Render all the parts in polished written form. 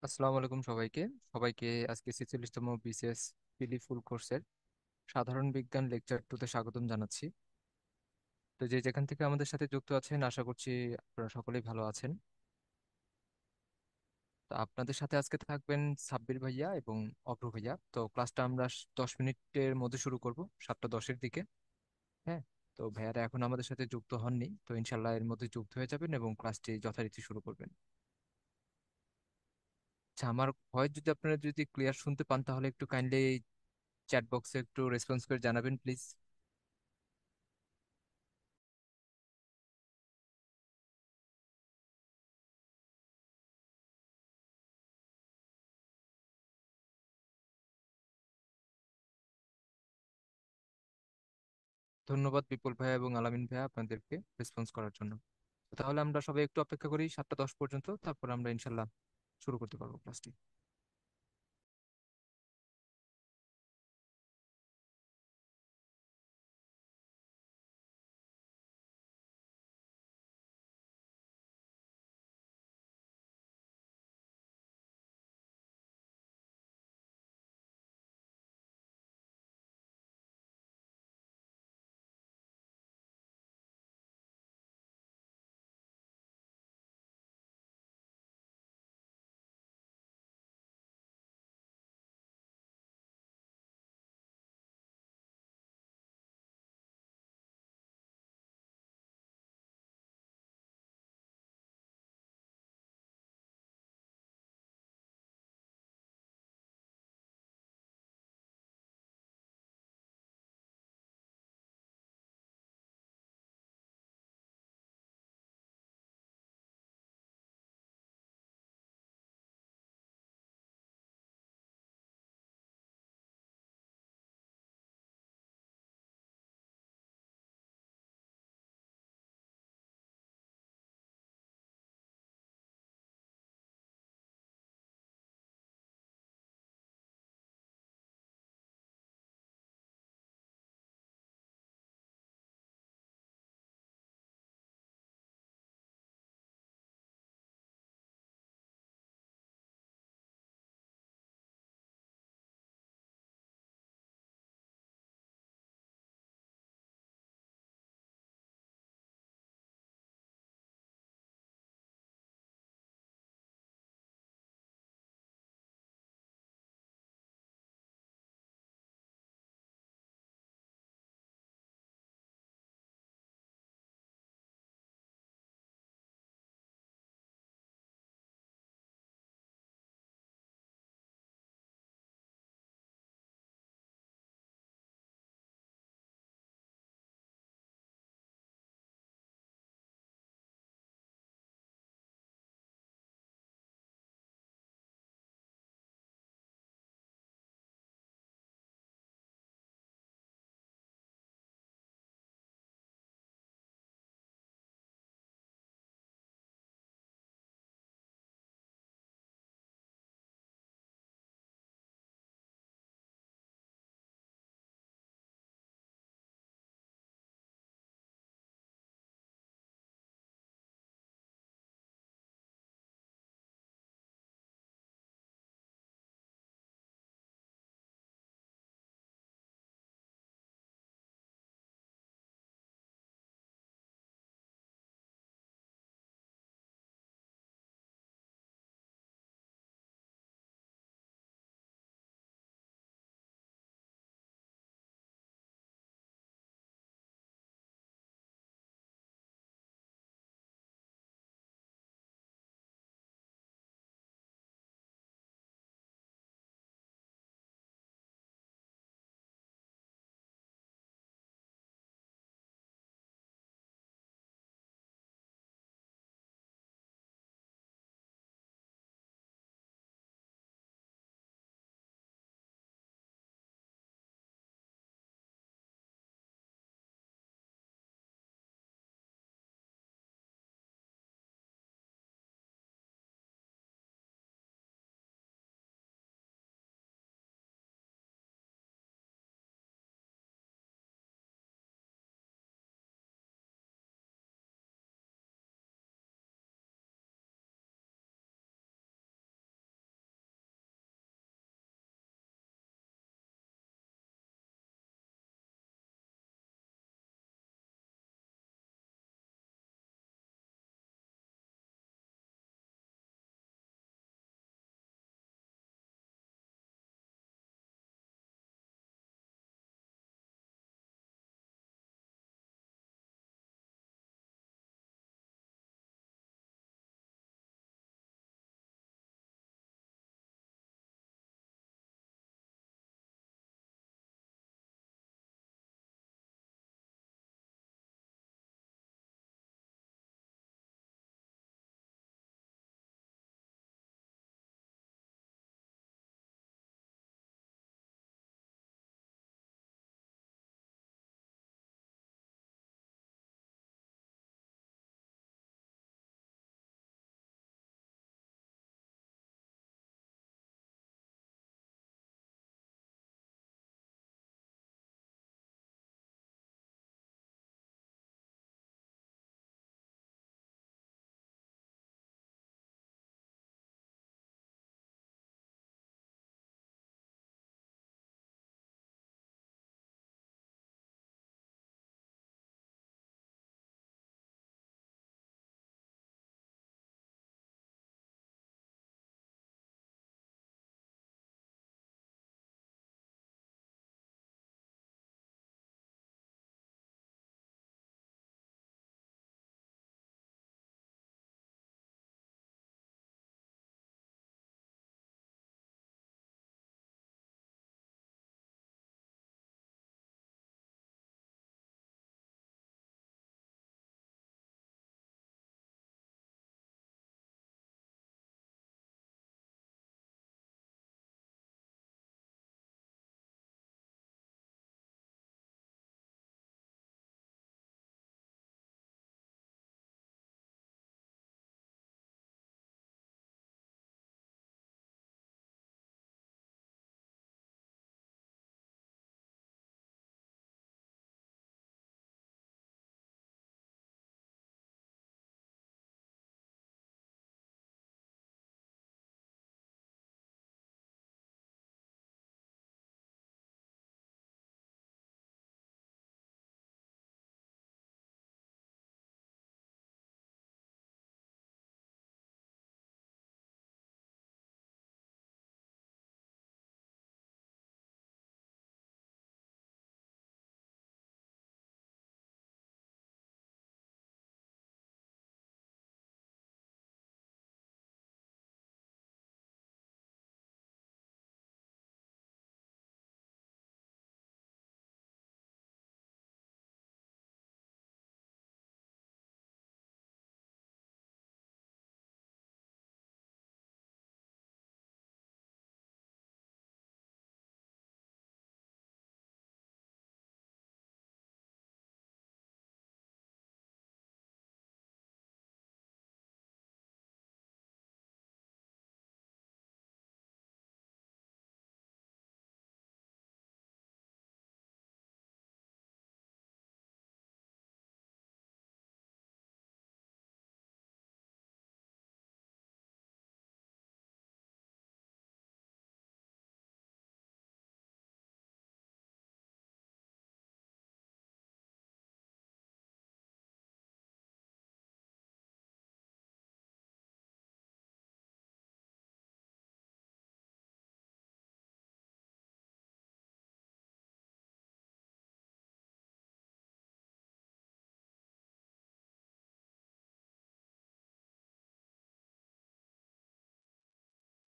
আসসালামু আলাইকুম সবাইকে সবাইকে আজকে 46তম বিসিএস পিলি ফুল কোর্সের সাধারণ বিজ্ঞান লেকচার টুতে স্বাগতম জানাচ্ছি। তো যে যেখান থেকে আমাদের সাথে যুক্ত আছেন আশা করছি আপনারা সকলেই ভালো আছেন। তো আপনাদের সাথে আজকে থাকবেন সাব্বির ভাইয়া এবং অভ্র ভাইয়া। তো ক্লাসটা আমরা 10 মিনিটের মধ্যে শুরু করব, 7টা 10-এর দিকে। হ্যাঁ, তো ভাইয়ারা এখন আমাদের সাথে যুক্ত হননি, তো ইনশাল্লাহ এর মধ্যে যুক্ত হয়ে যাবেন এবং ক্লাসটি যথারীতি শুরু করবেন। আচ্ছা, আমার ভয়েস যদি আপনারা যদি ক্লিয়ার শুনতে পান তাহলে একটু কাইন্ডলি চ্যাট বক্সে একটু রেসপন্স করে জানাবেন প্লিজ। ধন্যবাদ বিপুল ভাইয়া এবং আলামিন ভাইয়া আপনাদেরকে রেসপন্স করার জন্য। তো তাহলে আমরা সবাই একটু অপেক্ষা করি 7টা 10 পর্যন্ত, তারপর আমরা ইনশাল্লাহ শুরু করতে পারবো ক্লাসটি।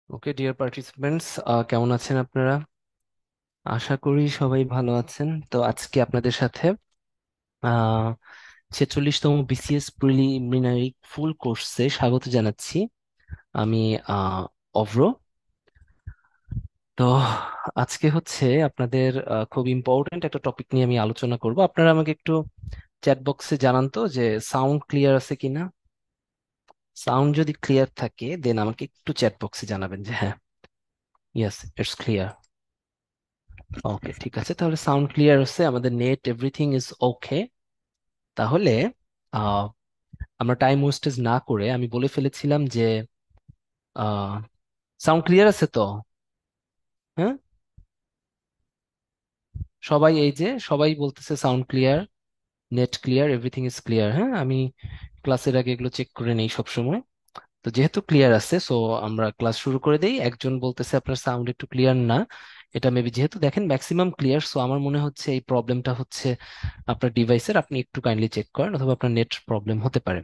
ওকে ডিয়ার পার্টিসিপেন্টস, কেমন আছেন আপনারা? আশা করি সবাই ভালো আছেন। তো আজকে আপনাদের সাথে আহ 46তম বিসিএস প্রিলিমিনারি ফুল কোর্সে স্বাগত জানাচ্ছি। আমি অভ্র। তো আজকে হচ্ছে আপনাদের খুব ইম্পর্টেন্ট একটা টপিক নিয়ে আমি আলোচনা করব। আপনারা আমাকে একটু চ্যাট বক্সে জানান তো যে সাউন্ড ক্লিয়ার আছে কিনা। সাউন্ড যদি ক্লিয়ার থাকে দেন আমাকে একটু চ্যাট বক্সে জানাবেন যে হ্যাঁ, ইয়েস ইটস ক্লিয়ার। ওকে, ঠিক আছে, তাহলে সাউন্ড ক্লিয়ার আছে, আমাদের নেট এভরিথিং ইজ ওকে। তাহলে আহ আমরা টাইম ওয়েস্টেজ না করে আমি বলে ফেলেছিলাম যে সাউন্ড ক্লিয়ার আছে তো? হ্যাঁ, সবাই এই যে সবাই বলতেছে sound clear, net clear, everything is clear. হ্যাঁ, আমি ক্লাসের আগে এগুলো চেক করে নেই সব সময়। তো যেহেতু ক্লিয়ার আছে, সো আমরা ক্লাস শুরু করে দেই। একজন বলতেছে আপনার সাউন্ড একটু ক্লিয়ার না। এটা মেবি যেহেতু দেখেন ম্যাক্সিমাম ক্লিয়ার, সো আমার মনে হচ্ছে এই প্রবলেমটা হচ্ছে আপনার ডিভাইসের। আপনি একটু কাইন্ডলি চেক করেন, অথবা আপনার নেট প্রবলেম হতে পারে।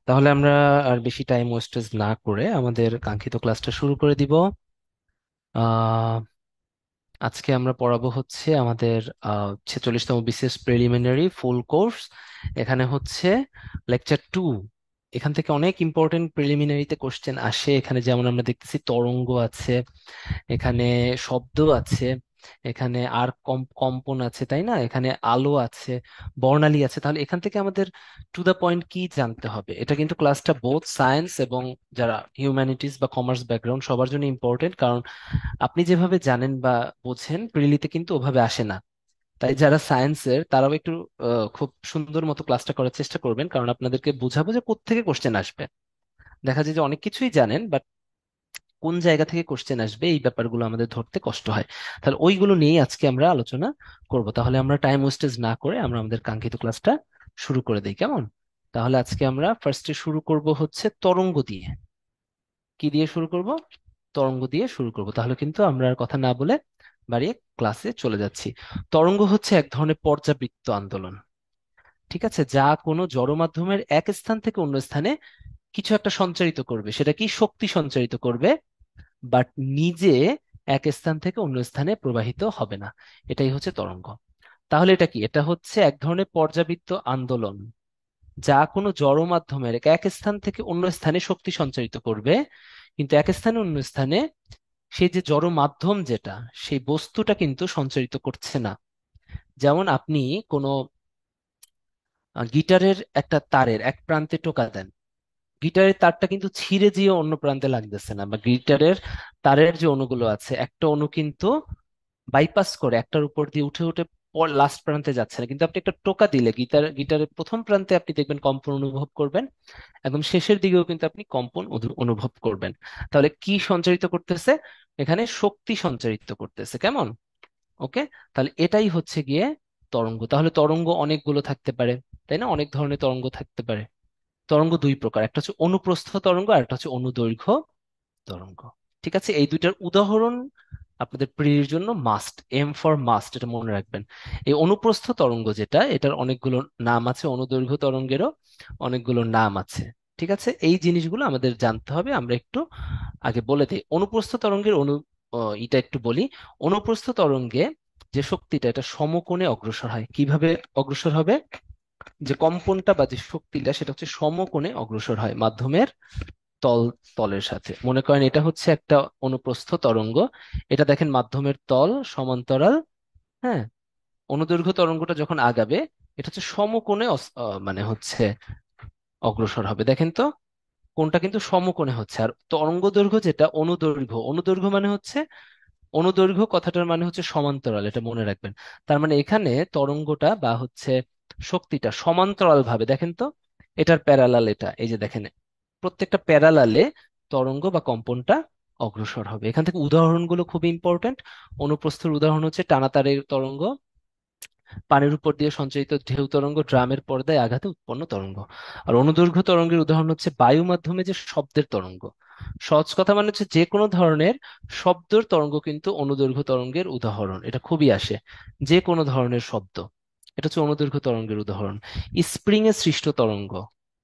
তাহলে আমরা আর বেশি টাইম ওয়েস্টেজ না করে আমাদের কাঙ্ক্ষিত ক্লাসটা শুরু করে দিব। আহ আজকে আমরা পড়াবো হচ্ছে আমাদের 46তম বিসিএস প্রিলিমিনারি ফুল কোর্স। এখানে হচ্ছে লেকচার 2। এখান থেকে অনেক ইম্পর্টেন্ট প্রিলিমিনারিতে কোশ্চেন আসে। এখানে যেমন আমরা দেখতেছি তরঙ্গ আছে, এখানে শব্দ আছে, এখানে আর কম্পন আছে, তাই না? এখানে আলো আছে, বর্ণালী আছে। তাহলে এখান থেকে আমাদের টু দা পয়েন্ট কি জানতে হবে। এটা কিন্তু ক্লাসটা বোথ সায়েন্স এবং যারা হিউম্যানিটিজ বা কমার্স ব্যাকগ্রাউন্ড সবার জন্য ইম্পর্টেন্ট, কারণ আপনি যেভাবে জানেন বা বোঝেন প্রিলিতে কিন্তু ওভাবে আসে না। তাই যারা সায়েন্সের তারাও একটু খুব সুন্দর মতো ক্লাসটা করার চেষ্টা করবেন, কারণ আপনাদেরকে বোঝাবো যে কোত্থেকে কোশ্চেন আসবে। দেখা যায় যে অনেক কিছুই জানেন, বাট কোন জায়গা থেকে কোশ্চেন আসবে এই ব্যাপারগুলো আমাদের ধরতে কষ্ট হয়। তাহলে ওইগুলো নিয়েই আজকে আমরা আলোচনা করব। তাহলে আমরা টাইম ওয়েস্টেজ না করে আমরা আমাদের কাঙ্ক্ষিত ক্লাসটা শুরু করে দিই, কেমন? তাহলে আজকে আমরা ফার্স্টে শুরু করব হচ্ছে তরঙ্গ দিয়ে। কি দিয়ে শুরু করব? তরঙ্গ দিয়ে শুরু করব। তাহলে কিন্তু আমরা আর কথা না বলে বাড়িয়ে ক্লাসে চলে যাচ্ছি। তরঙ্গ হচ্ছে এক ধরনের পর্যাবৃত্ত আন্দোলন, ঠিক আছে, যা কোনো জড় মাধ্যমের এক স্থান থেকে অন্য স্থানে কিছু একটা সঞ্চারিত করবে। সেটা কি? শক্তি সঞ্চারিত করবে, বাট নিজে এক স্থান থেকে অন্য স্থানে প্রবাহিত হবে না। এটাই হচ্ছে তরঙ্গ। তাহলে এটা কি? এটা হচ্ছে এক ধরনের পর্যাবৃত্ত আন্দোলন, যা কোনো জড় মাধ্যমের এক স্থান থেকে অন্য স্থানে শক্তি সঞ্চারিত করবে, কিন্তু এক স্থানে অন্য স্থানে সেই যে জড় মাধ্যম যেটা, সেই বস্তুটা কিন্তু সঞ্চারিত করছে না। যেমন আপনি কোনো গিটারের একটা তারের এক প্রান্তে টোকা দেন, গিটারের তারটা কিন্তু ছিঁড়ে যেয়ে অন্য প্রান্তে লাগতেছে না। বা গিটারের তারের যে অণুগুলো আছে, একটা অণু কিন্তু বাইপাস করে একটার উপর দিয়ে উঠে উঠে লাস্ট প্রান্তে যাচ্ছে না। কিন্তু আপনি একটা টোকা দিলে গিটারের প্রথম প্রান্তে আপনি দেখবেন কম্পন অনুভব করবেন, একদম শেষের দিকেও কিন্তু আপনি কম্পন অনুভব করবেন। তাহলে কি সঞ্চারিত করতেছে? এখানে শক্তি সঞ্চারিত করতেছে, কেমন? ওকে, তাহলে এটাই হচ্ছে গিয়ে তরঙ্গ। তাহলে তরঙ্গ অনেকগুলো থাকতে পারে, তাই না? অনেক ধরনের তরঙ্গ থাকতে পারে। তরঙ্গ দুই প্রকার, একটা হচ্ছে অনুপ্রস্থ তরঙ্গ আর একটা হচ্ছে অনুদৈর্ঘ্য তরঙ্গ। ঠিক আছে, এই দুইটার উদাহরণ আপনাদের প্রিলির জন্য মাস্ট, এম ফর মাস্ট, এটা মনে রাখবেন। এই অনুপ্রস্থ তরঙ্গ যেটা, এটার অনেকগুলো নাম আছে, অনুদৈর্ঘ্য তরঙ্গেরও অনেকগুলো নাম আছে। ঠিক আছে, এই জিনিসগুলো আমাদের জানতে হবে। আমরা একটু আগে বলে দিই অনুপ্রস্থ তরঙ্গের এটা একটু বলি। অনুপ্রস্থ তরঙ্গে যে শক্তিটা, এটা সমকোণে অগ্রসর হয়। কিভাবে অগ্রসর হবে? যে কম্পনটা বা যে শক্তিটা, সেটা হচ্ছে সমকোণে অগ্রসর হয় মাধ্যমের তল তলের সাথে। মনে করেন এটা হচ্ছে একটা অনুপ্রস্থ তরঙ্গ। এটা দেখেন মাধ্যমের তল সমান্তরাল। হ্যাঁ, অনুদৈর্ঘ্য তরঙ্গটা যখন আগাবে, এটা হচ্ছে সমকোণে মানে হচ্ছে অগ্রসর হবে। দেখেন তো, কোনটা কিন্তু সমকোণে হচ্ছে। আর তরঙ্গ দৈর্ঘ্য যেটা, অনুদৈর্ঘ্য, অনুদৈর্ঘ্য মানে হচ্ছে, অনুদৈর্ঘ্য কথাটার মানে হচ্ছে সমান্তরাল, এটা মনে রাখবেন। তার মানে এখানে তরঙ্গটা বা হচ্ছে শক্তিটা সমান্তরাল ভাবে, দেখেন তো, এটার প্যারালাল এটা, এই যে দেখেন, প্রত্যেকটা প্যারালালে তরঙ্গ বা কম্পনটা অগ্রসর হবে। এখান থেকে উদাহরণগুলো খুব ইম্পর্ট্যান্ট। অনুপ্রস্থের উদাহরণ হচ্ছে টানাতারের তরঙ্গ, পানির উপর দিয়ে সঞ্চারিত ঢেউ তরঙ্গ, ড্রামের পর্দায় আঘাতে উৎপন্ন তরঙ্গ। আর অনুদৈর্ঘ্য তরঙ্গের উদাহরণ হচ্ছে বায়ু মাধ্যমে যে শব্দের তরঙ্গ। সহজ কথা মানে হচ্ছে যে কোনো ধরনের শব্দের তরঙ্গ কিন্তু অনুদৈর্ঘ্য তরঙ্গের উদাহরণ। এটা খুবই আসে, যে কোনো ধরনের শব্দ, এটা হচ্ছে অনুদৈর্ঘ্য তরঙ্গের উদাহরণ। স্প্রিং এ সৃষ্ট তরঙ্গ,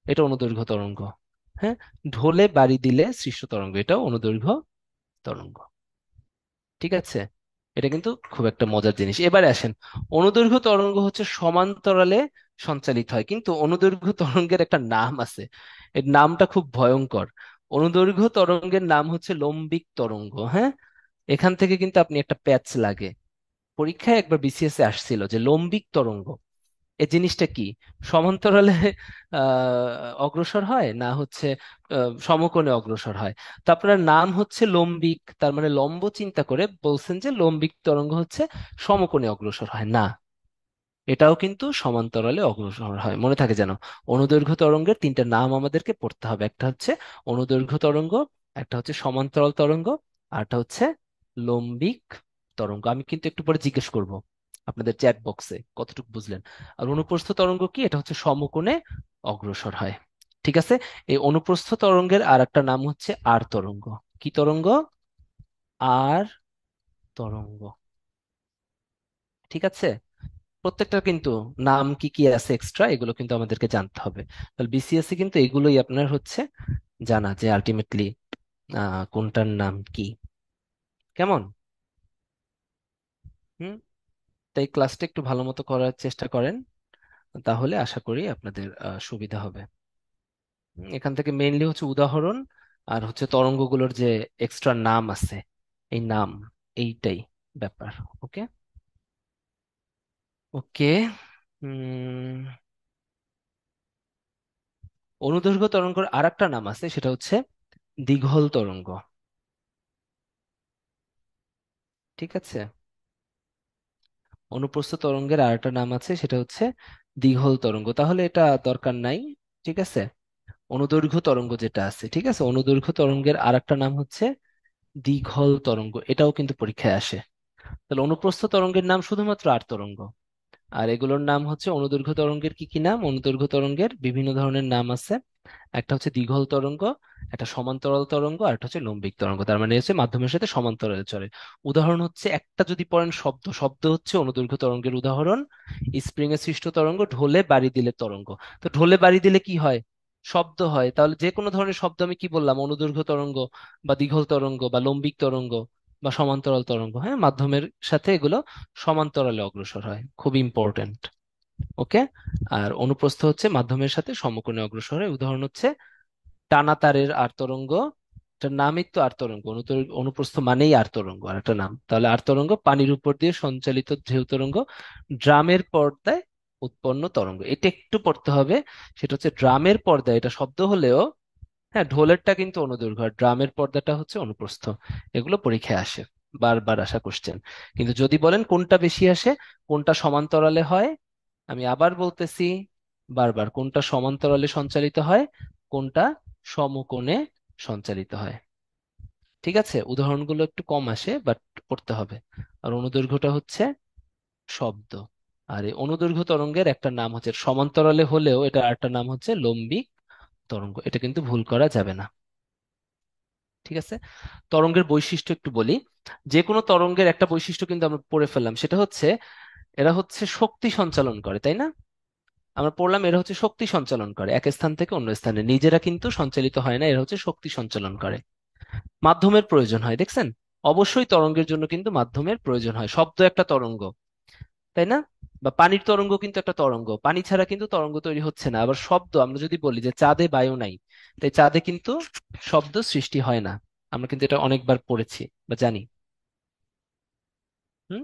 এটা অনুদৈর্ঘ্য তরঙ্গ। হ্যাঁ, ঢোলে বাড়ি দিলে সৃষ্ট তরঙ্গ, এটাও অনুদৈর্ঘ্য তরঙ্গ। ঠিক আছে, এটা কিন্তু খুব একটা মজার জিনিস। এবারে আসেন, অনুদৈর্ঘ্য তরঙ্গ হচ্ছে সমান্তরালে সঞ্চালিত হয়, কিন্তু অনুদৈর্ঘ্য তরঙ্গের একটা নাম আছে, এর নামটা খুব ভয়ঙ্কর। অনুদৈর্ঘ্য তরঙ্গের নাম হচ্ছে লম্বিক তরঙ্গ। হ্যাঁ, এখান থেকে কিন্তু আপনি একটা প্যাচ লাগে, পরীক্ষায় একবার বিসিএস এ আসছিল যে লম্বিক তরঙ্গ এই জিনিসটা কি, সমান্তরালে অগ্রসর হয় না হচ্ছে সমকোণে অগ্রসর হয়। তো আপনার নাম হচ্ছে লম্বিক, তার মানে লম্ব চিন্তা করে বলছেন যে লম্বিক তরঙ্গ হচ্ছে সমকোণে অগ্রসর হয় না, এটাও কিন্তু সমান্তরালে অগ্রসর হয়, মনে থাকে যেন। অনুদৈর্ঘ্য তরঙ্গের তিনটা নাম আমাদেরকে পড়তে হবে, একটা হচ্ছে অনুদৈর্ঘ্য তরঙ্গ, একটা হচ্ছে সমান্তরাল তরঙ্গ, আর একটা হচ্ছে লম্বিক তরঙ্গ। আমি কিন্তু একটু পরে জিজ্ঞেস করব আপনাদের চ্যাট বক্সে কতটুকু বুঝলেন। আর অনুপ্রস্থ তরঙ্গ কি, এটা হচ্ছে সমকোণে অগ্রসর হয়। ঠিক আছে, এই অনুপ্রস্থ তরঙ্গের আর একটা নাম হচ্ছে আর তরঙ্গ। কি তরঙ্গ? আর তরঙ্গ। ঠিক আছে, প্রত্যেকটা কিন্তু নাম কি কি আছে এক্সট্রা, এগুলো কিন্তু আমাদেরকে জানতে হবে। তাহলে বিসিএসসি কিন্তু এগুলোই আপনার হচ্ছে জানা, যে আলটিমেটলি কোনটার নাম কি। কেমন? হুম। তাই ক্লাসটা একটু ভালো মতো করার চেষ্টা করেন, তাহলে আশা করি আপনাদের সুবিধা হবে। এখান থেকে মেইনলি হচ্ছে উদাহরণ আর হচ্ছে তরঙ্গগুলোর যে এক্সট্রা নাম আছে, এই নাম, এইটাই ব্যাপার। ওকে। ওকে। উম অনুদৈর্ঘ্য তরঙ্গের আর একটা নাম আছে, সেটা হচ্ছে দীঘল তরঙ্গ। ঠিক আছে, অনুপ্রস্থ তরঙ্গের আরেকটা নাম আছে, সেটা হচ্ছে দীঘল তরঙ্গ, তাহলে এটা দরকার নাই। ঠিক আছে, অনুদৈর্ঘ্য তরঙ্গ যেটা আছে, ঠিক আছে, অনুদৈর্ঘ্য তরঙ্গের আরেকটা নাম হচ্ছে দীঘল তরঙ্গ, এটাও কিন্তু পরীক্ষায় আসে। তাহলে অনুপ্রস্থ তরঙ্গের নাম শুধুমাত্র আর তরঙ্গ, আর এগুলোর নাম হচ্ছে অনুদৈর্ঘ্য তরঙ্গের কি কি নাম, অনুদৈর্ঘ্য তরঙ্গের বিভিন্ন ধরনের নাম আছে। একটা হচ্ছে দীঘল তরঙ্গ, একটা সমান্তরাল তরঙ্গ, আর একটা হচ্ছে লম্বিক তরঙ্গ, তার মানে হচ্ছে মাধ্যমের সাথে সমান্তরালে চলে। উদাহরণ হচ্ছে একটা যদি পড়েন শব্দ, শব্দ হচ্ছে অনুদৈর্ঘ্য তরঙ্গের উদাহরণ। স্প্রিং এ সৃষ্ট তরঙ্গ, ঢোলে বাড়ি দিলে তরঙ্গ। তো ঢোলে বাড়ি দিলে কি হয়? শব্দ হয়। তাহলে যে কোনো ধরনের শব্দ আমি কি বললাম, অনুদৈর্ঘ্য তরঙ্গ বা দীঘল তরঙ্গ বা লম্বিক তরঙ্গ বা সমান্তরাল তরঙ্গ, হ্যাঁ, মাধ্যমের সাথে এগুলো সমান্তরালে অগ্রসর হয়, খুব ইম্পর্টেন্ট। ওকে। আর অনুপ্রস্থ হচ্ছে মাধ্যমের সাথে সমকোণে অগ্রসর হয়, উদাহরণ হচ্ছে টানা তারের আর তরঙ্গ, এটার নামই তো আর তরঙ্গ, অনুপ্রস্থ মানেই আর তরঙ্গ আর একটা নাম। তাহলে আর তরঙ্গ পানির উপর দিয়ে সঞ্চালিত ঢেউ তরঙ্গ, ড্রামের পর্দায় উৎপন্ন তরঙ্গ, এটা একটু পড়তে হবে। সেটা হচ্ছে ড্রামের পর্দায়, এটা শব্দ হলেও হ্যাঁ, ঢোলেরটা কিন্তু অনুদৈর্ঘ্য আর ড্রামের পর্দাটা হচ্ছে অনুপ্রস্থ। এগুলো পরীক্ষায় আসে, বারবার আসা কোশ্চেন। কিন্তু যদি বলেন কোনটা বেশি আসে, কোনটা সমান্তরালে হয়, আমি আবার বলতেছি বারবার, কোনটা সমান্তরালে সঞ্চালিত হয়, কোনটা সমকোণে সঞ্চালিত হয়। ঠিক আছে, উদাহরণগুলো একটু কম আসে বাট পড়তে হবে। আর অনুদৈর্ঘ্যটা হচ্ছে শব্দ। আর এই অনুদৈর্ঘ্য তরঙ্গের একটা নাম হচ্ছে, সমান্তরালে হলেও এটা আরেকটা নাম হচ্ছে লম্বিক তরঙ্গ, এটা কিন্তু ভুল করা যাবে না। ঠিক আছে, তরঙ্গের বৈশিষ্ট্য একটু বলি। যে কোনো তরঙ্গের একটা বৈশিষ্ট্য কিন্তু আমরা পড়ে ফেললাম, সেটা হচ্ছে এরা হচ্ছে শক্তি সঞ্চালন করে, তাই না? আমরা পড়লাম এরা হচ্ছে শক্তি সঞ্চালন করে এক স্থান থেকে অন্য স্থানে, নিজেরা কিন্তু সঞ্চালিত হয় না, এরা হচ্ছে শক্তি সঞ্চালন করে। মাধ্যমের প্রয়োজন হয়, দেখছেন? অবশ্যই তরঙ্গের জন্য কিন্তু মাধ্যমের প্রয়োজন হয়, শব্দ একটা তরঙ্গ, তাই না? বা পানির তরঙ্গ কিন্তু একটা তরঙ্গ, পানি ছাড়া কিন্তু তরঙ্গ তৈরি হচ্ছে না। আবার শব্দ, আমরা যদি বলি যে চাঁদে বায়ু নাই, তাই চাঁদে কিন্তু শব্দ সৃষ্টি হয় না, আমরা কিন্তু এটা অনেকবার পড়েছি বা জানি। হুম।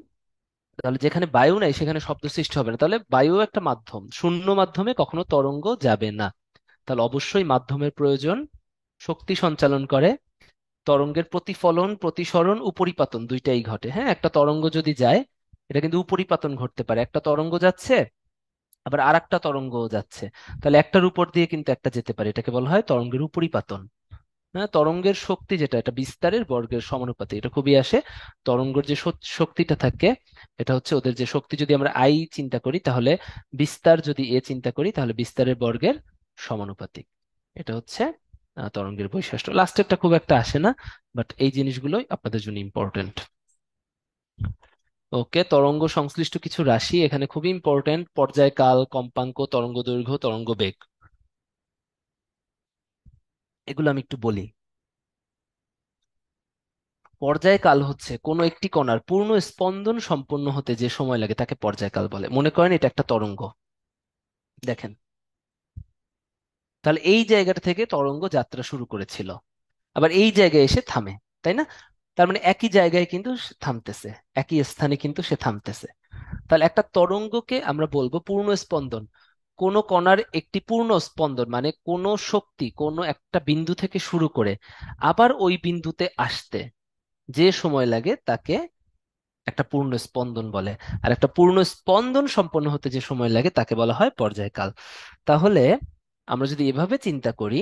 তাহলে যেখানে বায়ু নাই সেখানে শব্দ সৃষ্টি হবে না, তাহলে বায়ু একটা মাধ্যম, শূন্য মাধ্যমে কখনো তরঙ্গ যাবে না। তাহলে অবশ্যই মাধ্যমের প্রয়োজন, শক্তি সঞ্চালন করে, তরঙ্গের প্রতিফলন প্রতিসরণ উপরিপাতন দুইটাই ঘটে। হ্যাঁ, একটা তরঙ্গ যদি যায়, এটা কিন্তু উপরিপাতন ঘটতে পারে, একটা তরঙ্গ যাচ্ছে আবার আর একটা তরঙ্গও যাচ্ছে, তাহলে একটার উপর দিয়ে কিন্তু একটা যেতে পারে, এটাকে বলা হয় তরঙ্গের উপরিপাতন। হ্যাঁ, তরঙ্গের শক্তি যেটা, এটা বিস্তারের বর্গের সমানুপাতিক, এটা খুবই আসে। তরঙ্গের যে শক্তিটা থাকে, এটা হচ্ছে ওদের যে শক্তি, যদি আমরা আই চিন্তা করি তাহলে বিস্তার, যদি এ চিন্তা করি তাহলে বিস্তারের বর্গের সমানুপাতিক। এটা হচ্ছে তরঙ্গের বৈশিষ্ট্য। লাস্টেরটা খুব একটা আসে না, বাট এই জিনিসগুলোই আপনাদের জন্য ইম্পর্টেন্ট। ওকে, তরঙ্গ সংশ্লিষ্ট কিছু রাশি এখানে খুবই ইম্পর্টেন্ট, পর্যায়কাল, কম্পাঙ্ক, তরঙ্গ দৈর্ঘ্য, তরঙ্গ বেগ। এগুলো আমি একটু বলি। পর্যায়কাল হচ্ছে কোনো একটি কণার পূর্ণ স্পন্দন সম্পন্ন হতে যে সময় লাগে তাকে পর্যায়কাল বলে। মনে করেন এটা একটা তরঙ্গ, দেখেন, তাহলে এই জায়গাটা থেকে তরঙ্গ যাত্রা শুরু করেছিল, আবার এই জায়গায় এসে থামে, তাই না? তার মানে একই জায়গায় কিন্তু সে থামতেছে, একই স্থানে কিন্তু সে থামতেছে। তাহলে একটা তরঙ্গকে আমরা বলবো পূর্ণ স্পন্দন। কোন কণার একটি পূর্ণ স্পন্দন মানে কোন শক্তি কোন একটা বিন্দু থেকে শুরু করে আবার ওই বিন্দুতে আসতে যে সময় লাগে তাকে একটা পূর্ণ স্পন্দন বলে। আর একটা পূর্ণ স্পন্দন সম্পন্ন হতে যে সময় লাগে তাকে বলা হয় পর্যায়কাল। তাহলে আমরা যদি এভাবে চিন্তা করি,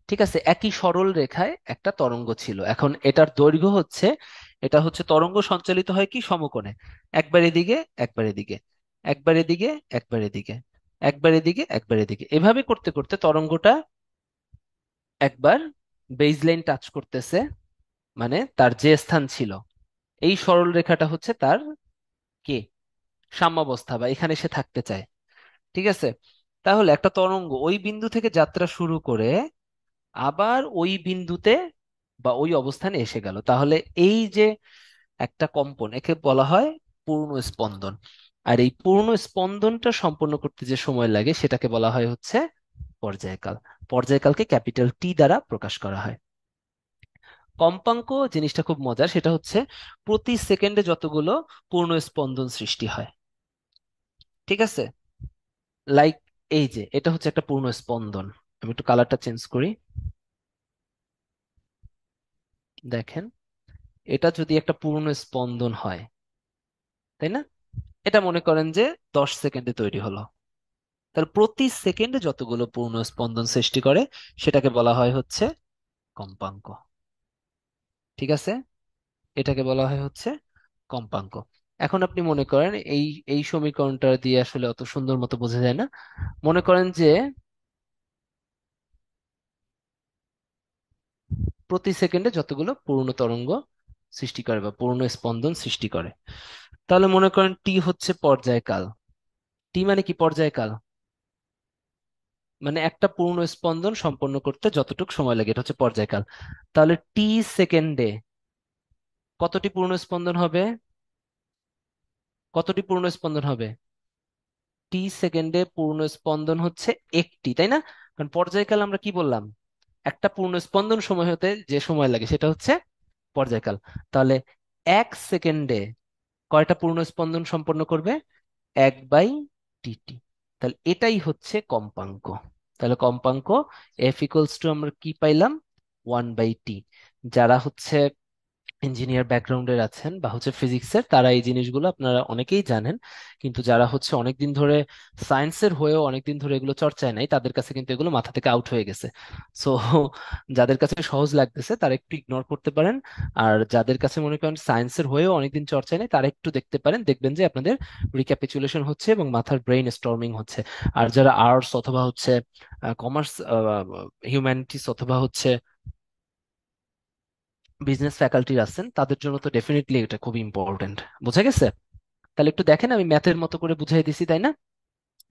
ঠিক আছে, একই সরল রেখায় একটা তরঙ্গ ছিল, এখন এটার দৈর্ঘ্য হচ্ছে, এটা হচ্ছে তরঙ্গ সঞ্চালিত হয় কি সমকোণে, একবার এদিকে একবার এদিকে, একবার এদিকে একবার এদিকে, একবার এদিকে একবার এদিকে, এভাবে করতে করতে তরঙ্গটা একবার বেজ লাইন টাচ করতেছে, মানে তার যে স্থান ছিল, এই সরল রেখাটা হচ্ছে তার কে সাম্যাবস্থা বা এখানে সে থাকতে চায়। ঠিক আছে, তাহলে একটা তরঙ্গ ওই বিন্দু থেকে যাত্রা শুরু করে আবার ওই বিন্দুতে বা ওই অবস্থানে এসে গেল, তাহলে এই যে একটা কম্পন একে বলা হয় পূর্ণ স্পন্দন। আর এই পূর্ণ স্পন্দনটা সম্পন্ন করতে যে সময় লাগে সেটাকে বলা হয় হচ্ছে পর্যায়কাল। পর্যায়কালকে ক্যাপিটাল টি দ্বারা প্রকাশ করা হয়। কম্পাঙ্ক জিনিসটা খুব মজার, সেটা হচ্ছে প্রতি সেকেন্ডে যতগুলো পূর্ণ স্পন্দন সৃষ্টি হয়। ঠিক আছে, লাইক এই যে এটা হচ্ছে একটা পূর্ণ স্পন্দন। আমি একটু কালারটা চেঞ্জ করি, দেখেন, এটা যদি একটা পূর্ণ স্পন্দন হয়, তাই না? এটা মনে করেন যে 10 সেকেন্ডে তৈরি হলো, তাহলে প্রতি সেকেন্ডে যতগুলো পূর্ণ স্পন্দন সৃষ্টি করে সেটাকে বলা হয় হচ্ছে কম্পাঙ্ক। ঠিক আছে, এটাকে বলা হয় হচ্ছে কম্পাঙ্ক। এখন আপনি মনে করেন এই এই সমীকরণটা দিয়ে আসলে অত সুন্দর মতো বোঝা যায় না। মনে করেন যে প্রতি সেকেন্ডে যতগুলো পূর্ণ তরঙ্গ সৃষ্টি করে বা পূর্ণ স্পন্দন সৃষ্টি করে, তাহলে মনে করেন টি হচ্ছে পর্যায়কাল। টি মানে কি? পর্যায়কাল মানে একটা পূর্ণ স্পন্দন সম্পন্ন করতে যতটুকু সময় লাগে এটা হচ্ছে পর্যায়কাল। তাহলে টি সেকেন্ডে কতটি পূর্ণ স্পন্দন হবে? কতটি পূর্ণ স্পন্দন হবে? টি সেকেন্ডে পূর্ণ স্পন্দন হচ্ছে একটি, তাই না? কারণ পর্যায়কাল আমরা কি বললাম, একটা পূর্ণ স্পন্দন সময় হতে যে সময় লাগে সেটা হচ্ছে পর্যায়কাল। তাহলে 1 সেকেন্ডে কয়টা পূর্ণ স্পন্দন সম্পন্ন করবে? 1/tt। তাহলে এটাই হচ্ছে কম্পাঙ্ক। তাহলে কম্পাঙ্ক এফ ইকুয়ালস টু আমরা কি পাইলাম? 1/t। যারা হচ্ছে ইঞ্জিনিয়ার ব্যাকগ্রাউন্ডের আছেন বা হচ্ছে ফিজিক্সের, তারা এই জিনিসগুলো আপনারা অনেকেই জানেন, কিন্তু যারা হচ্ছে অনেকদিন ধরে সায়েন্সের হয়েও অনেকদিন ধরে এগুলো চর্চায় নাই তাদের কাছে কিন্তু এগুলো মাথা থেকে আউট হয়ে গেছে। সো যাদের কাছে সহজ লাগতেছে তারা একটু ইগনোর করতে পারেন, আর যাদের কাছে মনে করেন সায়েন্সের হয়েও অনেকদিন চর্চায় নেই তারা একটু দেখতে পারেন, দেখবেন যে আপনাদের রিক্যাপিচুলেশন হচ্ছে এবং মাথার ব্রেইন স্টর্মিং হচ্ছে। আর যারা আর্টস অথবা হচ্ছে কমার্স, হিউম্যানিটিস অথবা হচ্ছে বিজনেস ফ্যাকাল্টির আছেন তাদের জন্য তো ডেফিনেটলি এটা খুব ইম্পর্টেন্ট। বোঝা গেছে? তাহলে একটু দেখেন আমি ম্যাথের মতো করে বুঝাই দিছি, তাই না?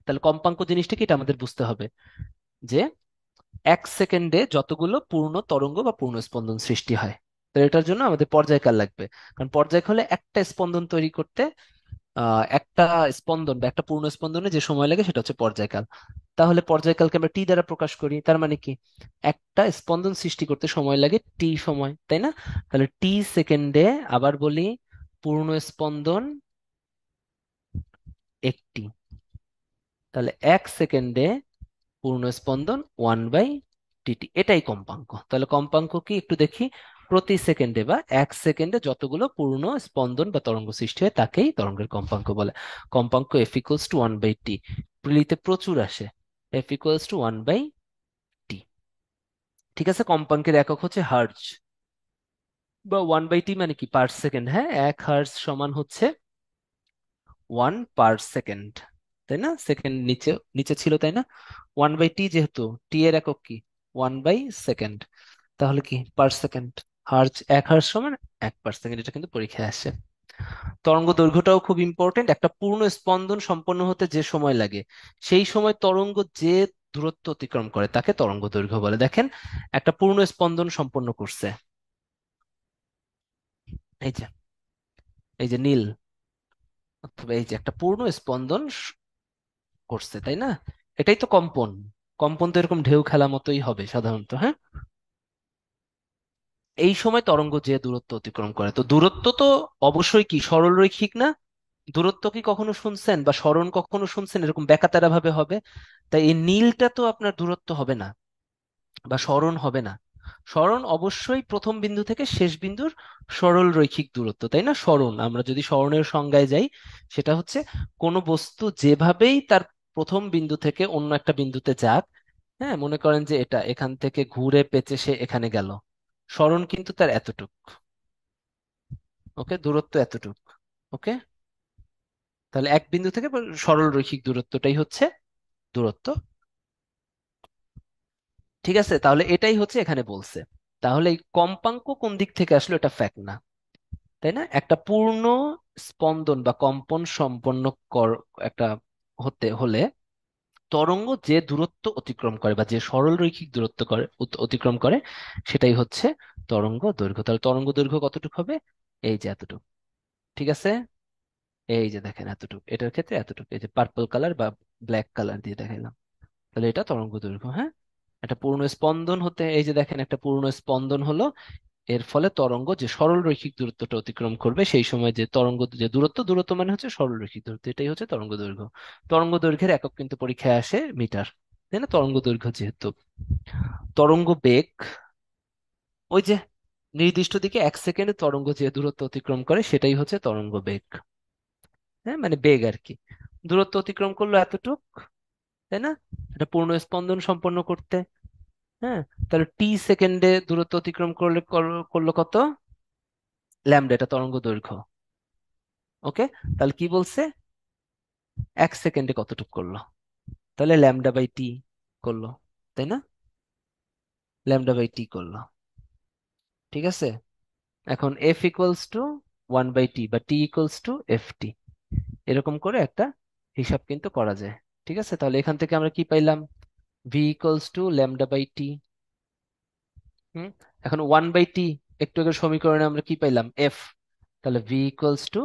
তাহলে কম্পাঙ্ক জিনিসটা কি এটা আমাদের বুঝতে হবে, যে 1 সেকেন্ডে যতগুলো পূর্ণ তরঙ্গ বা পূর্ণ স্পন্দন সৃষ্টি হয়। তো এটার জন্য আমাদের পর্যায়কাল লাগবে, কারণ পর্যায়কালে একটা স্পন্দন তৈরি করতে একটা স্পন্দন বা একটা পূর্ণ স্পন্দনে যে সময় লাগে সেটা হচ্ছে পর্যায়কাল। তাহলে পর্যায়কালকে আমরা টি দ্বারা প্রকাশ করি, তার মানে কি একটা স্পন্দন সৃষ্টি করতে সময় লাগে টি সময়, তাই না? তাহলে টি সেকেন্ডে, আবার বলি, পূর্ণ স্পন্দন একটি, তাহলে 1 সেকেন্ডে পূর্ণ স্পন্দন 1/tt, এটাই কম্পাঙ্ক। তাহলে কম্পাঙ্ক কি একটু দেখি, প্রতি সেকেন্ডে বা 1 সেকেন্ডে যতগুলো পূর্ণ স্পন্দন বা তরঙ্গ সৃষ্টি হয় তাকেই তরঙ্গের কম্পাঙ্ক বলে। কম্পাঙ্ক এফ ইকুয়ালস টু 1/t, প্রিলিতে প্রচুর আসে, এফ ইকুয়ালস টু 1/t। ঠিক আছে, কম্পাঙ্কের একক হচ্ছে হার্জ, বা 1/t মানে কি? Per second. হ্যাঁ, 1 হার্জ সমান হচ্ছে 1 পার সেকেন্ড, তাই না? সেকেন্ড নিচে নিচে ছিল, তাই না? 1/t যেহেতু টি এর একক কি, 1/সেকেন্ড, তাহলে কি পার সেকেন্ড। হার্জ, 1 হার্জ সমান 1 পার সেকেন্ড, এটা কিন্তু পরীক্ষায় আসে। তরঙ্গ দৈর্ঘ্যটাও খুব ইম্পর্টেন্ট। একটা পূর্ণ স্পন্দন সম্পন্ন হতে যে সময় লাগে সেই সময় তরঙ্গ যে দূরত্ব অতিক্রম করে তাকে তরঙ্গ দৈর্ঘ্য বলে। দেখেন একটা পূর্ণ স্পন্দন সম্পন্ন করছে, এই যে, এই যে নীল, অথবা এই যে একটা পূর্ণ স্পন্দন করছে, তাই না? এটাই তো কম্পন। কম্পন তো এরকম ঢেউ খেলা মতোই হবে সাধারণত, হ্যাঁ। এই সময় তরঙ্গ যে দূরত্ব অতিক্রম করে, তো দূরত্ব তো অবশ্যই কি সরলরৈখিক না? দূরত্ব কি কখনো শুনছেন বা সরণ কখনো শুনছেন এরকম ব্যাকাতারা ভাবে হবে? তাই এই নীলটা তো আপনার দূরত্ব হবে না বা সরণ হবে না। সরণ অবশ্যই প্রথম বিন্দু থেকে শেষ বিন্দুর সরল রৈখিক দূরত্ব, তাই না? সরণ, আমরা যদি সরণের সংজ্ঞায় যাই, সেটা হচ্ছে কোনো বস্তু যেভাবেই তার প্রথম বিন্দু থেকে অন্য একটা বিন্দুতে যাক, হ্যাঁ, মনে করেন যে এটা এখান থেকে ঘুরে পেঁচে সে এখানে গেল, সরণ কিন্তু তার এতটুক। ওকে, দূরত্ব এতটুক। ওকে, তাহলে এক বিন্দু থেকে সরল রৈখিক দূরত্বটাই হচ্ছে দূরত্ব। ঠিক আছে, তাহলে এটাই হচ্ছে এখানে বলছে। তাহলে এই কম্পাঙ্ক কোন দিক থেকে আসলো এটা ফ্যাক্ট না, তাই না? একটা পূর্ণ স্পন্দন বা কম্পন সম্পন্ন একটা হতে হলে তরঙ্গ যে দূরত্ব অতিক্রম করে বা যে সরল রৈখিক দূরত্ব করে অতিক্রম করে, সেটাই হচ্ছে তরঙ্গ দৈর্ঘ্য। তাহলে তরঙ্গ দৈর্ঘ্য কতটুকু হবে? এই যে এতটুকু। ঠিক আছে, এই যে দেখেন এতটুকু, এটার ক্ষেত্রে এতটুকু, এই যে পার্পল কালার বা ব্ল্যাক কালার দিয়ে দেখাইলাম। তাহলে এটা তরঙ্গ দৈর্ঘ্য, হ্যাঁ। একটা পূর্ণ স্পন্দন হতে, এই যে দেখেন একটা পূর্ণ স্পন্দন হলো, এর ফলে তরঙ্গ যে সরল রৈখিক দূরত্বটা অতিক্রম করবে, সেই সময় যে তরঙ্গ যে দূরত্ব, দূরত্ব মানে হচ্ছে সরল রৈখিক দূরত্ব, এটাই হচ্ছে তরঙ্গ দৈর্ঘ্য। তরঙ্গ দৈর্ঘ্যের একক কিন্তু পরীক্ষায় আসে মিটার, তাই না? তরঙ্গ দৈর্ঘ্য যেহেতু। তরঙ্গ বেগ, ওই যে নির্দিষ্ট দিকে 1 সেকেন্ডে তরঙ্গ যে দূরত্ব অতিক্রম করে সেটাই হচ্ছে তরঙ্গ বেগ। হ্যাঁ, মানে বেগ আর কি। দূরত্ব অতিক্রম করলো এতটুক, তাই না? এটা পূর্ণ স্পন্দন সম্পন্ন করতে। হ্যাঁ, তাহলে টি সেকেন্ডে দূরত্ব অতিক্রম করলে করলো কত? ল্যামডা, এটা তরঙ্গ দৈর্ঘ্য। ওকে, তাহলে কি বলছে? 1 সেকেন্ডে কতটুক করলো? তাহলে ল্যামডা বাই টি করলো, তাই না? ল্যামডা বাই টি করলো। ঠিক আছে, এখন এফ ইকুয়ালস টু 1/t বা টি ইকুয়ালস টু এফ টি, এরকম করে একটা হিসাব কিন্তু করা যায়। ঠিক আছে, তাহলে এখান থেকে আমরা কি পাইলাম? V equals to lambda by T. হুম, এখন 1/t, একটু আগের সমীকরণে আমরা কি পাইলাম? এফ। তাহলে V equals to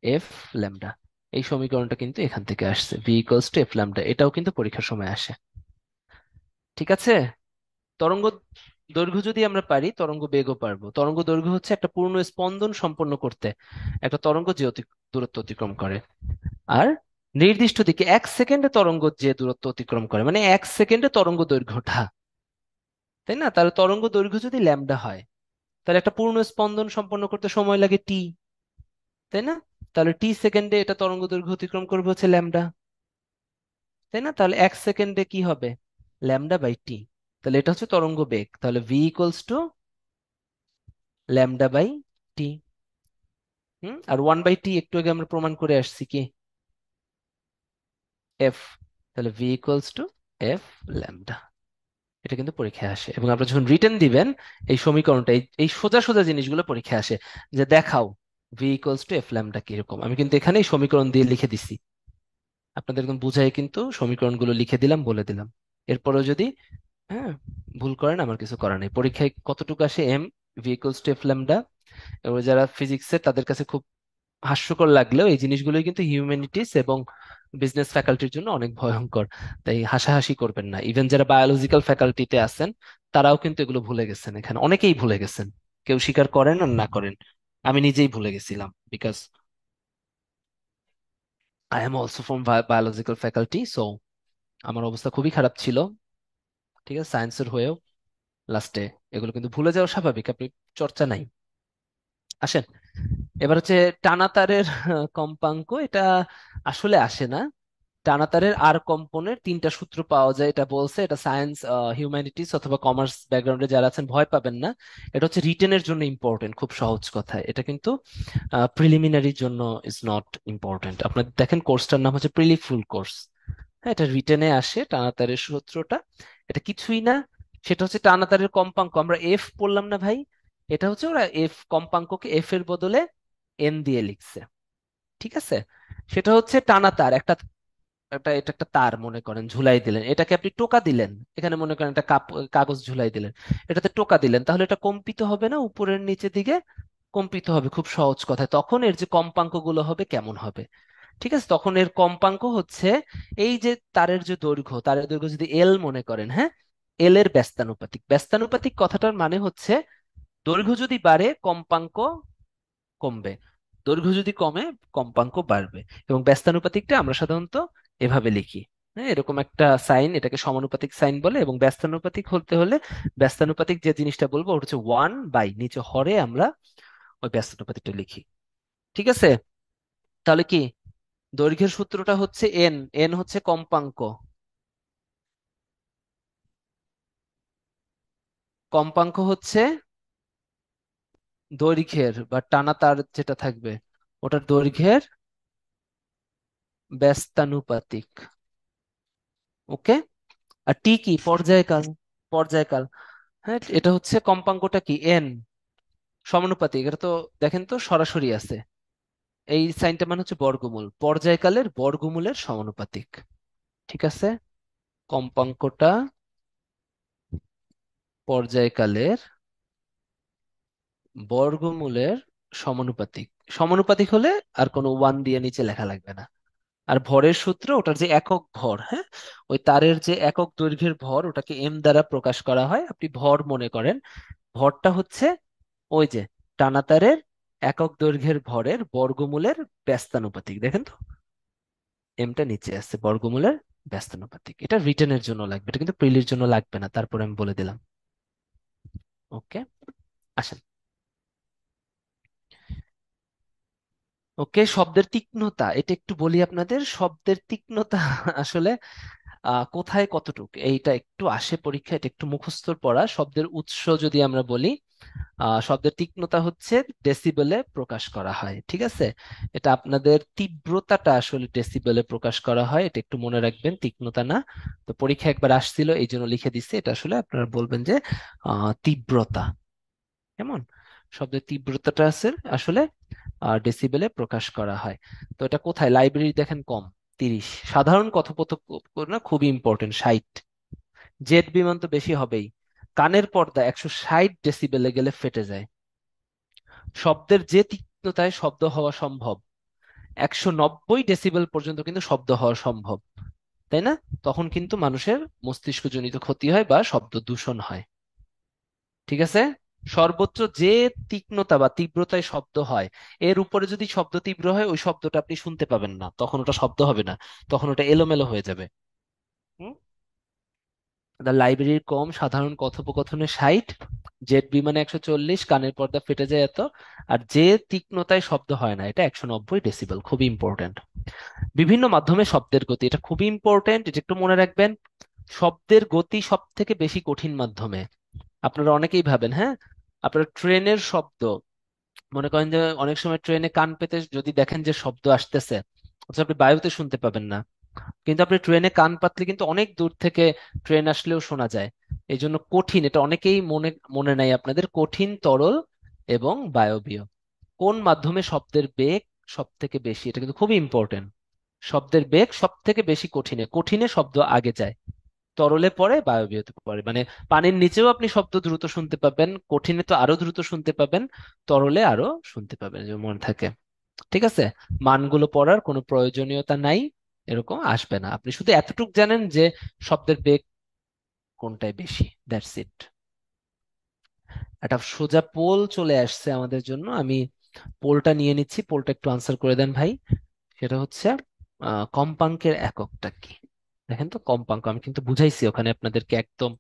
F lambda. এই সমীকরণটা কিন্তু এখান থেকে আসছে, V equals to F lambda, এটাও কিন্তু পরীক্ষার সময় আসে। ঠিক আছে, তরঙ্গ দৈর্ঘ্য যদি আমরা পারি, তরঙ্গ বেগও পারবো। তরঙ্গ দৈর্ঘ্য হচ্ছে একটা পূর্ণ স্পন্দন সম্পন্ন করতে একটা তরঙ্গ যে দূরত্ব অতিক্রম করে। আর নির্দিষ্ট দিকে 1 সেকেন্ডে তরঙ্গ যে দূরত্ব অতিক্রম করে, মানে 1 সেকেন্ডে তরঙ্গ দৈর্ঘ্যটা, তাই না? তাহলে তরঙ্গ দৈর্ঘ্য যদি ল্যামডা হয়, তাহলে একটা পূর্ণ স্পন্দন সম্পন্ন করতে সময় লাগে টি, তাই না? তাহলে টি সেকেন্ডে এটা তরঙ্গ দৈর্ঘ্য অতিক্রম করবে হচ্ছে ল্যামডা, তাই না? তাহলে 1 সেকেন্ডে কি হবে? Lambda by T. তাহলে এটা হচ্ছে তরঙ্গ বেগ। তাহলে V equals to lambda by T. আর 1/t একটু আগে আমরা প্রমাণ করে আসছি কি? এফ। তাহলে V equals to F lambda. এটা কিন্তু পরীক্ষায় আসে, এবং আপনারা যখন রিটেন দিবেন এই সমীকরণটা, এই সোজা সোজা জিনিসগুলো পরীক্ষায় আসে, যে দেখাও V equals to F lambda কিরকম। আমি কিন্তু এখানে এই সমীকরণ দিয়ে লিখে দিছি, আপনাদের একদম বুঝাই কিন্তু সমীকরণগুলো লিখে দিলাম, বলে দিলাম। এরপরেও যদি, হ্যাঁ, ভুল করেন, আমার কিছু করার নেই। পরীক্ষায় কতটুকু আসে? M, V equals to F lambda. এবার যারা ফিজিক্সের, তাদের কাছে খুব হাস্যকর লাগলেও এই জিনিসগুলোই কিন্তু হিউম্যানিটিস এবং বিজনেস ফ্যাকাল্টির জন্য অনেক ভয়ঙ্কর। তাই হাসাহাসি করবেন না, ইভেন যারা বায়োলজিক্যাল ফ্যাকাল্টিতে আছেন তারাও কিন্তু এগুলো ভুলে গেছেন, এখানে অনেকেই ভুলে গেছেন, কেউ স্বীকার করেন আর না করেন। আমি নিজেই ভুলে গেছিলাম, because I am also from biological faculty, so আমার অবস্থা খুবই খারাপ ছিল। ঠিক আছে, সায়েন্সের হয়েও লাস্টে এগুলো কিন্তু ভুলে যাওয়া স্বাভাবিক, আপনি চর্চা নাই। আসেন, এবার হচ্ছে টানা তারের কম্পাঙ্ক, এটা আসলে আসে না। টানা তারের আর কম্পনের 3টা সূত্র পাওয়া যায়, এটা বলছে। এটা সায়েন্স, হিউম্যানিটিস অথবা কমার্স ব্যাকগ্রাউন্ডে যারা আছেন ভয় পাবেন না। এটা হচ্ছে রিটেনের জন্য ইম্পর্টেন্ট, খুব সহজ কথায়। এটা কিন্তু প্রিলিমিনারির জন্য ইজ নট ইম্পর্টেন্ট। আপনার দেখেন কোর্সটার নাম হচ্ছে প্রিলি ফুল কোর্স। হ্যাঁ, এটা রিটেনে আসে টানা তারের সূত্রটা। এটা কিছুই না, সেটা হচ্ছে টানা তারের কম্পাঙ্ক। আমরা এফ বললাম না ভাই? এটা হচ্ছে ওরা এফ কম্পাঙ্ককে এফ এর বদলে এন দিয়ে লিখছে। ঠিক আছে, সেটা হচ্ছে টানা তার একটা, এটা একটা তার মনে করেন ঝুলাই দিলেন, এটাকে আপনি টোকা দিলেন, এখানে মনে করেন একটা কাগজ ঝুলাই দিলেন, এটাতে টোকা দিলেন, তাহলে এটা কম্পিত হবে না উপরের নিচের দিকে? কম্পিত হবে। খুব সহজ কথায় তখন এর যে কম্পাঙ্ক গুলো হবে কেমন হবে? ঠিক আছে, তখন এর কম্পাঙ্ক হচ্ছে এই যে তারের যে দৈর্ঘ্য, তারের দৈর্ঘ্য যদি এল মনে করেন, হ্যাঁ, এল এর ব্যস্তানুপাতিক। ব্যস্তানুপাতিক কথাটার মানে হচ্ছে দৈর্ঘ্য যদি বাড়ে কম্পাঙ্ক কমবে, দৈর্ঘ্য যদি কমে কম্পাঙ্ক বাড়বে। এবং ব্যস্তানুপাতিকটা আমরা সাধারণত এভাবে লিখি, হ্যাঁ, এরকম একটা সাইন, এটাকে সমানুপাতিক সাইন বলে। এবং ব্যস্তানুপাতিক হতে হলে ব্যস্তানুপাতিক যে জিনিসটা বলবো ওটা হচ্ছে 1/, নিচে হরে আমরা ওই ব্যস্তানুপাতিকটা লিখি। ঠিক আছে, তাহলে কি দৈর্ঘ্যের সূত্রটা হচ্ছে এন, এন হচ্ছে কম্পাঙ্ক, কম্পাঙ্ক হচ্ছে দৈর্ঘ্যের বা টানা তার যেটা থাকবে ওটার দৈর্ঘ্যের ব্যস্তানুপাতিক। ওকে। আর টি কি? পর্যায়কাল। পর্যায়কাল, হ্যাঁ, এটা হচ্ছে কম্পাঙ্কটা কি? এন, সমানুপাতিক। এটা তো দেখেন তো সরাসরি আছে, এই সাইনটা মানে হচ্ছে বর্গমূল, পর্যায়কালের বর্গমূলের সমানুপাতিক। ঠিক আছে, কম্পাঙ্কটা পর্যায়কালের বর্গমূলের সমানুপাতিক। সমানুপাতিক হলে আর কোনো ওয়ান দিয়ে নিচে লেখা লাগবে না। আর ভরের সূত্র, ওটার যে একক ভর, হ্যাঁ, ওই তারের যে একক দৈর্ঘ্যের ভর ওটাকে এম দ্বারা প্রকাশ করা হয়। আপনি ভর মনে করেন, ভরটা হচ্ছে ওই যে টানা তারের একক দৈর্ঘ্যের ভরের বর্গমূলের ব্যস্তানুপাতিক। দেখেন তো এমটা নিচে আছে, বর্গমূলের ব্যস্তানুপাতিক। এটা রিটেনের জন্য লাগবে, এটা কিন্তু প্রিলির জন্য লাগবে না, তারপরে আমি বলে দিলাম। ওকে, আসেন। ওকে, শব্দের তীক্ষ্ণতা এটা একটু বলি আপনাদের। শব্দের তীক্ষ্ণতা আসলে কোথায় কতটুকু এইটা একটু আসে পরীক্ষা, এটা একটু মুখস্থর পড়া। শব্দের উৎস যদি আমরা বলি, শব্দের তীক্ষ্ণতা হচ্ছে ডেসিবেলে প্রকাশ করা হয়। ঠিক আছে, এটা আপনাদের তীব্রতাটা আসলে ডেসিবেলে প্রকাশ করা হয়, এটা একটু মনে রাখবেন, তীক্ষ্ণতা না। তো পরীক্ষা একবার আসছিল এই জন্য লিখে দিচ্ছে, এটা আসলে আপনারা বলবেন যে তীব্রতা। কেমন? শব্দের তীব্রতাটা আছে আসলে ডেসিবেলে প্রকাশ করা হয়। তো এটা কোথায়? লাইব্রেরি দেখেন কম 30, সাধারণ কথোপকথন খুবই ইম্পর্টেন্ট 60, জেট বিমান তো বেশি হবেই। কানের পর্দা 160 ডেসিবেলে গেলে ফেটে যায়। শব্দের যে তীক্ষ্ণতায় শব্দ হওয়া সম্ভব 190 ডেসিবেল পর্যন্ত কিন্তু শব্দ হওয়া সম্ভব, তাই না? তখন কিন্তু মানুষের মস্তিষ্কজনিত ক্ষতি হয় বা শব্দ দূষণ হয়। ঠিক আছে, সর্বোচ্চ যে তীক্ষ্ণতা বা তীব্রতায় শব্দ হয় এর উপরে যদি শব্দ তীব্র হয় ওই শব্দটা আপনি শুনতে পাবেন না, তখন ওটা শব্দ হবে না, তখন ওটা এলোমেলো হয়ে যাবে। লাইব্রেরির কম, সাধারণ কথোপকথনে 60, জেট বিমানে 140, কানের পর্দা ফেটে যায় এত। আর যে তীক্ষ্ণতায় শব্দ হয় না এটা 190 ডেসিবেল, খুবই ইম্পর্টেন্ট। বিভিন্ন মাধ্যমে শব্দের গতি, এটা খুবই ইম্পর্টেন্ট, এটা একটু মনে রাখবেন। শব্দের গতি সব থেকে বেশি কঠিন মাধ্যমে। আপনারা অনেকেই ভাবেন, হ্যাঁ, আপনারা ট্রেনের শব্দ মনে করেন যে অনেক সময় ট্রেনে কান পেতে যদি দেখেন যে শব্দ আসতেছে, অথচ আপনি বায়ুতে শুনতে পাবেন না, কিন্তু আপনি ট্রেনে কান পাতলে কিন্তু অনেক দূর থেকে ট্রেন আসলেও শোনা যায়। এই জন্য কঠিন, এটা অনেকেই মনে মনে নাই আপনাদের, কঠিন, তরল এবং বায়বীয়। কোন মাধ্যমে শব্দের বেগ সব থেকে বেশি, এটা কিন্তু খুবই ইম্পর্টেন্ট। শব্দের বেগ সব থেকে বেশি কঠিনে, কঠিনে শব্দ আগে যায়, তরলে পরে, বায়বীয়তে পরে। মানে পানির নিচেও আপনি শব্দ দ্রুত শুনতে পাবেন, কঠিনে তো আরো দ্রুত শুনতে পাবেন, তরলে আরো শুনতে পাবেন, যে মনে থাকে। ঠিক আছে, মানগুলো পড়ার কোনো প্রয়োজনীয়তা নাই, এরকম আসবে না, আপনি শুধু এতটুকু জানেন যে শব্দের বেগ কোনটায় বেশি, দ্যাটস ইট। একটা সোজা পোল চলে আসছে আমাদের জন্য, আমি পোলটা নিয়ে নিচ্ছি, পোলটা একটু আনসার করে দেন ভাই। সেটা হচ্ছে কম্পাঙ্কের এককটা কি? দেখেন তো কম্পাঙ্ক, আমি কিন্তু বুঝাইছি ওখানে আপনাদেরকে, একদম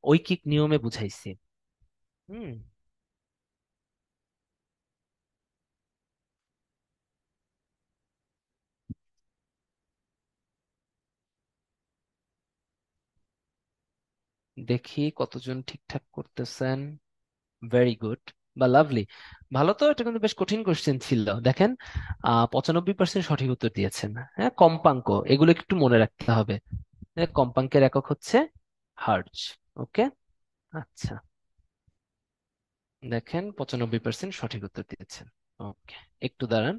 ঐকিক নিয়মে বুঝাইছি। হুম, দেখি কতজন ঠিকঠাক করতেছেন। ভেরি গুড বা লাভলি, ভালো। তো এটা কিন্তু বেশ কঠিন কোশ্চেন ছিল, দেখেন 95% সঠিক উত্তর দিয়েছেন। হ্যাঁ, কম্পাঙ্ক এগুলো একটু মনে রাখতে হবে। কম্পাঙ্কের একক হচ্ছে হার্টজ। ওকে, আচ্ছা, দেখেন 95% সঠিক উত্তর দিয়েছেন। ওকে, একটু দাঁড়ান।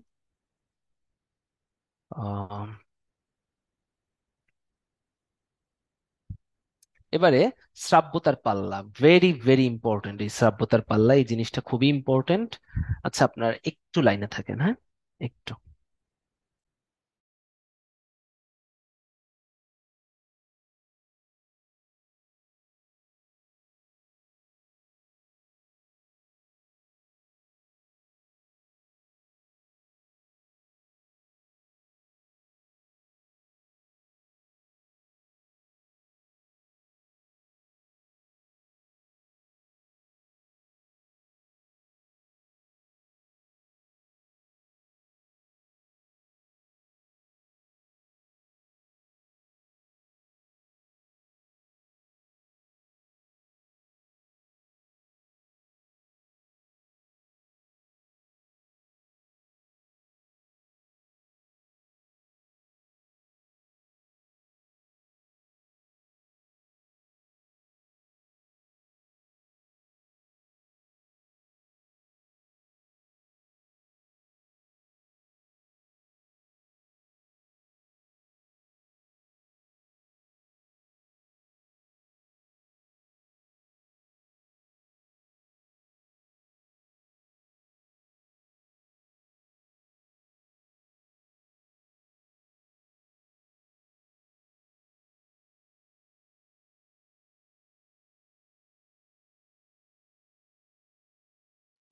এবারে শ্রাব্যতার পাল্লা, ভেরি ভেরি ইম্পর্টেন্ট। এই শ্রাব্যতার পাল্লা, এই জিনিসটা খুবই ইম্পর্টেন্ট। আচ্ছা, আপনার একটু লাইনে থাকেন, হ্যাঁ, একটু।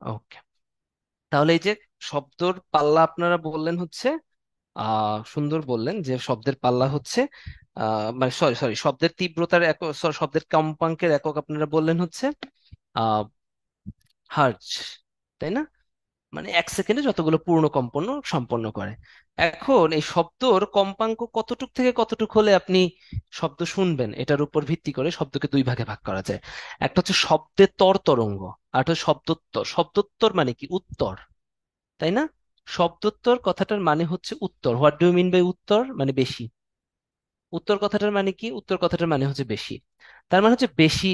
ওকে, তাহলে এই যে শব্দর পাল্লা আপনারা বললেন হচ্ছে, সুন্দর বললেন যে শব্দের পাল্লা হচ্ছে, মানে সরি সরি, শব্দের তীব্রতার একক, শব্দের কম্পাঙ্কের একক আপনারা বললেন হচ্ছে আহ হার্জ, তাই না? মানে 1 সেকেন্ডে যতগুলো পূর্ণ কম্পন সম্পন্ন করে। এখন এই শব্দর কম্পাঙ্ক কতটুক থেকে কতটুক হলে আপনি শব্দ শুনবেন, এটার উপর ভিত্তি করে শব্দকে দুই ভাগে ভাগ করা যায়। একটা হচ্ছে শব্দের তরঙ্গ, আর একটা হচ্ছে শব্দোত্তর। শব্দোত্তর মানে কি? উত্তর, তাই না? শব্দোত্তর কথাটার মানে হচ্ছে উত্তর। What do you mean by উত্তর? মানে বেশি। উত্তর কথাটার মানে কি? উত্তর কথাটার মানে হচ্ছে বেশি। তার মানে হচ্ছে বেশি,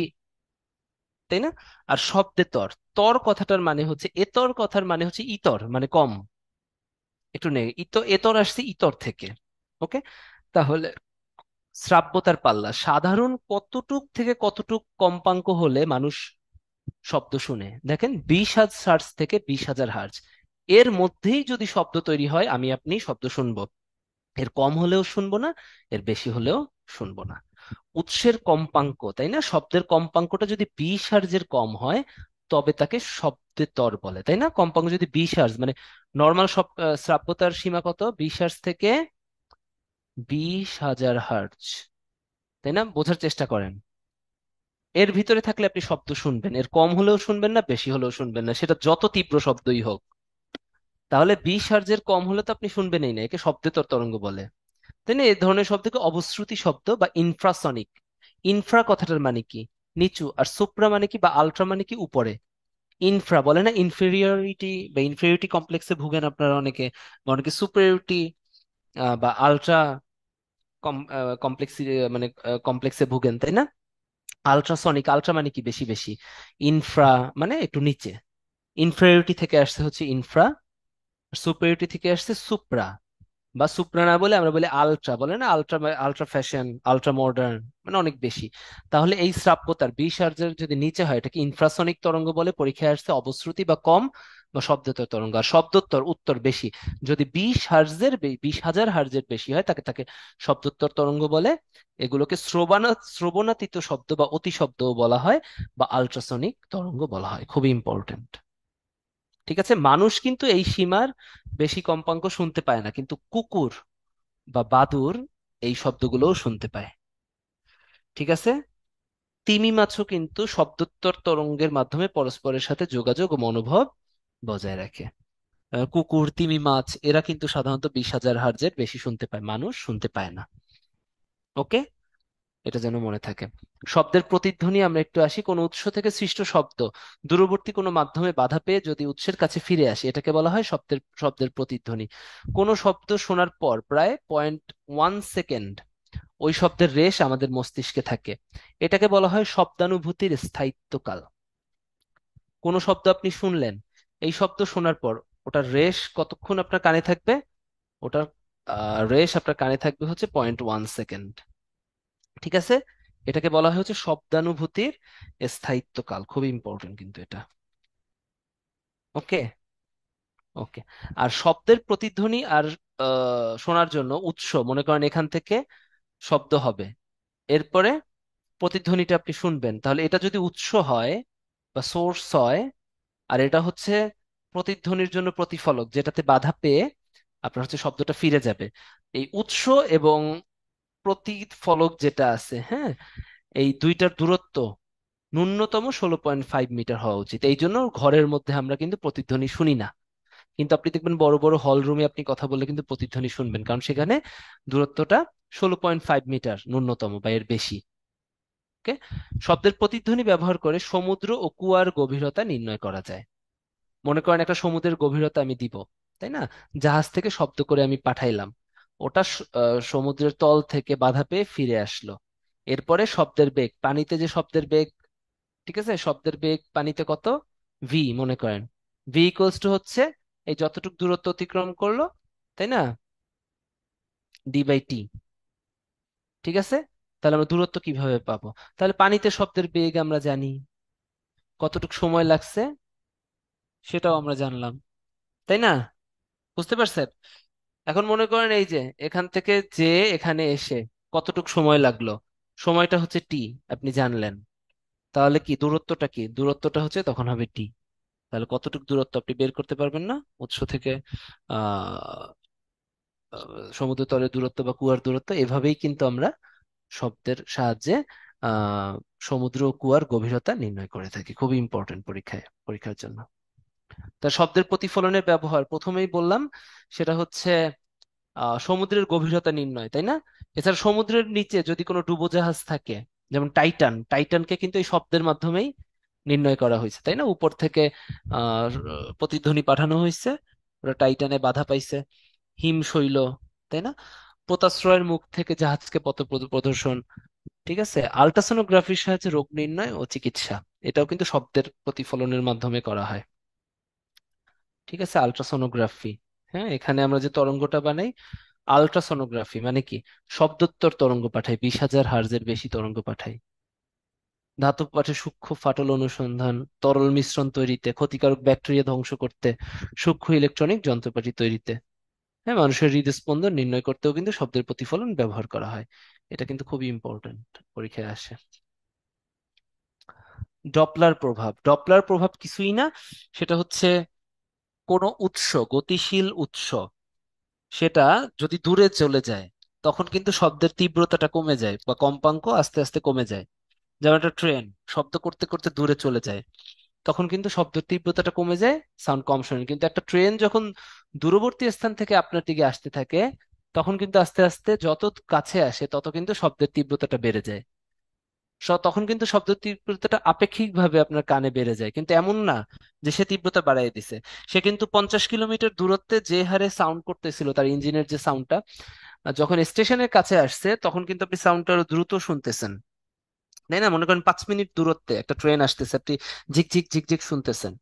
তাই না? আর শব্দে তর, তর কথাটার মানে হচ্ছে, এতর কথার মানে হচ্ছে ইতর, মানে কম। একটু নেই, এতর আসছে ইতর থেকে। ওকে, তাহলে শ্রাব্যতার পাল্লা সাধারণ কতটুক থেকে কতটুক কম্পাঙ্ক হলে মানুষ শব্দ শুনে? দেখেন, 20,000 হার্জ থেকে 20,000 হার্জ এর মধ্যেই যদি শব্দ তৈরি হয়, আমি আপনি শব্দ শুনবো। এর কম হলেও শুনবো না, এর বেশি হলেও শুনবো না। উৎসের কম্পাঙ্ক, তাই না? শব্দের কম্পাঙ্কটা যদি 20 হার্জের কম হয়, তবে তাকে শব্দের তর বলে, তাই না? কম্পাঙ্ক যদি 20 হার্জ, মানে নর্মাল সব শ্রাব্যতার সীমা কত? 20 হার্জ থেকে 20,000 হার্জ, তাই না? বোঝার চেষ্টা করেন। এর ভিতরে থাকলে আপনি শব্দ শুনবেন, এর কম হলেও শুনবেন না, বেশি হলেও শুনবেন না, সেটা যত তীব্র শব্দই হোক। তাহলে 20 হার্জের কম হলে তো আপনি শুনবেনই না, একে শব্দের তরঙ্গ বলে, তাই না? এই ধরনের শব্দকে অবশ্রুতি শব্দ বা ইনফ্রাসনিক। ইনফ্রা কথাটার মানে কি? নিচু। আর সুপ্রা মানে কি, বা আলট্রা মানে কি? উপরে। ইনফ্রা বলে না ইনফেরিয়রিটি বা ইনফেরিয়রিটি কমপ্লেক্সে ভুগেন আপনারা অনেকে, বা অনেকে সুপেরিয়রিটি বা আলট্রা কমপ্লেক্সি, মানে কমপ্লেক্সে ভুগেন, তাই না? আলট্রাসনিক, আলট্রা মানে কি? বেশি বেশি। ইনফ্রা মানে একটু নিচে। ইনফেরিয়রিটি থেকে আসছে হচ্ছে ইনফ্রা, সুপেরিয়রিটি থেকে আসছে সুপ্রা। বা সুপ্রা না বলে আমরা বলি আলট্রা, বলে না ultra, ultra fashion, ultra modern, মানে অনেক বেশি। তাহলে এই শ্রাব্যতার 20 হার্জের যদি নিচে হয়, এটাকে ইনফ্রাসনিক তরঙ্গ বলে। পরীক্ষায় আসছে অবশ্রুতি বা কম, বা শব্দোত্তর তরঙ্গ। আর শব্দোত্তর, উত্তর বেশি, যদি 20 হার্জের বেশি হয়, তাকে তাকে শব্দোত্তর তরঙ্গ বলে। এগুলোকে শ্রবণাতীত শব্দ বা অতি শব্দও বলা হয়, বা আল্ট্রাসনিক তরঙ্গ বলা হয়। খুবই ইম্পর্টেন্ট। ঠিক আছে, মানুষ কিন্তু এই সীমার বেশি কম্পাঙ্ক শুনতে পায় না, কিন্তু কুকুর বা বাদুড় এই শব্দগুলোও শুনতে পায়। ঠিক আছে, তিমি মাছও কিন্তু শব্দোত্তর তরঙ্গের মাধ্যমে পরস্পরের সাথে যোগাযোগ ও মনোভাব বজায় রাখে। কুকুর, তিমি মাছ এরা কিন্তু সাধারণত 20,000 হার্জের বেশি শুনতে পায়, মানুষ শুনতে পায় না। ওকে, এটা যেন মনে থাকে। শব্দের প্রতিধ্বনি আমরা একটু আসি। কোন উৎস থেকে সৃষ্ট শব্দ দূরবর্তী কোনো মাধ্যমে বাধা পেয়ে যদি উৎসের কাছে ফিরে আসে, এটাকে বলা হয় শব্দের শব্দের প্রতিধ্বনি। কোন শব্দ শোনার পর প্রায় 0.1 সেকেন্ড ওই শব্দের রেশ আমাদের মস্তিষ্কে থাকে, এটাকে বলা হয় শব্দানুভূতির স্থায়িত্বকাল। কোন শব্দ আপনি শুনলেন, এই শব্দ শোনার পর ওটার রেশ কতক্ষণ আপনার কানে থাকবে? ওটার রেশ আপনার কানে থাকবে হচ্ছে 0.1 সেকেন্ড। ঠিক আছে, এটাকে বলা হয় হচ্ছে শব্দানুভূতির স্থায়িত্বকাল। খুবই ইম্পর্টেন্ট কিন্তু এটা। ওকে। ওকে। আর শব্দের প্রতিধ্বনি আর শোনার জন্য উৎস, মনে করেন এখান থেকে শব্দ হবে, এরপরে প্রতিধ্বনিটা আপনি শুনবেন, তাহলে এটা যদি উৎস হয় বা সোর্স হয়, আর এটা হচ্ছে প্রতিধ্বনির জন্য প্রতিফলক, যেটাতে বাধা পেয়ে আপনার হচ্ছে শব্দটা ফিরে যাবে। এই উৎস এবং প্রতিফলক যেটা আছে, হ্যাঁ, এই দুইটার দূরত্ব ন্যূনতম 16.5 মিটার হওয়া উচিত। এই জন্য ঘরের মধ্যে আমরা কিন্তু প্রতিধ্বনি শুনি না। কিন্তু আপনি দেখবেন বড় বড় হল রুমে আপনি কথা বললে কিন্তু প্রতিধ্বনি শুনবেন, কারণ সেখানে দূরত্বটা 16.5 মিটার ন্যূনতম বা এর বেশি। ওকে। শব্দের প্রতিধ্বনি ব্যবহার করে সমুদ্র ও কুয়ার গভীরতা নির্ণয় করা যায়। মনে করেন একটা সমুদ্রের গভীরতা আমি দিব, তাই না? জাহাজ থেকে শব্দ করে আমি পাঠাইলাম, ওটা সমুদ্রের তল থেকে বাধা পেয়ে ফিরে আসলো। এরপরে শব্দের বেগ, পানিতে যে শব্দের বেগ, ঠিক আছে, শব্দের বেগ পানিতে কত? ভি, মনে করেন ভি ইকুয়ালস টু হচ্ছে এই যতটুকু দূরত্ব অতিক্রম করলো, তাই না, ডি বাই টি। ঠিক আছে। তাহলে আমরা দূরত্ব কিভাবে পাবো? তাহলে পানিতে শব্দের বেগ আমরা জানি, কতটুকু সময় লাগছে সেটাও আমরা জানলাম, তাই না? বুঝতে পারছেন? এখন মনে করেন এই যে এখান থেকে যে এখানে এসে কতটুকু সময় লাগলো, সময়টা হচ্ছে টি, আপনি জানলেন। তাহলে কি দূরত্বটা, কি দূরত্বটা হচ্ছে তখন হবে টি। তাহলে কতটুকু দূরত্ব আপনি বের করতে পারবেন না উৎস থেকে আহ সমুদ্র তলের দূরত্ব বা কুয়ার দূরত্ব। এভাবেই কিন্তু আমরা শব্দের সাহায্যে আহ সমুদ্র ও কুয়ার গভীরতা নির্ণয় করে থাকি। খুবই ইম্পর্টেন্ট পরীক্ষার জন্য। তা শব্দের প্রতিফলনের ব্যবহার প্রথমেই বললাম, সেটা হচ্ছে সমুদ্রের গভীরতা নির্ণয়, তাই না? এছাড়া সমুদ্রের নিচে যদি কোনো ডুবোজাহাজ থাকে, যেমন টাইটানকে কিন্তু এই শব্দের মাধ্যমেই নির্ণয় করা হয়েছে, তাই না? উপর থেকে প্রতিধ্বনি পাঠানো হয়েছে, ওরা টাইটানে বাধা পাইছে। হিমশৈল, তাই না? পোতাশ্রয়ের মুখ থেকে জাহাজকে প্রদর্শন। ঠিক আছে। আল্ট্রাসোনোগ্রাফির সাহায্যে রোগ নির্ণয় ও চিকিৎসা, এটাও কিন্তু শব্দের প্রতিফলনের মাধ্যমে করা হয়। ঠিক আছে, আল্ট্রাসোনোগ্রাফি। হ্যাঁ, এখানে আমরা যে তরঙ্গটা বানাই, আল্ট্রাসোনোগ্রাফি মানে কি? শব্দোত্তর তরঙ্গ পাঠায়, 20,000 হার্জের বেশি তরঙ্গ পাঠায়। ধাতব পাঠে সূক্ষ্ম ফাটল অনুসন্ধান, তরল মিশ্রণ তৈরিতে, ক্ষতিকারক ব্যাকটেরিয়া ধ্বংস করতে, সূক্ষ্ম ইলেকট্রনিক যন্ত্রপাতি তৈরিতে। হ্যাঁ, মানুষের হৃদস্পন্দন নির্ণয় করতেও কিন্তু শব্দের প্রতিফলন ব্যবহার করা হয়। এটা কিন্তু খুবই ইম্পর্টেন্ট, পরীক্ষায় আসে। ডপলার প্রভাব কিছুই না, সেটা হচ্ছে কোনো উৎস, গতিশীল উৎস, সেটা যদি দূরে চলে যায় তখন কিন্তু শব্দের তীব্রতাটা কমে যায় বা কম্পাঙ্ক আস্তে আস্তে কমে যায়। যেমন একটা ট্রেন শব্দ করতে করতে দূরে চলে যায়, তখন কিন্তু শব্দের তীব্রতাটা কমে যায়, সাউন্ড কম শোনে। কিন্তু একটা ট্রেন যখন দূরবর্তী স্থান থেকে আপনার দিকে আসতে থাকে, তখন কিন্তু আস্তে আস্তে যত কাছে আসে তত কিন্তু শব্দের তীব্রতাটা বেড়ে যায়। তখন কিন্তু শব্দ তীব্রতাটা আপেক্ষিকভাবে আপনার কানে বেড়ে যায়, কিন্তু এমন না যে সে তীব্রতা বাড়াই দিছে। সে কিন্তু 50 কিলোমিটার দূরত্বে যে হারে সাউন্ড করতেছিল, তার ইঞ্জিনের যে সাউন্ডটা, যখন স্টেশনের কাছে আসছে তখন কিন্তু আপনি সাউন্ডটা আরো দ্রুত শুনতেছেন, তাই না? মনে করেন 5 মিনিট দূরত্বে একটা ট্রেন আসতেছে, আপনি ঝিকঝিক ঝিকঝিক শুনতেছেন,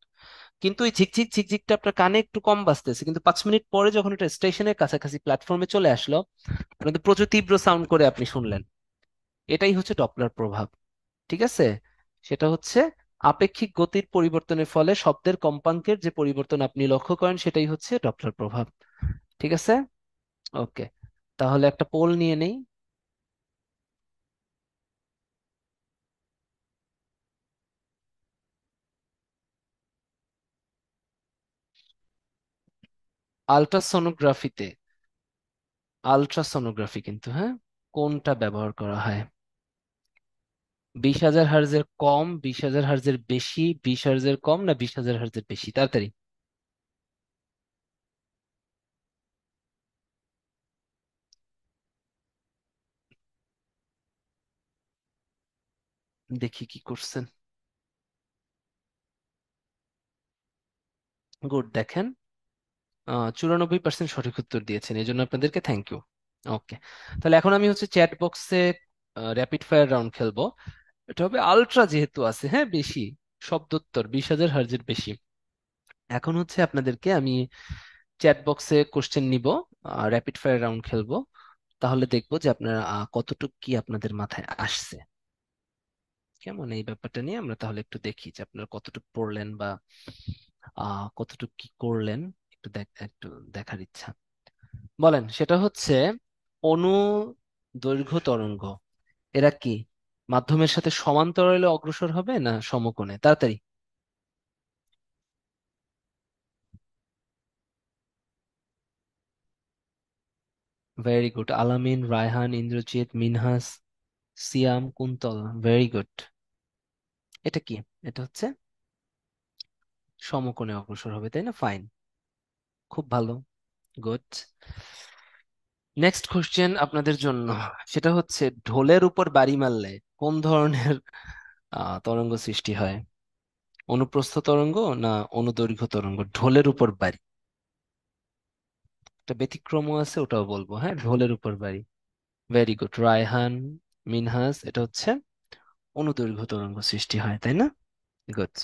কিন্তু ওই ঝিকঝিক ঝিকঝিকটা আপনার কানে একটু কম বাজতেছে, কিন্তু 5 মিনিট পরে যখন এটা স্টেশনের কাছাকাছি প্ল্যাটফর্মে চলে আসলো, কিন্তু প্রচুর তীব্র সাউন্ড করে আপনি শুনলেন। এটাই হচ্ছে ডপলার প্রভাব। ঠিক আছে। সেটা হচ্ছে আপেক্ষিক গতির পরিবর্তনের ফলে শব্দের কম্পাঙ্কের যে পরিবর্তন আপনি লক্ষ্য করেন, সেটাই হচ্ছে ডপলার প্রভাব। ঠিক আছে। ওকে। তাহলে একটা পোল নিয়ে নেই। আলট্রাসোনোগ্রাফিতে, আলট্রাসোনোগ্রাফি কিন্তু, হ্যাঁ, কোনটা ব্যবহার করা হয়? 20,000 হার্জের কম, 20,000 হার্জের বেশি, 20 হার্জের কম, না 20,000 হার্জের বেশি? তাড়াতাড়ি। দেখি কি করছেন। গুড, দেখেন 94% সঠিক উত্তর দিয়েছেন, এই জন্য আপনাদেরকে থ্যাংক ইউ। ওকে। তাহলে এখন আমি হচ্ছে চ্যাট বক্সে র্যাপিড ফায়ার রাউন্ড খেলবো। এটা হবে আলট্রা, যেহেতু আছে হ্যাঁ বেশি শব্দোত্তর, 20,000 হার্জের বেশি। এখন হচ্ছে আপনাদেরকে আমি চ্যাট বক্সে কোশ্চেন নিব, র্যাপিড ফায়ার রাউন্ড খেলবো। তাহলে দেখবো যে আপনারা কতটুকু কি আপনাদের মাথায় আসছে। কেমন এই ব্যাপারটা নিয়ে আমরা তাহলে একটু দেখি যে আপনারা কতটুকু পড়লেন বা কতটুকু কি করলেন। একটু দেখার ইচ্ছা। বলেন, সেটা হচ্ছে অনুদৈর্ঘ্য তরঙ্গ। এরা কি মাধ্যমের সাথে সমান্তরালে অগ্রসর হবে না সমকোণে? তাড়াতাড়ি। Very good. Alamin, Raihan, Indrajit, Minhas, Siam, Kuntal. Very good. এটা কি? এটা হচ্ছে সমকোণে অগ্রসর হবে, তাই না? ফাইন, খুব ভালো, গুড। নেক্সট কোশ্চেন আপনাদের জন্য, সেটা হচ্ছে ঢোলের উপর বাড়ি মারলে কোন ধরনের তরঙ্গ সৃষ্টি হয়? অনুপ্রস্থ তরঙ্গ না অনুদৈর্ঘ্য তরঙ্গ? ঢোলের উপর বাড়ি, একটা ব্যতিক্রমও আছে, ওটাও বলবো। হ্যাঁ, ঢোলের উপর বাড়ি। ভেরি গুড রায়হান, মিনহাস, এটা হচ্ছে অনুদৈর্ঘ্য তরঙ্গ সৃষ্টি হয়, তাই না? গুড।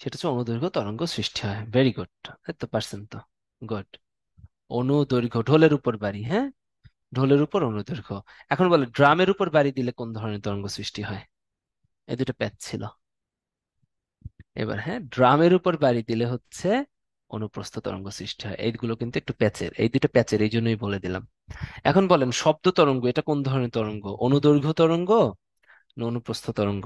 সেটা হচ্ছে অনুদৈর্ঘ্য তরঙ্গ সৃষ্টি হয়। Very good. এত পার্সেন্ট তো। গুড। অনুদৈর্ঘ্য ঢোলের উপর বাড়ি, হ্যাঁ, ঢোলের উপর অনুদৈর্ঘ্য। এখন বলে ড্রামের উপর বাড়ি দিলে কোন ধরনের তরঙ্গ সৃষ্টি হয়? এই দুটো প্যাচ ছিল। এবার হ্যাঁ, ড্রামের উপর বাড়ি দিলে হচ্ছে অনুপ্রস্থ তরঙ্গ সৃষ্টি হয়। এইগুলো কিন্তু একটু প্যাচের, এই দুটো প্যাচের, এই জন্যই বলে দিলাম। এখন বলেন, শব্দ তরঙ্গ এটা কোন ধরনের তরঙ্গ? অনুদৈর্ঘ্য তরঙ্গ না অনুপ্রস্থ তরঙ্গ?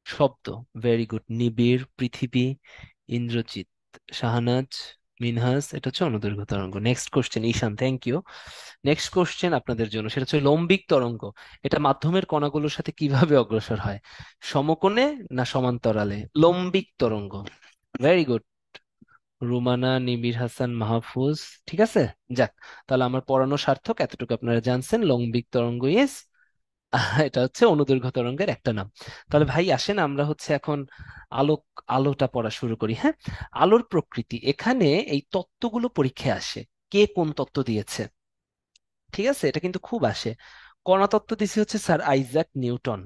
শব্দ। Very good. নিবিড়, পৃথিবী, ইন্দ্রজিৎ, শাহনাজ, মিনহাস, এটা হচ্ছে অনুদৈর্ঘ্য তরঙ্গ। Next question, Ishan, thank you. Next question আপনাদের জন্য, সেটা হচ্ছে লম্বিক তরঙ্গ। এটা মাধ্যমের কণাগুলোর সাথে কিভাবে অগ্রসর হয়? সমকোণে না সমান্তরালে? লম্বিক তরঙ্গ। Very good. রুমানা, নিবিড় হাসান, মাহফুজ। ঠিক আছে, যাক, তাহলে আমার পড়ানো সার্থক, এতটুকু আপনারা জানছেন লম্বিক তরঙ্গ ইস এটা হচ্ছে অনুদৈর্ঘ্য তরঙ্গের একটা নাম। তাহলে ভাই আসেন আমরা হচ্ছে এখন আলোক আলোটা পড়া শুরু করি। হ্যাঁ, আলোর প্রকৃতি, এখানে এই তত্ত্বগুলো পরীক্ষায় আসে। কে কোন তত্ত্ব দিয়েছে? ঠিক আছে, এটা কিন্তু খুব আসে। কণা তত্ত্ব দিছে হচ্ছে স্যার আইজাক নিউটন।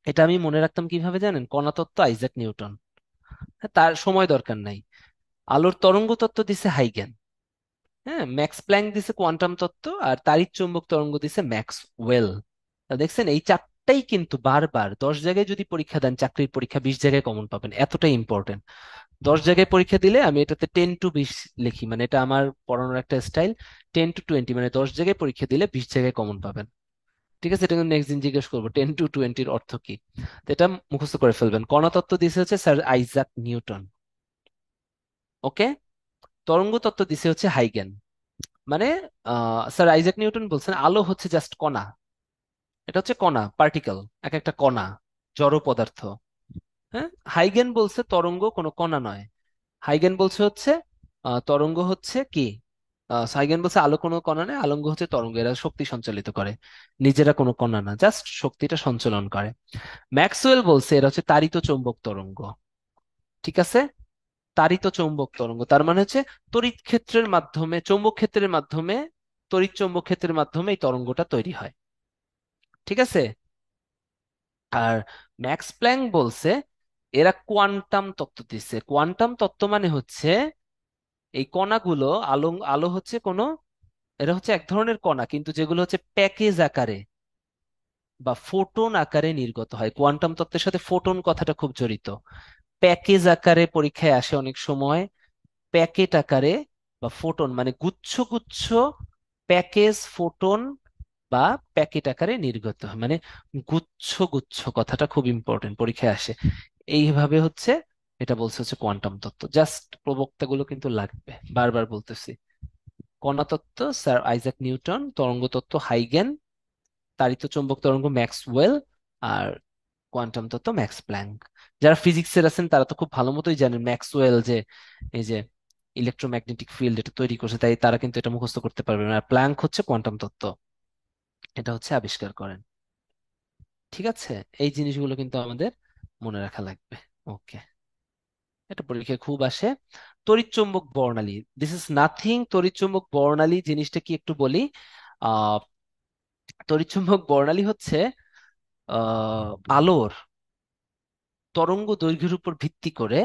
এটা আমি মনে রাখতাম কিভাবে জানেন? কণা তত্ত্ব আইজাক নিউটন। হ্যাঁ, তার সময় দরকার নাই। আলোর তরঙ্গ তত্ত্ব দিছে হাইগেন। হ্যাঁ, ম্যাক্স প্ল্যাঙ্ক দিছে কোয়ান্টাম তত্ত্ব, আর তাড়িৎ চৌম্বক তরঙ্গ দিছে ম্যাক্স ওয়েল। দেখছেন, এই চারটাই কিন্তু বারবার 10 জায়গায় যদি পরীক্ষা দেন, চাকরির পরীক্ষা 20 জায়গায় কমন পাবেন, এতটাই ইম্পর্টেন্ট। 10 জায়গায় পরীক্ষা দিলে আমি এটাতে 10 to 20 লিখি, মানে এটা আমার পড়ানোর একটা স্টাইল। 10 to 20, মানে 10 জায়গায় পরীক্ষা দিলে 20 জায়গায় কমন পাবেন। ঠিক আছে, এটা কিন্তু নেক্সট দিন জিজ্ঞেস করবো 10 to 20-র অর্থ কি। তো এটা মুখস্থ করে ফেলবেন। কণাতত্ত্ব দিছে হচ্ছে স্যার আইজাক নিউটন। ওকে। তরঙ্গ তত্ত্ব দিছে হচ্ছে হাইগেন। মানে স্যার আইজাক নিউটন বলছেন আলো হচ্ছে জাস্ট কণা। এটা হচ্ছে কণা, পার্টিকেল, এক একটা কণা, জড় পদার্থ। হ্যাঁ, হাইগেন বলছে তরঙ্গ কোনো কণা নয়। হাইগেন বলছে হচ্ছে তরঙ্গ হচ্ছে কি, হাইগেন বলছে আলো কোনো কণা নয়, আলোঙ্গ হচ্ছে তরঙ্গ, এরা শক্তি সঞ্চালিত করে, নিজেরা কোনো কণা না, জাস্ট শক্তিটা সঞ্চালন করে। ম্যাক্সওয়েল বলছে এরা হচ্ছে তাড়িত চৌম্বক তরঙ্গ। ঠিক আছে, তাড়িত চৌম্বক তরঙ্গ তার মানে হচ্ছে তড়িৎ ক্ষেত্রের মাধ্যমে, চৌম্বক ক্ষেত্রের মাধ্যমে, তড়িৎ চৌম্বক ক্ষেত্রের মাধ্যমে এই তরঙ্গটা তৈরি হয়। ঠিক আছে। আর ম্যাক্স প্ল্যাঙ্ক বলছে এরা কোয়ান্টাম তত্ত্ব দিচ্ছে। কোয়ান্টাম তত্ত্ব মানে হচ্ছে এই কণাগুলো, আলো আলো হচ্ছে কোনো, এরা হচ্ছে এক ধরনের কণা কিন্তু যেগুলো হচ্ছে প্যাকেজ আকারে বা ফোটন আকারে নির্গত হয়। কোয়ান্টাম তত্ত্বের সাথে ফোটন কথাটা খুব জড়িত। প্যাকেজ আকারে পরীক্ষায় আসে অনেক সময়, প্যাকেট আকারে বা ফোটন, মানে গুচ্ছ গুচ্ছ প্যাকেজ ফোটন বা প্যাকেট আকারে নির্গত হয়, মানে গুচ্ছ গুচ্ছ কথাটা খুব ইম্পর্টেন্ট, পরীক্ষায় আসে। এইভাবে হচ্ছে এটা বলছে হচ্ছে কোয়ান্টাম তত্ত্ব। জাস্ট প্রবক্তাগুলো কিন্তু লাগবে, বারবার বলতেছি। কণা তত্ত্ব স্যার আইজাক নিউটন, তরঙ্গ তত্ত্ব হাইগেন, তাড়িত চৌম্বক তরঙ্গ ম্যাক্সওয়েল, আর কোয়ান্টাম তত্ত্ব ম্যাক্স প্ল্যাঙ্ক। যারা ফিজিক্সের আছেন তারা তো খুব ভালো মতোই জানেন ম্যাক্সওয়েল যে এই যে ইলেকট্রোম্যাগনেটিক ফিল্ড এটা তৈরি করছে, তাই তারা কিন্তু এটা মুখস্থ করতে পারবে না। আর প্ল্যাঙ্ক হচ্ছে কোয়ান্টাম তত্ত্ব, এটা হচ্ছে আবিষ্কার করেন। ঠিক আছে, এই জিনিসগুলো কিন্তু আমাদের মনে রাখা লাগবে। ওকে, এটা পরীক্ষায় খুব আসে। তড়িৎচুম্বক বর্ণালী, দিস ইজ নাথিং। তড়িৎচুম্বক বর্ণালী জিনিসটা কি একটু বলি। আহ তড়িৎচুম্বক বর্ণালী হচ্ছে আহ আলোর তরঙ্গ দৈর্ঘ্যের উপর ভিত্তি করে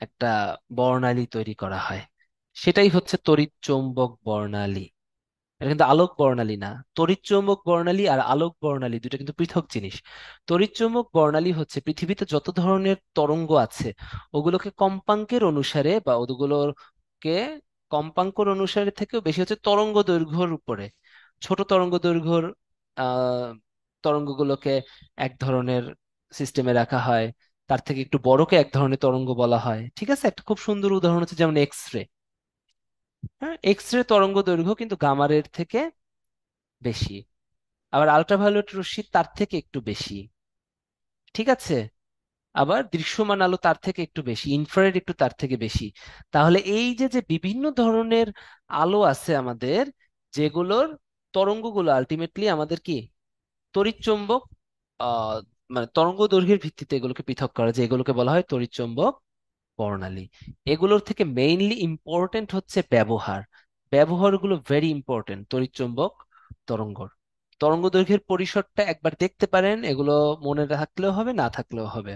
একটা বর্ণালী তৈরি করা হয়, সেটাই হচ্ছে তড়িৎ চৌম্বক বর্ণালী। এটা কিন্তু আলোক বর্ণালী না। তড়িৎচৌম্বক বর্ণালী আর আলোক বর্ণালী দুটো কিন্তু পৃথক জিনিস। তড়িৎচৌম্বক বর্ণালী হচ্ছে পৃথিবীতে যত ধরনের তরঙ্গ আছে ওগুলোকে কম্পাঙ্কের অনুসারে বা ওগুলোকে কম্পাঙ্কর অনুসারে থেকেও বেশি হচ্ছে তরঙ্গ দৈর্ঘ্যের উপরে। ছোট তরঙ্গ দৈর্ঘ্যের আহ তরঙ্গগুলোকে এক ধরনের সিস্টেমে রাখা হয়, তার থেকে একটু বড়কে এক ধরনের তরঙ্গ বলা হয়। ঠিক আছে, একটা খুব সুন্দর উদাহরণ হচ্ছে যেমন এক্স রে। হ্যাঁ, এক্স রে তরঙ্গ দৈর্ঘ্য কিন্তু গামা রের থেকে বেশি, আবার আল্ট্রাভায়োলেট রশ্মি তার থেকে একটু বেশি। ঠিক আছে, আবার দৃশ্যমান আলো তার থেকে একটু বেশি, ইনফ্রারেড একটু তার থেকে বেশি। তাহলে এই যে যে বিভিন্ন ধরনের আলো আছে আমাদের, যেগুলোর তরঙ্গগুলো আলটিমেটলি আমাদের কি তড়িৎচুম্বক আহ মানে তরঙ্গ দৈর্ঘ্যের ভিত্তিতে এগুলোকে পৃথক করা যায়, এগুলোকে বলা হয় তড়িৎচুম্বক বর্ণালী। এগুলোর থেকে মেইনলি ইম্পর্টেন্ট হচ্ছে ব্যবহার। ব্যবহারগুলো ভেরি ইম্পর্টেন্ট তড়িৎচুম্বক তরঙ্গর। তরঙ্গ দৈর্ঘ্যের পরিসরটা একবার দেখতে পারেন, এগুলো মনে থাকলেও হবে, না থাকলেও হবে।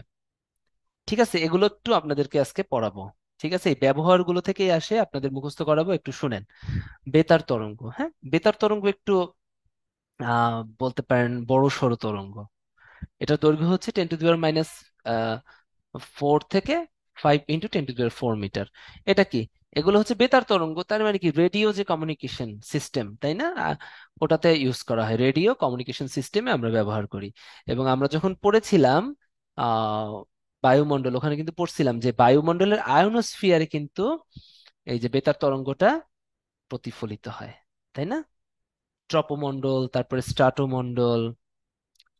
ঠিক আছে, এগুলো একটু আপনাদেরকে আজকে পড়াবো। ঠিক আছে, এই ব্যবহারগুলো থেকেই আসে, আপনাদের মুখস্থ করাবো, একটু শুনেন। বেতার তরঙ্গ, হ্যাঁ, বেতার তরঙ্গ একটু বলতে পারেন বড় সড় তরঙ্গ। এটার দৈর্ঘ্য হচ্ছে 10⁻⁴ থেকে 5 × 10⁴ মিটার। এটা কি, এগুলো হচ্ছে বেতার তরঙ্গ, তার মানে কি রেডিও যে কমিউনিকেশন সিস্টেম, তাই না? ওটাতে ইউজ করা হয়, রেডিও কমিউনিকেশন সিস্টেমে আমরা ব্যবহার করি। এবং আমরা যখন পড়েছিলাম আহ বায়ুমণ্ডল, ওখানে কিন্তু পড়ছিলাম যে বায়ুমণ্ডলের আয়োনোস্ফিয়ারে কিন্তু এই যে বেতার তরঙ্গটা প্রতিফলিত হয়, তাই না? ট্রপোমণ্ডল, তারপরে স্ট্রাটোমণ্ডল।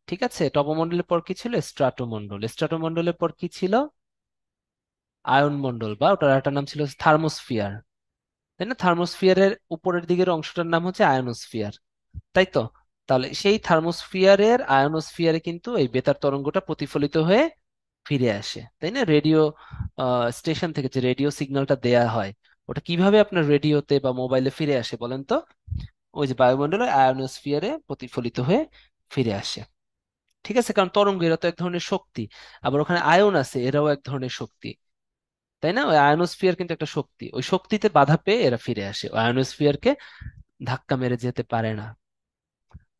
ঠিক আছে, টপোমণ্ডলের পর কি ছিল? স্ট্রাটোমণ্ডল। স্ট্রাটোমণ্ডলের পর কি ছিল? আয়ন মণ্ডল, বা ওটার একটা নাম ছিল থার্মোস্ফিয়ার, তাই না? থার্মোস্ফিয়ারের উপরের দিকের অংশটার নাম হচ্ছে আয়নোস্ফিয়ার, তাই তো? তাহলে সেই থার্মোস্ফিয়ারের আয়নোস্ফিয়ারে কিন্তু এই বেতার তরঙ্গটা প্রতিফলিত হয়ে ফিরে আসে, তাই না? রেডিও স্টেশন থেকে যে রেডিও সিগন্যালটা দেয়া হয়, ওটা কিভাবে আপনার রেডিওতে বা মোবাইলে ফিরে আসে বলেন তো? ওই যে বায়ুমণ্ডলের আয়নোস্ফিয়ারে প্রতিফলিত হয়ে ফিরে আসে। ঠিক আছে, কারণ তরঙ্গ এরা তো এক ধরনের শক্তি, আবার ওখানে আয়ন আছে, এরাও এক ধরনের শক্তি, তাই না? ওই আয়নোস্ফিয়ার কিন্তু একটা শক্তি, ওই শক্তিতে বাধা পেয়ে এরা ফিরে আসে, ওই আয়নোস্ফিয়ারকে ধাক্কা মেরে যেতে পারে না।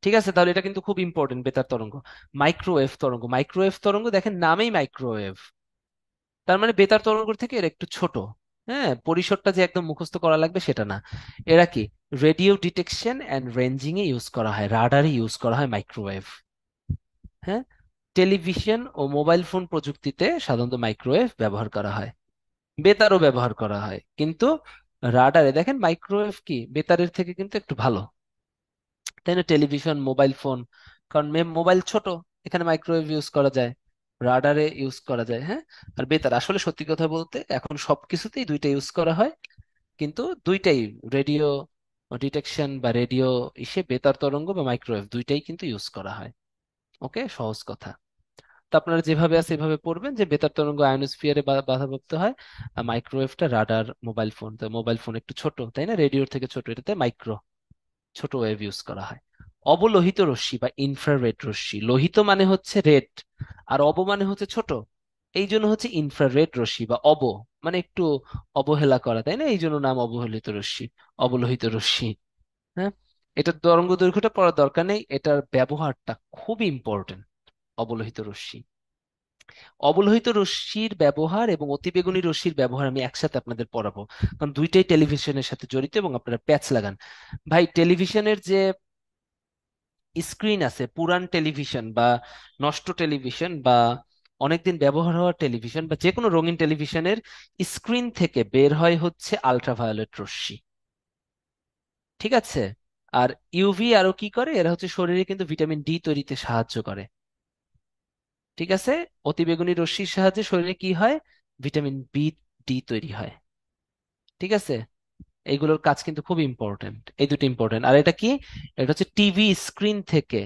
ঠিক আছে, তাহলে এটা কিন্তু খুব ইম্পর্টেন্ট বেতার তরঙ্গ। মাইক্রোওয়েভ তরঙ্গ, মাইক্রোওয়েভ তরঙ্গ দেখেন নামেই মাইক্রোওয়েভ, তার মানে বেতার তরঙ্গ থেকে এরা একটু ছোট। হ্যাঁ, পরিসরটা যে একদম মুখস্থ করা লাগবে সেটা না। এরা কি রেডিও ডিটেকশন এন্ড রেঞ্জিং এ ইউজ করা হয়, রাডারে ইউজ করা হয় মাইক্রোওয়েভ। হ্যাঁ, টেলিভিশন ও মোবাইল ফোন প্রযুক্তিতে সাধারণত মাইক্রোওয়েভ ব্যবহার করা হয়। বেতারও ব্যবহার করা হয়, কিন্তু রাডারে দেখেন মাইক্রোওয়েভ কি বেতারের থেকে কিন্তু একটু ভালো, তাই না? টেলিভিশন, মোবাইল ফোন, কারণ মোবাইল ছোট, এখানে মাইক্রোওয়েভ ইউজ করা যায়, রাডারে ইউজ করা যায়। হ্যাঁ, আর বেতার আসলে সত্যি কথা বলতে এখন সবকিছুতেই দুইটা ইউজ করা হয়, কিন্তু দুইটাই রেডিও ডিটেকশন বা রেডিও ইসে বেতার তরঙ্গ বা মাইক্রোওয়েভ দুইটাই কিন্তু ইউজ করা হয়। ওকে, সহজ কথা। তো আপনারা যেভাবে আছে এভাবে পড়বেন যে বেতার তরঙ্গ আয়নোস্ফিয়ারে বাধাপ্রাপ্ত হয়, আর মাইক্রোওয়েভটা রাডার, মোবাইল ফোন। তো মোবাইল ফোন একটু ছোট, তাই না? রেডিওর থেকে ছোট, এটাতে মাইক্রো ছোট ওয়েভ ইউজ করা হয়। অবলোহিত রশ্মি বা ইনফ্রারেড রশ্মি, লোহিত মানে হচ্ছে রেড, আর অব মানে হচ্ছে ছোট, এই জন্য হচ্ছে ইনফ্রারেড রশ্মি বা অব, মানে একটু অবহেলা করা, তাই না? এই জন্য নাম অবহেলিত রশ্মি, অবলোহিত রশ্মি। হ্যাঁ, এটার তরঙ্গ দৈর্ঘ্যটা পড়ার দরকার নেই, এটার ব্যবহারটা খুবই ইম্পর্টেন্ট। অবলোহিত রশ্মি, অবলোহিত রশ্মির ব্যবহার এবং অতিবেগুনি রশ্মির ব্যবহার আমি একসাথে আপনাদের পড়াবো, কারণ দুইটাই টেলিভিশনের সাথে জড়িত এবং আপনারা প্যাচ লাগান। ভাই, টেলিভিশনের যে স্ক্রিন আছে, পুরান টেলিভিশন বা নষ্ট টেলিভিশন বা অনেকদিন ব্যবহার হওয়া টেলিভিশন বা যে কোনো রঙিন টেলিভিশনের স্ক্রিন থেকে বের হয় হচ্ছে আল্ট্রাভায়োলেট রশ্মি। ঠিক আছে, আর ইউভি আরো কি করে, এরা হচ্ছে শরীরে কিন্তু ভিটামিন ডি তৈরিতে সাহায্য করে। ঠিক আছে, অতিবেগুনি রশ্মির সাহায্যে শরীরে কি হয়? ভিটামিন ডি তৈরি হয়। ঠিক আছে, এইগুলোর কাজ কিন্তু খুব ইম্পর্টেন্ট, এই দুটো ইম্পর্টেন্ট। আর এটা কি? এটা হচ্ছে টিভি স্ক্রিন থেকে,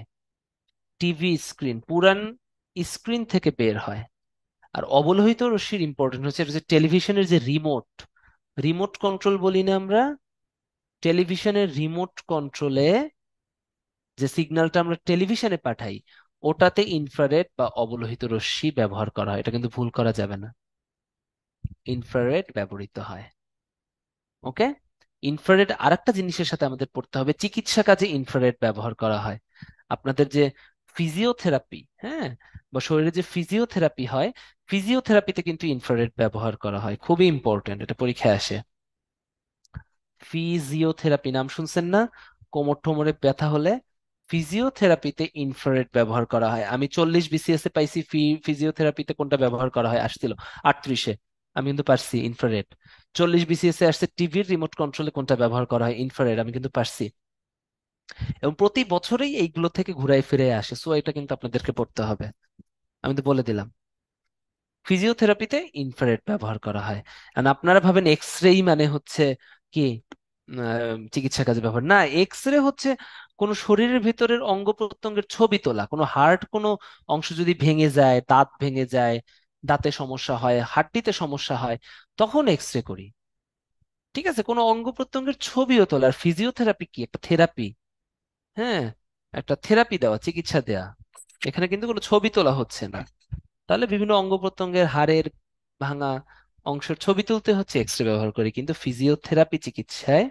টিভি স্ক্রিন পুরান স্ক্রিন থেকে বের হয়। আর অবলোহিত রশ্মির ইম্পর্টেন্ট হচ্ছে এটা হচ্ছে টেলিভিশনের যে রিমোট, রিমোট কন্ট্রোল বলি না আমরা, টেলিভিশনের রিমোট কন্ট্রোলে যে সিগন্যালটা আমরা টেলিভিশনে পাঠাই, ওটাতে ইনফ্রারেড বা অবলোহিত রশ্মি ব্যবহার করা হয়, এটা কিন্তু ভুল করা যাবে না, ইনফ্রারেড ব্যবহৃত হয়। ওকে, ইনফ্রারেড আরেকটা জিনিসের সাথে আমাদের পড়তে হবে, চিকিৎসা কাজে ইনফ্রারেড ব্যবহার করা হয়। আপনাদের যে ফিজিওথেরাপি, হ্যাঁ, বা শরীরে যে ফিজিওথেরাপি হয়, ফিজিওথেরাপিতে কিন্তু ইনফ্রারেড ব্যবহার করা হয়, খুবই ইম্পর্টেন্ট, এটা পরীক্ষায় আসে। ফিজিওথেরাপি নাম শুনছেন না? কোমর টোমরে ব্যথা হলে ফিজিওথেরাপিতে ইনফ্রারেড ব্যবহার করা হয়। আমি 40 বিসিএস এ পাইছি ফিজিওথেরাপিতে কোনটা ব্যবহার করা হয়, আসছিল 38-এ। আমি কিন্তু পারছি ইনফ্রারেড। 40 বিসিএস এ আসছে টিভির রিমোট কন্ট্রোলে কোনটা ব্যবহার করা হয়, ইনফ্রারেড, আমি কিন্তু পারছি। এবং প্রতি বছরেই এইগুলো থেকে ঘুরাই ফিরে আসে, সো এটা কিন্তু আপনাদেরকে পড়তে হবে। আমি তো বলে দিলাম ফিজিওথেরাপিতে ইনফ্রারেড ব্যবহার করা হয়। আর আপনারা ভাবেন এক্স রে মানে হচ্ছে কি চিকিৎসা কাজে ব্যবহার, না, এক্স রে হচ্ছে কোন শরীরের ভিতরের অঙ্গ প্রত্যঙ্গের ছবি তোলা। কোনো হার্ট, কোনো অংশ যদি ভেঙে যায়, দাঁত ভেঙে যায়, দাঁতে সমস্যা হয়, হাড্ডিতে সমস্যা হয়, তখন এক্স রে করি। ঠিক আছে, কোনো অঙ্গ প্রত্যঙ্গের ছবিও তোলা। আর ফিজিওথেরাপি কি, একটা থেরাপি। হ্যাঁ, একটা থেরাপি দেওয়া, চিকিৎসা দেওয়া। এখানে কিন্তু কোনো ছবি তোলা হচ্ছে না। তাহলে বিভিন্ন অঙ্গ প্রত্যঙ্গের হাড়ের ভাঙা অংশের ছবি তুলতে হচ্ছে এক্স রে ব্যবহার করি, কিন্তু ফিজিওথেরাপি চিকিৎসায়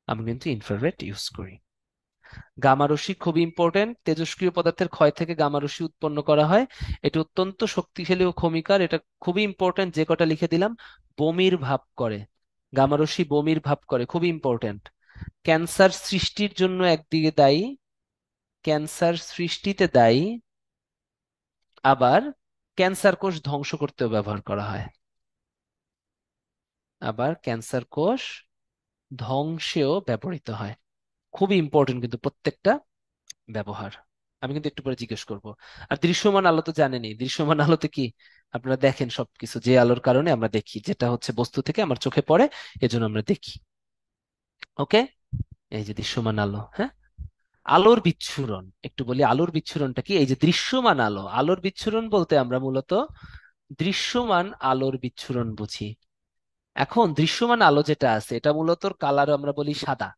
আমি কিন্তু ইনফ্রারেড ইউজ করি। গামা রশ্মি খুবই ইম্পর্টেন্ট, তেজস্ক্রিয় পদার্থের ক্ষয় থেকে গামা রশ্মি উৎপন্ন করা হয়। এটা অত্যন্ত শক্তিশালী ও ক্ষমিকার, এটা খুবই ইম্পর্টেন্ট, যে কটা লিখে দিলাম। বমির ভাব করে, গামা রশ্মি বমির ভাব করে, খুবই ইম্পর্টেন্ট। ক্যান্সার সৃষ্টির জন্য একদিকে দায়ী, ক্যান্সার সৃষ্টিতে দায়ী, আবার ক্যান্সার কোষ ধ্বংস করতেও ব্যবহার করা হয়। আবার ক্যান্সার কোষ ধ্বংসেও ব্যবহৃত হয়। খুবই ইম্পর্টেন্ট কিন্তু প্রত্যেকটা ব্যবহার। আমি কিন্তু একটু পরে জিজ্ঞেস করব। আর দৃশ্যমান আলো তো জানেনই, দৃশ্যমান আলোতে কি, আপনারা দেখেন সবকিছু, যে আলোর কারণে আমরা দেখি, যেটা হচ্ছে বস্তু থেকে আমার চোখে পড়ে, এজন্য আমরা দেখি। ওকে, এই যে দৃশ্যমান আলো, হ্যাঁ। আলোর বিচ্ছুরণ একটু বলি, আলোর বিচ্ছুরণটা কি? এই যে দৃশ্যমান আলো, আলোর বিচ্ছুরণ বলতে আমরা মূলত দৃশ্যমান আলোর বিচ্ছুরণ বুঝি। এখন দৃশ্যমান আলো যেটা আছে, এটা মূলত কালার আমরা বলি সাদা,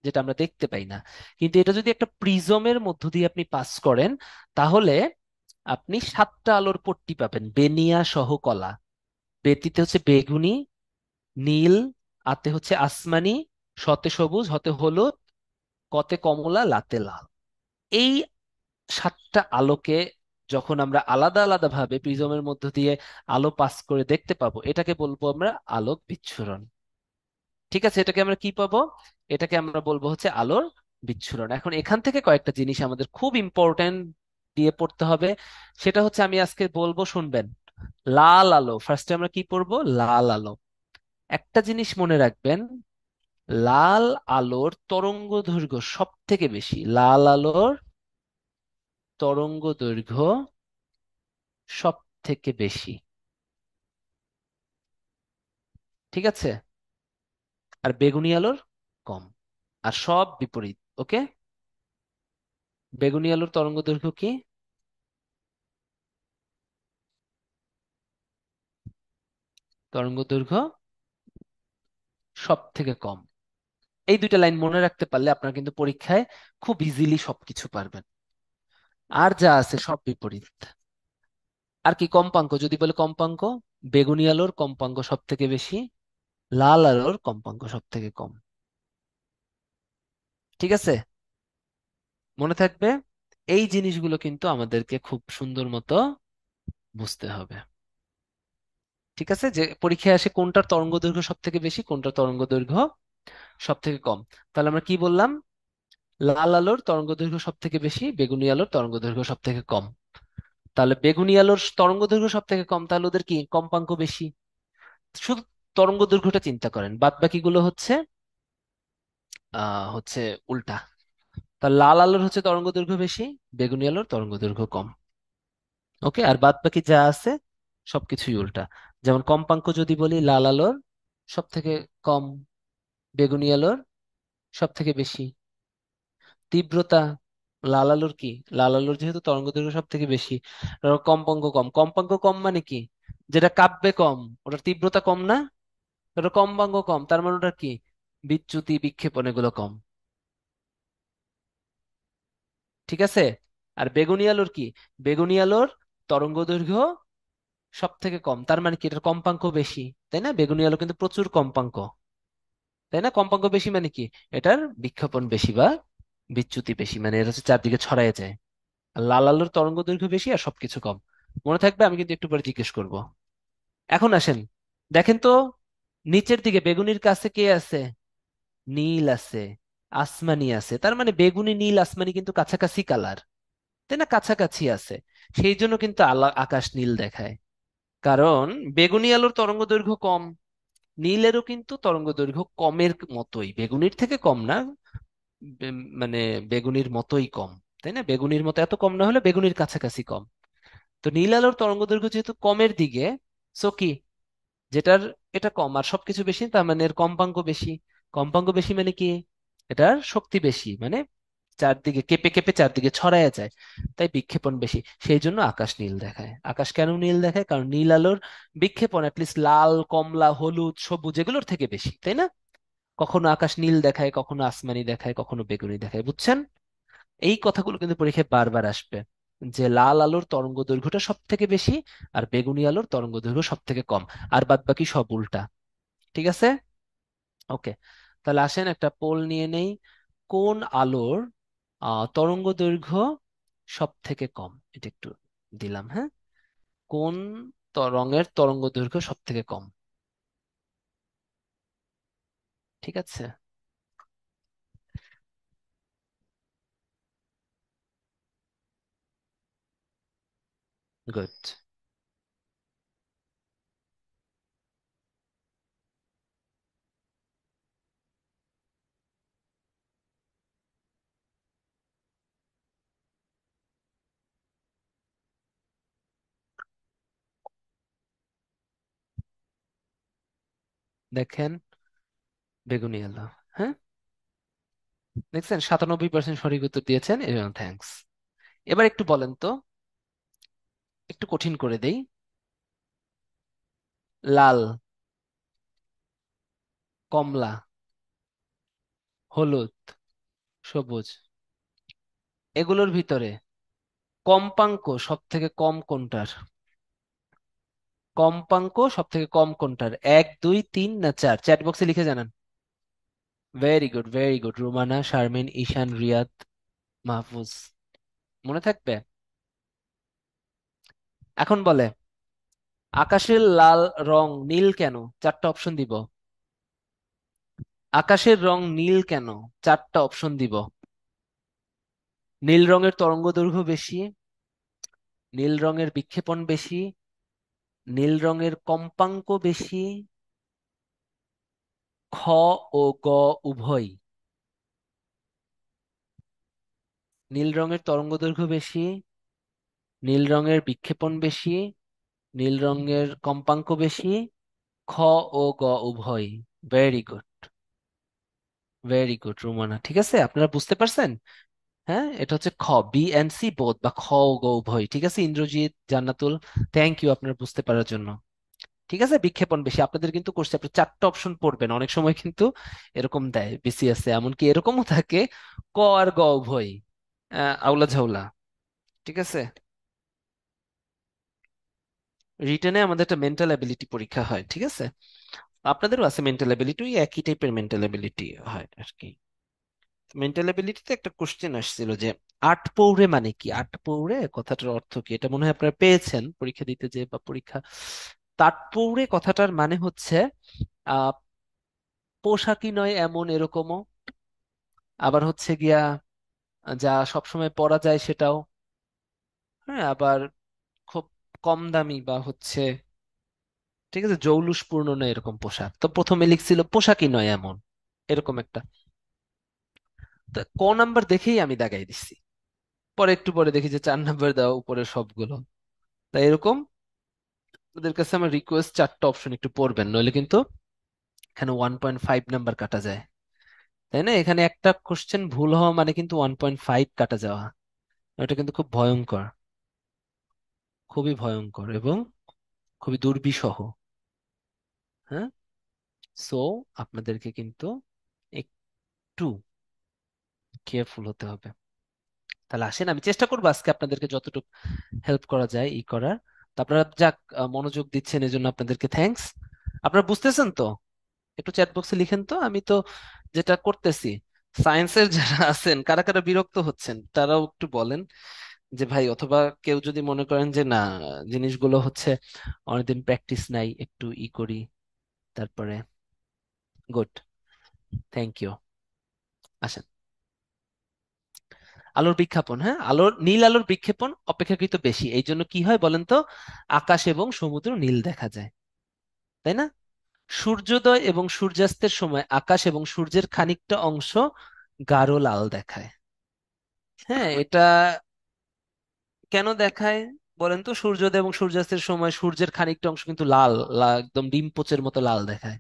যেটা আমরা দেখতে পাই না। কিন্তু এটা যদি একটা প্রিজমের মধ্য দিয়ে আপনি পাস করেন, তাহলে আপনি 7টা আলোর পট্টি পাবেন, বেনিয়া সহ কলা। বেতিতে হচ্ছে বেগুনি, নীল, আতে হচ্ছে আসমানি, শতে সবুজ, হতে হলুদ, কতে কমলা, লাতে লাল। এই 7টা আলোকে যখন আমরা আলাদা আলাদা ভাবে প্রিজমের মধ্য দিয়ে আলো পাস করে দেখতে পাবো, এটাকে বলবো আমরা আলোক বিচ্ছুরণ। ঠিক আছে, এটাকে আমরা কি পাবো? এটাকে আমরা বলবো হচ্ছে আলোর বিচ্ছুরণ। এখন এখান থেকে কয়েকটা জিনিস আমাদের খুব ইম্পর্টেন্ট দিয়ে পড়তে হবে। সেটা হচ্ছে আমি আজকে বলবো, শুনবেন। লাল আলো, ফার্স্টে আমরা কি পড়বো? লাল আলো। একটা জিনিস মনে রাখবেন, লাল আলোর তরঙ্গ দৈর্ঘ্য সব থেকে বেশি, লাল আলোর তরঙ্গ দৈর্ঘ্য সব থেকে বেশি। ঠিক আছে, আর বেগুনি আলোর কম। আর সব বিপরীত। ওকে, বেগুনি আলোর তরঙ্গ দৈর্ঘ্য কি? তরঙ্গ দৈর্ঘ্য সব থেকে কম। এই দুইটা লাইন মনে রাখতে পারলে আপনারা কিন্তু পরীক্ষায় খুব ইজিলি সবকিছু পারবেন। আর যা আছে সব বিপরীত। আর কি কম্পাঙ্ক, যদি বলে কম্পাঙ্ক, বেগুনি আলোর কম্পাঙ্ক সব থেকে বেশি, লাল আলোর কম্পাঙ্ক সব থেকে কম। ঠিক আছে, মনে থাকবে। এই জিনিসগুলো কিন্তু আমাদেরকে খুব সুন্দর মতো বুঝতে হবে। ঠিক আছে, যে পরীক্ষায় আসে কোনটার তরঙ্গ দৈর্ঘ্য সব থেকে বেশি, কোনটার তরঙ্গ দৈর্ঘ্য সব থেকে কম। তাহলে আমরা কি বললাম? লাল আলোর তরঙ্গ দৈর্ঘ্য সব থেকে বেশি, বেগুনি আলোর তরঙ্গ দৈর্ঘ্য সব থেকে কম। তাহলে বেগুনি আলোর তরঙ্গ দৈর্ঘ্য সব থেকে কম, তাহলে ওদের কি কম্পাঙ্ক বেশি। শুধু তরঙ্গ দৈর্ঘ্যটা চিন্তা করেন, বাদ বাকিগুলো হচ্ছে হচ্ছে উল্টা। তাহলে লাল আলোর হচ্ছে তরঙ্গ দৈর্ঘ্য বেশি, বেগুনি আলোর তরঙ্গ দৈর্ঘ্য কম। ওকে, আর বাদ বাকি যা আছে সবকিছুই উল্টা। যেমন কম্পাঙ্ক যদি বলি, লাল আলোর সব থেকে কম, বেগুনি আলোর সব থেকে বেশি। তীব্রতা, লাল আলোর কি, লাল আলোর যেহেতু তরঙ্গ দৈর্ঘ্য সব থেকে বেশি, আর কম্পাঙ্ক কম। কম্পাঙ্ক কম মানে কি? যেটা কাঁপবে কম, ওটার তীব্রতা কম না? ওটা কম্পাঙ্ক কম, তার মানে ওটা কি, বিচ্যুতি, বিক্ষেপণ এগুলো কম। ঠিক আছে, আর বেগুনি আলোর কি, বেগুনি আলোর তরঙ্গ দৈর্ঘ্য সব থেকে কম, তার মানে কি, এটার কম্পাঙ্ক বেশি। তাই না? বেগুনি আলো কিন্তু প্রচুর কম্পাঙ্ক। তাই না? কম্পাঙ্ক বেশি মানে কি? এটার বিক্ষেপণ বেশি বা বিচ্যুতি বেশি, মানে এটা হচ্ছে চারদিকে ছড়ায় যায়। আর লাল আলোর তরঙ্গ দৈর্ঘ্য বেশি আর সবকিছু কম। মনে থাকবে, আমি কিন্তু একটু পরে জিজ্ঞেস করব। এখন আসেন, দেখেন তো, নিচের দিকে বেগুনির কাছে কে আছে? নীল আছে, আসমানি আছে। তার মানে বেগুনি নীল আসমানি কিন্তু কাছাকাছি কালার, তাই না? কাছাকাছি আছে। সেই জন্য কিন্তু আকাশ নীল দেখায়। কারণ বেগুনি আলোর তরঙ্গ দৈর্ঘ্য কম, নীলেরও কিন্তু তরঙ্গ দৈর্ঘ্য কমের মতোই, বেগুনির থেকে কম না, মানে বেগুনির মতোই কম। তাই না? বেগুনির মতো এত কম না হলে বেগুনির কাছাকাছি কম। তো নীল আলোর তরঙ্গ দৈর্ঘ্য যেহেতু কমের দিকে, সো কি, যেটার এটা কম আর সবকিছু বেশি, তার মানে এর কম্পাঙ্ক বেশি। কম্পাঙ্ক বেশি মানে কি? এটার শক্তি বেশি, মানে চারদিকে কেঁপে কেঁপে চারদিকে ছড়ায় যায়, তাই বিক্ষেপণ বেশি। সেই জন্য আকাশ নীল দেখায়। আকাশ কেন নীল দেখায়? কারণ নীল আলোর বিক্ষেপণ অ্যাটলিস্ট লাল, কমলা, হলুদ, সবুজ এগুলোর থেকে বেশি, তাই না? কখনো আকাশ নীল দেখায়, কখনো আসমানি দেখায়, কখনো বেগুনি দেখায়, বুঝছেন? এই কথাগুলো কিন্তু পরীক্ষায় বারবার আসবে, যে লাল আলোর তরঙ্গ দৈর্ঘ্যটা সব থেকে বেশি আর বেগুনি আলোর তরঙ্গ দৈর্ঘ্য সব থেকে কম, আর বাদ বাকি সব উল্টা। ঠিক আছে? ওকে, তাহলে আসেন একটা পোল নিয়ে নেই। কোন আলোর তরঙ্গ দৈর্ঘ্য সব থেকে কম? এটা একটু দিলাম, হ্যাঁ। কোন রঙের তরঙ্গ দৈর্ঘ্য সব থেকে কম? ঠিক আছে, গুড। দেখেন, বেগুনি আলো। হ্যাঁ, দেখছেন 97% সঠিক উত্তর দিয়েছেন, এবং থ্যাঙ্কস। এবার একটু বলেন তো, একটু কঠিন করে দেই। লাল, কমলা, হলুদ, সবুজ, এগুলোর ভিতরে কম্পাঙ্ক সব থেকে কম কোনটার? কম্পাঙ্ক সব থেকে কম কোনটার? এক, দুই, তিন না চার? চ্যাট বক্সে লিখে জানান। Very good, very good. Rumana, Sharmin, Ishan, Riyad, Mahfuz. মনে থাকবে। এখন বলে, আকাশের লাল রং নীল কেন? চারটা অপশন দিব। আকাশের রং নীল কেন? চারটা অপশন দিব। নীল রঙের তরঙ্গ দৈর্ঘ্য বেশি, নীল রঙের বিক্ষেপণ বেশি, নীল রঙের কম্পাঙ্ক বেশি, খ ও গ উভয়। নীল রঙের তরঙ্গ দৈর্ঘ্য বেশি, নীল রঙের বিক্ষেপণ বেশি, নীল রঙের কম্পাঙ্ক বেশি, খ ও গ উভয়। Very good, very good Rumana, ঠিক আছে, আপনারা বুঝতে পারছেন। হ্যাঁ, এটা হচ্ছে খ, বি এন্ড সি বোথ, বা খ ও গ উভয়। ঠিক আছে ইন্দ্রজিৎ, জান্নাতুল, থ্যাংক ইউ আপনারা বুঝতে পারার জন্য। ঠিক আছে, বিক্ষেপণ বেশি। আপনাদের কিন্তু কোর্সে আপনি চারটা অপশন পড়বেন, অনেক সময় কিন্তু এরকম দেয় বিসিএস এ, এমনকি এরকমও থাকে ক আর গ উভয়। আউলা ঝাউলা। ঠিক আছে, রিটেনে আমাদের একটা মেন্টাল অ্যাবিলিটি পরীক্ষা হয়, ঠিক আছে? আপনাদেরও আছে মেন্টাল অ্যাবিলিটি, ওই একই টাইপের মেন্টাল অ্যাবিলিটি হয় আর কি। মেন্টাল অ্যাবিলিটিতে একটা কোশ্চেন আসছিল যে আটপৌরে মানে কি? আটপৌরে কথাটার অর্থ কি? এটা মনে হয় আপনারা পেয়েছেন পরীক্ষা দিতে, যে বা পরীক্ষা। তাটপৌরে কথাটার মানে হচ্ছে আহ পোশাকই নয় এমন, এরকমও। আবার হচ্ছে গিয়া যা সবসময় পরা যায় সেটাও। হ্যাঁ, আবার খুব কম দামি বা হচ্ছে, ঠিক আছে, জৌলুসপূর্ণ নয় এরকম পোশাক। তো প্রথমে লিখছিল পোশাকই নয় এমন, এরকম একটা। তো ক নাম্বার দেখেই আমি দাগাই দিচ্ছি। পরে একটু পরে দেখি যে 4 নাম্বার দেওয়া উপরে সবগুলো। তাই এরকম ওদের কাছে আমার রিকোয়েস্ট, চারটা অপশন একটু পড়বেন, নইলে কিন্তু এখানে 1.5 নাম্বার কাটা যায়। তাই না? এখানে একটা কোশ্চেন ভুল হওয়া মানে কিন্তু 1.5 কাটা যাওয়া। এটা কিন্তু খুব ভয়ঙ্কর, খুবই ভয়ঙ্কর এবং খুবই দুর্বিষহ। হ্যাঁ, সো আপনাদেরকে কিন্তু একটু কেয়ারফুল হতে হবে। তাহলে আসেন, আমি চেষ্টা করবো আজকে আপনাদেরকে যতটুকু হেল্প করা যায় ই করার। তো আপনারা যাক মনোযোগ দিচ্ছেন, এজন্য আপনাদেরকে থ্যাঙ্কস। আপনারা বুঝতেছেন তো? একটু চ্যাট বক্সে লিখেন তো। আমি তো যেটা করতেছি, সায়েন্সের যারা আছেন কারা কারা বিরক্ত হচ্ছেন তারাও একটু বলেন যে ভাই, অথবা কেউ যদি মনে করেন যে না, জিনিসগুলো হচ্ছে অনেকদিন প্র্যাকটিস নাই, একটু ই করি, তারপরে গুড, থ্যাংক ইউ। আসেন। আলোর বিক্ষেপণ, হ্যাঁ, নীল আলোর বিক্ষেপণ অপেক্ষাকৃত বেশি, এই জন্য কি হয় বলেন তো, আকাশ এবং সমুদ্র নীল দেখা যায়, তাই না? সূর্যোদয় এবং সূর্যাস্তের সময় আকাশ এবং সূর্যের খানিকটা অংশ গাঢ় লাল দেখায়। হ্যাঁ, এটা কেন দেখায় বলেন তো? সূর্যোদয় এবং সূর্যাস্তের সময় সূর্যের খানিকটা অংশ কিন্তু লাল, একদম ডিম পোচের মতো লাল দেখায়।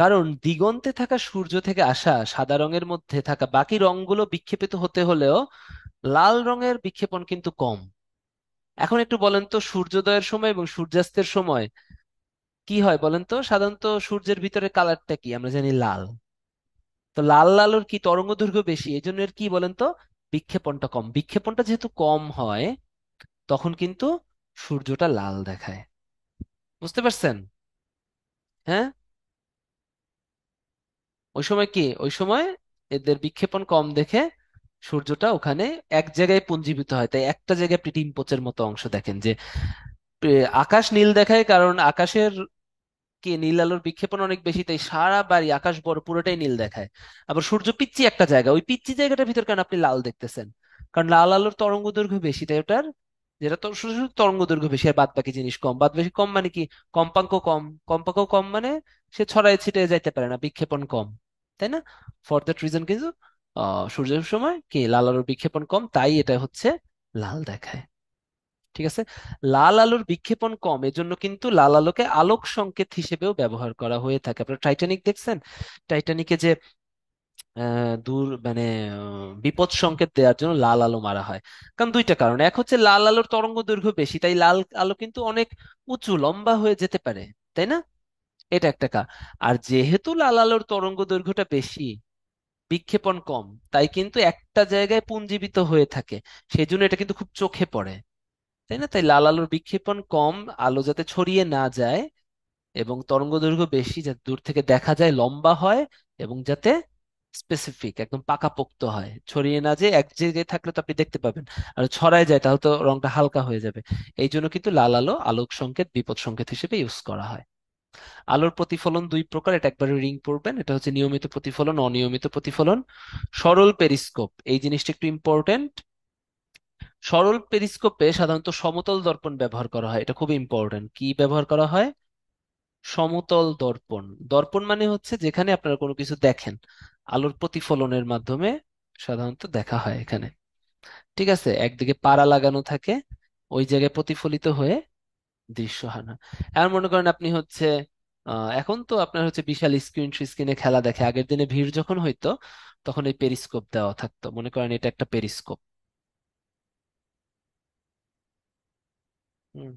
কারণ দিগন্তে থাকা সূর্য থেকে আসা সাদা রঙের মধ্যে থাকা বাকি রংগুলো বিক্ষেপিত হতে হলেও লাল রঙের বিক্ষেপণ কিন্তু কম। এখন একটু বলেন তো, সূর্যোদয়ের সময় এবং সূর্যাস্তের সময় কি হয় বলেন তো? সাধারণত সূর্যের ভিতরে কালারটা কি আমরা জানি, লাল। তো লাল আলোর কি তরঙ্গ দৈর্ঘ্য বেশি, এই জন্য এর কি বলেন তো, বিক্ষেপণটা কম। বিক্ষেপণটা যেহেতু কম হয়, তখন কিন্তু সূর্যটা লাল দেখায়। বুঝতে পারছেন? হ্যাঁ, ওই সময় কি, ওই সময় এদের বিক্ষেপণ কম দেখে সূর্যটা ওখানে এক জায়গায় পুঞ্জীভূত হয়, তাই একটা জায়গায় আপনি ডিম পোচের মতো অংশ দেখেন। যে আকাশ নীল দেখায় কারণ আকাশের কি নীল আলোর বিক্ষেপণ অনেক বেশি, তাই সারা বাড়ি আকাশ বড় পুরোটাই নীল দেখায়। আবার সূর্য পিচ্ছি একটা জায়গা, ওই পিচ্ছি জায়গাটার ভিতর কেন আপনি লাল দেখতেছেন? কারণ লাল আলোর তরঙ্গ দৈর্ঘ্য বেশি, তাই ওটার যেটা তো শুধু শুধু তরঙ্গ দৈর্ঘ্য বেশি, আর বাদ বাকি জিনিস কম। বাদ বাকি কম মানে কি, কম্পাঙ্ক কম। কম্পাঙ্ক কম মানে সে ছড়ায় ছিটিয়ে যাইতে পারে না, বিক্ষেপণ কম, তাই না? ফর দ্যাট রিজন কিন্তু সূর্যের সময় কি লাল আলোর বিক্ষেপণ কম, তাই এটা হচ্ছে লাল দেখায়। ঠিক আছে। লাল আলোর বিক্ষেপণ কম, এজন্য কিন্তু লাল আলোকে আলোক সংকেত হিসেবেও ব্যবহার করা হয়ে থাকে। আপনারা টাইটানিক দেখছেন? টাইটানিকে যে দূর মানে বিপদ সংকেত দেওয়ার জন্য লাল আলো মারা হয়। কারণ দুইটা কারণ, এক হচ্ছে লাল আলোর তরঙ্গ দৈর্ঘ্য বেশি, তাই লাল আলো কিন্তু অনেক উঁচু লম্বা হয়ে যেতে পারে, তাই না? এটা একটা আর যেহেতু লাল আলোর তরঙ্গ দৈর্ঘ্যটা বেশি, বিক্ষেপণ কম, তাই কিন্তু একটা জায়গায় পুঞ্জীবিত হয়ে থাকে, সেই জন্য এটা কিন্তু খুব চোখে পড়ে, তাই না? তাই লাল আলোর বিক্ষেপণ কম, আলো যাতে ছড়িয়ে না যায়, এবং তরঙ্গ দৈর্ঘ্য বেশি যাতে দূর থেকে দেখা যায়, লম্বা হয়, এবং যাতে স্পেসিফিক একদম পাকাপোক্ত হয়, ছড়িয়ে না যায়। এক জায়গায় থাকলে তো আপনি দেখতে পাবেন, আর ছড়ায় যায় তাহলে তো রংটা হালকা হয়ে যাবে। এই জন্য কিন্তু লাল আলো আলোক সংকেত, বিপদ সংকেত হিসেবে ইউজ করা হয়। আলোর প্রতিফলন দুই প্রকার, এটা একবারে রিং পড়বেন। এটা হচ্ছে নিয়মিত প্রতিফলন, অনিয়মিত প্রতিফলন। সরল পেরিস্কোপ, এই জিনিসটা একটু ইম্পর্টেন্ট। সরল পেরিস্কোপে সাধারণত সমতল দর্পণ ব্যবহার করা হয়, এটা খুব ইম্পর্টেন্ট। কি ব্যবহার করা হয়? সমতল দর্পণ। দর্পণ মানে হচ্ছে যেখানে আপনারা কোনো কিছু দেখেন, আলোর প্রতিফলনের মাধ্যমে সাধারণত দেখা হয় এখানে। ঠিক আছে, একদিকে পাড়া লাগানো থাকে, ওই জায়গায় প্রতিফলিত হয়ে দৃশ্যমান হয়। এমন মনে করেন আপনি হচ্ছে এখন তো আপনার হচ্ছে বিশাল স্ক্রিনে খেলা দেখে, আগের দিনে ভিড় যখন হইতো তখন এই পেরিস্কোপ দেওয়া থাকতো, মনে করেন এটা একটা পেরিস্কোপ। হুম,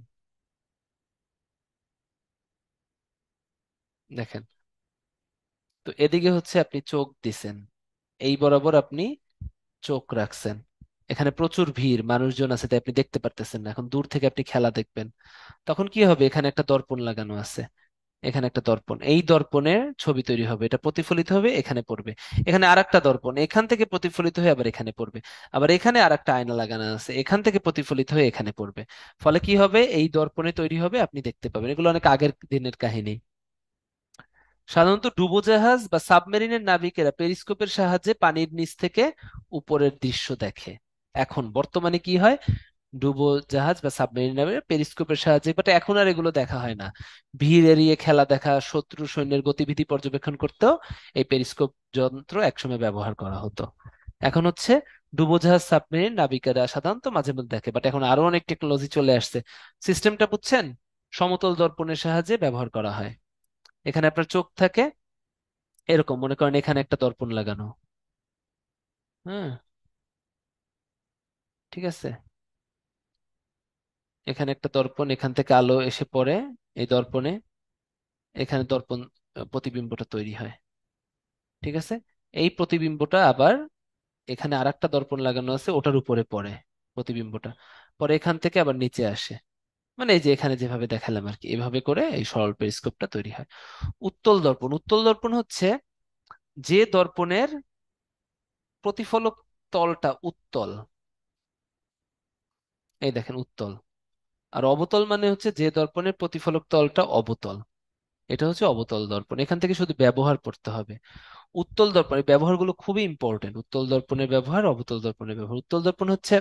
দেখেন, তো এদিকে হচ্ছে আপনি চোখ দিছেন, এই বরাবর আপনি চোখ রাখছেন, এখানে প্রচুর ভিড় মানুষজন আছে, তাই আপনি দেখতে পারতেছেন না। এখন দূর থেকে আপনি খেলা দেখবেন, তখন কি হবে? এখানে একটা দর্পণ লাগানো আছে, এখানে একটা দর্পণ, এই দর্পণের ছবি তৈরি হবে, এটা প্রতিফলিত হবে, এখানে পড়বে। এখানে আরেকটা দর্পণ, এখান থেকে প্রতিফলিত হয়ে আবার এখানে পড়বে। আবার এখানে আরেকটা আয়না লাগানো আছে, এখান থেকে প্রতিফলিত হয়ে এখানে পড়বে। ফলে কি হবে? এই দর্পণে তৈরি হবে, আপনি দেখতে পাবেন। এগুলো অনেক আগের দিনের কাহিনী। সাধারণত ডুবোজাহাজ বা সাবমেরিনের নাবিকেরা পেরিস্কোপের সাহায্যে পানির নিচ থেকে উপরের দৃশ্য দেখে। এখন বর্তমানে কি হয়? ডুবোজাহাজ বা সাবমেরিন নাবিকেরা পেরিস্কোপের সাহায্যে, বাট এখন আর এগুলো দেখা হয় না। ভিড় এড়িয়ে খেলা দেখা, শত্রু সৈন্যের গতিবিধি পর্যবেক্ষণ করতেও এই পেরিস্কোপ যন্ত্র একসময় ব্যবহার করা হতো। এখন হচ্ছে ডুবোজাহাজ সাবমেরিন নাবিকেরা সাধারণত মাঝে মধ্যে দেখে, বাট এখন আরো অনেক টেকনোলজি চলে আসছে। সিস্টেমটা বুঝছেন? সমতল দর্পণের সাহায্যে ব্যবহার করা হয়। এখানে আপনার চোখ থাকে, এরকম মনে করেন এখানে একটা দর্পণ লাগানো। হ্যাঁ, ঠিক আছে, এখানে একটা দর্পণ, এখান থেকে আলো এসে পড়ে এই দর্পণে, এখানে দর্পণ প্রতিবিম্বটা তৈরি হয়। ঠিক আছে, এই প্রতিবিম্বটা আবার এখানে আরেকটা দর্পণ লাগানো আছে, ওটার উপরে পড়ে প্রতিবিম্বটা, পরে এখান থেকে আবার নিচে আসে। মানে এই যে এখানে যেভাবে দেখালাম আর কি, এভাবে করে এই সরল পেরিস্কোপটা তৈরি হয়। উত্তল দর্পণ, উত্তল দর্পণ হচ্ছে যে দর্পণের প্রতিফলক তলটা উত্তল, এই দেখেন উত্তল। আর অবতল মানে হচ্ছে যে দর্পণের প্রতিফলক তলটা অবতল, এটা হচ্ছে অবতল দর্পণ। এখান থেকে শুধু ব্যবহার পড়তে হবে। উত্তল দর্পণের ব্যবহারগুলো খুবই ইম্পর্টেন্ট। উত্তল দর্পণের ব্যবহার, অবতল দর্পণের ব্যবহার। উত্তল দর্পণ হচ্ছে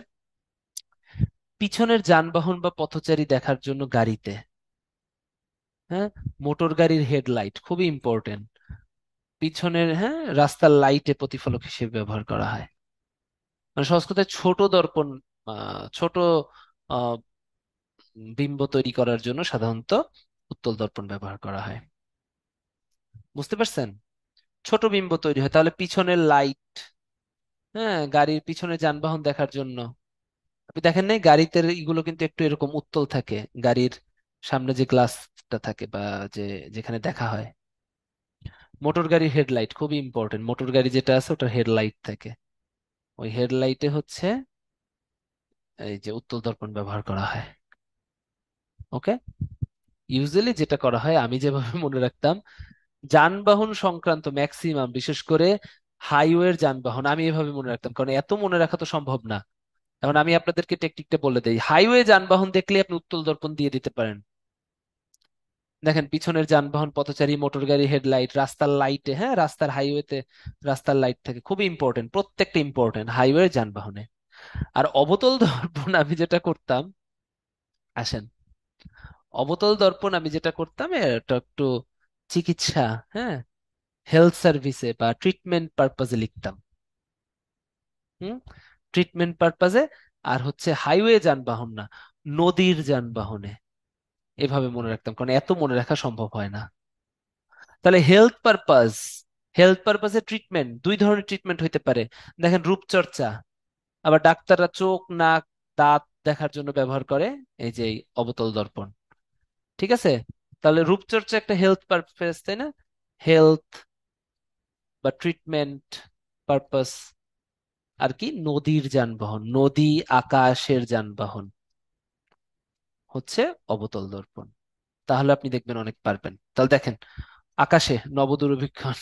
পিছনের যানবাহন বা পথচারী দেখার জন্য গাড়িতে, হ্যাঁ, মোটর গাড়ির হেডলাইট খুবই ইম্পর্টেন্ট, পিছনের, হ্যাঁ, রাস্তার লাইটে প্রতিফলক হিসেবে ব্যবহার করা হয়। মানে সহজ কথায় ছোট দর্পণ, ছোট আহ, বিম্ব তৈরি করার জন্য সাধারণত উত্তল দর্পণ ব্যবহার করা হয়। বুঝতে পারছেন? ছোট বিম্ব তৈরি হয় তাহলে পিছনের লাইট, হ্যাঁ, গাড়ির পিছনে যানবাহন দেখার জন্য। আপনি দেখেন নাই গাড়িতে এগুলো কিন্তু একটু এরকম উত্তল থাকে, গাড়ির সামনে যে গ্লাসটা থাকে বা যে যেখানে দেখা হয়। মোটর গাড়ির হেডলাইট খুবই ইম্পর্টেন্ট, মোটর গাড়ি যেটা আছে ওটার হেডলাইট থাকে, ওই হেডলাইটে হচ্ছে এই যে উত্তল দর্পণ ব্যবহার করা হয়। ওকে, ইউজুয়ালি যেটা করা হয় আমি যেভাবে মনে রাখতাম, যানবাহন সংক্রান্ত ম্যাক্সিমাম, বিশেষ করে হাইওয়ের যানবাহন, আমি এভাবে মনে রাখতাম কারণ এত মনে রাখা তো সম্ভব না। এখন আমি আপনাদেরকে টেকনিকটা বলে দেই। হাইওয়ে যানবাহন দেখলে আপনি উত্তল দর্পণ দিয়ে দিতে পারেন। দেখেন পিছনের যানবাহন, পথচারী, মোটর গাড়ি, হেডলাইট, রাস্তার লাইটে, হ্যাঁ, রাস্তার হাইওয়েতে রাস্তার লাইট থাকে, খুবই ইম্পর্টেন্ট, প্রত্যেকটা ইম্পর্টেন্ট হাইওয়ে যানবাহনে। আর অবতল দর্পণ আমি যেটা করতাম, আসেন, অবতল দর্পণ আমি যেটা করতাম এটা একটু চিকিৎসা, হ্যাঁ, হেলথ সার্ভিসে বা ট্রিটমেন্ট পারপাজে লিখতাম। হুম, ট্রিটমেন্ট পারপাজে। আর হচ্ছে হাইওয়ে যানবাহন না, নদীর যানবাহনে, এভাবে মনে রাখতাম কারণ এত মনে রাখা সম্ভব হয় না। তাহলে হেলথ পারপাস, হেলথ পারপাসে ট্রিটমেন্ট, দুই ধরনের ট্রিটমেন্ট হইতে পারে। দেখেন রূপচর্চা, আবার ডাক্তাররা চোখ, নাক, দাঁত দেখার জন্য ব্যবহার করে এই যে এই অবতল দর্পণ। ঠিক আছে, তাহলে রূপচর্চা একটা হেলথ পারপাস, তাই না? হেলথ বা ট্রিটমেন্ট পারপাস। আর কি, নদীর যানবাহন, নদী, আকাশের যানবাহন হচ্ছে অবতল দর্পণ। তাহলে আপনি দেখবেন অনেক পারবেন। তাহলে দেখেন আকাশে নবদূরবীক্ষণ,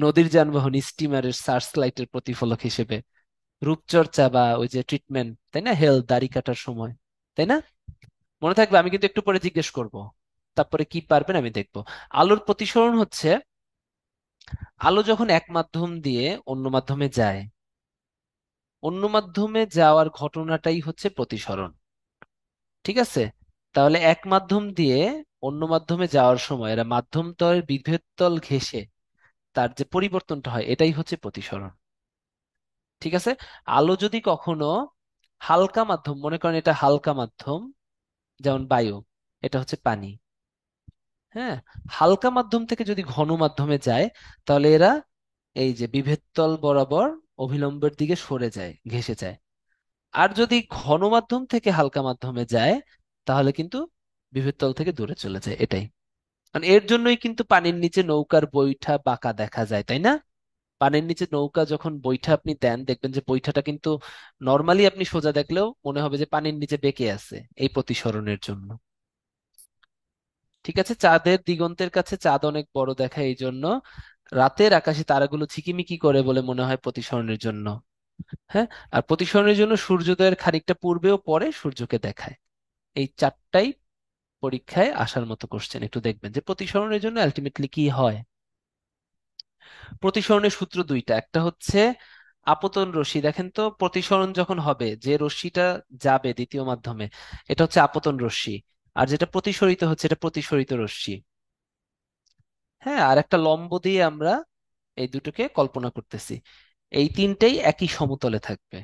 নদীর যানবাহন, স্টিমারের সার্চ লাইটের প্রতিফলক হিসেবে, রূপচর্চা বা ওই যে ট্রিটমেন্ট, তাই না, হেলথ, দাড়ি কাটার সময়, তাই না? মনে থাকবে, আমি কিন্তু একটু পরে জিজ্ঞেস করব, তারপরে কি পারবেন আমি দেখব। আলোর প্রতিসরণ হচ্ছে আলো যখন এক মাধ্যম দিয়ে অন্য মাধ্যমে যায়, অন্য মাধ্যমে যাওয়ার ঘটনাটাই হচ্ছে প্রতিসরণ। ঠিক আছে, তাহলে এক মাধ্যম দিয়ে অন্য মাধ্যমে যাওয়ার সময় এরা মাধ্যম তলের বিভেদ তল ঘেঁষে তার যে পরিবর্তনটা হয় এটাই হচ্ছে প্রতিসরণ। ঠিক আছে, আলো যদি কখনো হালকা মাধ্যম, মনে করেন এটা হালকা মাধ্যম, যেমন বায়ু, এটা হচ্ছে পানি, হ্যাঁ, হালকা মাধ্যম থেকে যদি ঘন মাধ্যমে যায়, তাহলে এরা এই যে বিভেদ তল বরাবর অভিলম্বের দিকে সরে যায়, ঘেঁষে যায়। আর যদি ঘন মাধ্যম থেকে হালকা মাধ্যমে যায়, তাহলে কিন্তু বিভেদ তল থেকে দূরে চলে যায়, এটাই। মানে এর জন্যই কিন্তু পানির নিচে নৌকার বৈঠা বাঁকা দেখা যায়, তাই না? পানির নিচে নৌকা যখন বৈঠা আপনি দেন, দেখবেন যে বৈঠাটা কিন্তু নর্মালি আপনি সোজা দেখলেও মনে হবে যে পানির নিচে বেঁকে আছে, এই প্রতিসরণের জন্য। ঠিক আছে, চাঁদের দিগন্তের কাছে চাঁদ অনেক বড় দেখায় এই জন্য, রাতের আকাশে তারাগুলো ঝিকিমিকি করে বলে মনে হয় প্রতিসরণের জন্য। হ্যাঁ, আর প্রতিসরণের জন্য সূর্যোদয়ের খানিকটা পূর্বে ও পরে সূর্যকে দেখায়। এই চারটাই পরীক্ষায় আসার মতো কোশ্চেন, একটু দেখবেন যে প্রতিসরণের জন্য আলটিমেটলি কি হয়। প্রতিসরণের সূত্র দুইটা, একটা হচ্ছে আপতন রশ্মি। দেখেন তো প্রতিসরণ যখন হবে, যে রশ্মিটা যাবে দ্বিতীয় মাধ্যমে, এটা হচ্ছে আপতন রশ্মি। আর যেটা প্রতিসরিত হচ্ছে এটা প্রতিসরিত রশ্মি। হ্যাঁ, আর একটা লম্ব দিয়ে আমরা এই দুটোকে কল্পনা করতেছি। এই তিনটেই একই সমতলে থাকবে।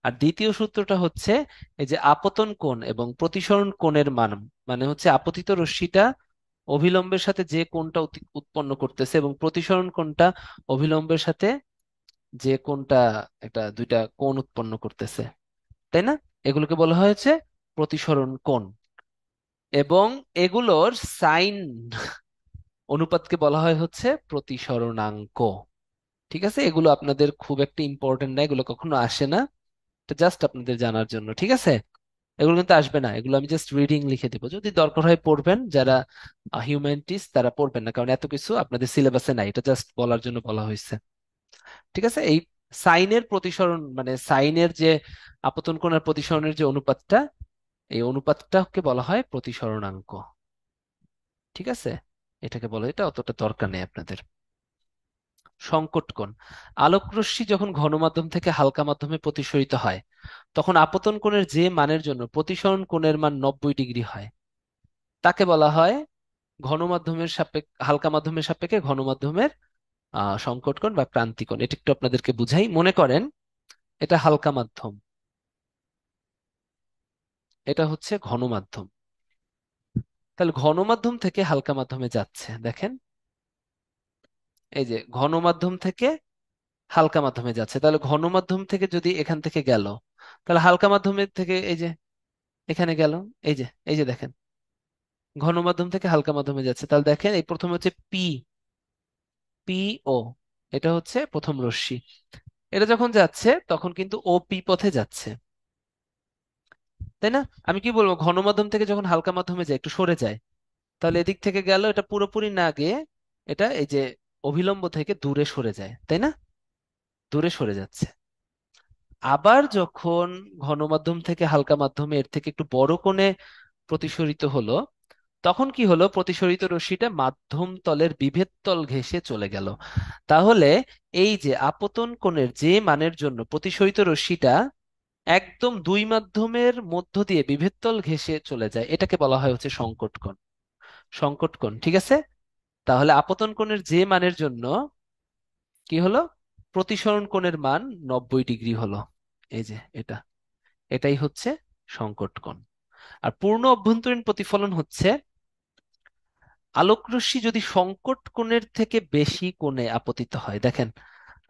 আর দ্বিতীয় সূত্রটা হচ্ছে এই যে আপতন কোণ এবং প্রতিসরণ কোণের মান, মানে হচ্ছে আপতিত রশ্মিটা অভিলম্বের সাথে যে কোণটা উৎপন্ন করতেছে এবং প্রতিসরণ কোণটা অভিলম্বের সাথে যে কোণটা, একটা দুইটা কোণ উৎপন্ন করতেছে, তাই না? এগুলোকে বলা হয়েছে প্রতিসরণ কোণ। এবং এগুলোর সাইন অনুপাতকে বলা হয় হচ্ছে প্রতিসরণাঙ্ক। ঠিক আছে, এগুলো আপনাদের খুব একটা ইম্পর্টেন্ট না, এগুলো কখনো আসে না, এটা জাস্ট আপনাদের জানার জন্য। ঠিক আছে, এগুলো কিন্তু আসবে না, এগুলো আমি জাস্ট রিডিং লিখে দিব, যদি দরকার হয় পড়বেন, যারা হিউম্যানিটিস তারা পড়বেন না, কারণ এত কিছু আপনাদের সিলেবাসে নাই, এটা জাস্ট বলার জন্য বলা হয়েছে। ঠিক আছে। এই সাইনের প্রতিসরণ মানে সাইনের যে আপতন কোণের প্রতিসরণের যে অনুপাতটা, এই অনুপাতটাকে বলা হয় প্রতিসরণাঙ্ক। ঠিক আছে, এটাকে বলা, এটা অতটা দরকার নেই আপনাদের। সংকট কোণ, আলোক রশ্মি যখন ঘন মাধ্যম থেকে হালকা মাধ্যমে প্রতিসরিত হয়, তখন আপতন কোণের যে মানের জন্য প্রতিসরণ কোণের মান 90 ডিগ্রি হয়, তাকে বলা হয় ঘন মাধ্যমের সাপেক্ষে, হালকা মাধ্যমের সাপেক্ষে ঘন মাধ্যমের সংকট কোণ বা ক্রান্তি কোণ। এটা একটু আপনাদেরকে বুঝাই। মনে করেন এটা হালকা মাধ্যম, এটা হচ্ছে ঘন মাধ্যম। তাহলে ঘন মাধ্যম থেকে হালকা মাধ্যমে যাচ্ছে, দেখেন এই যে ঘন মাধ্যম থেকে হালকা মাধ্যমে যাচ্ছে, তাহলে ঘন মাধ্যম থেকে যদি এখান থেকে গেল, তাহলে হালকা মাধ্যমের থেকে এই যে এখানে গেল, এই যে দেখেন ঘন মাধ্যম থেকে হালকা মাধ্যমে যাচ্ছে, তাহলে দেখেন এই প্রথম হচ্ছে পি, পি ও, এটা হচ্ছে প্রথম রশ্মি, এটা যখন যাচ্ছে তখন কিন্তু ও পি পথে যাচ্ছে, তাই না? আমি কি বলবো, ঘন মাধ্যম থেকে যখন হালকা মাধ্যমে যায় একটু সরে যায়, তাহলে এদিক থেকে গেল, এটা পুরোপুরি না গিয়ে এটা এই যে অভিলম্ব থেকে দূরে সরে যায়, তাই না? দূরে সরে যাচ্ছে। আবার যখন ঘন মাধ্যম থেকে হালকা মাধ্যমে এর থেকে একটু বড় কোণে প্রতিসরিত হলো, তখন কি হলো, প্রতিসরিত রশ্মিটা মাধ্যম তলের বিভেদ তল ঘেঁষে চলে গেল। তাহলে এই যে আপতন কোণের যে মানের জন্য প্রতিসরিত রশ্মিটা একদম দুই মাধ্যমের মধ্য দিয়ে বিভেদ তল ঘেঁষে চলে যায়, এটাকে বলা হয় হচ্ছে সংকট কোণ। সংকট কোণ, ঠিক আছে। তাহলে আপতন কোণের যে মানের জন্য কি হলো, প্রতিসরণ কোণের মান 90 ডিগ্রি হলো, এই যে এটা, এটাই হচ্ছে সংকট কোণ। আর পূর্ণ অভ্যন্তরীণ প্রতিফলন হচ্ছে আলোক রশ্মি যদি সংকট কোণের থেকে বেশি কোণে আপতিত হয়, দেখেন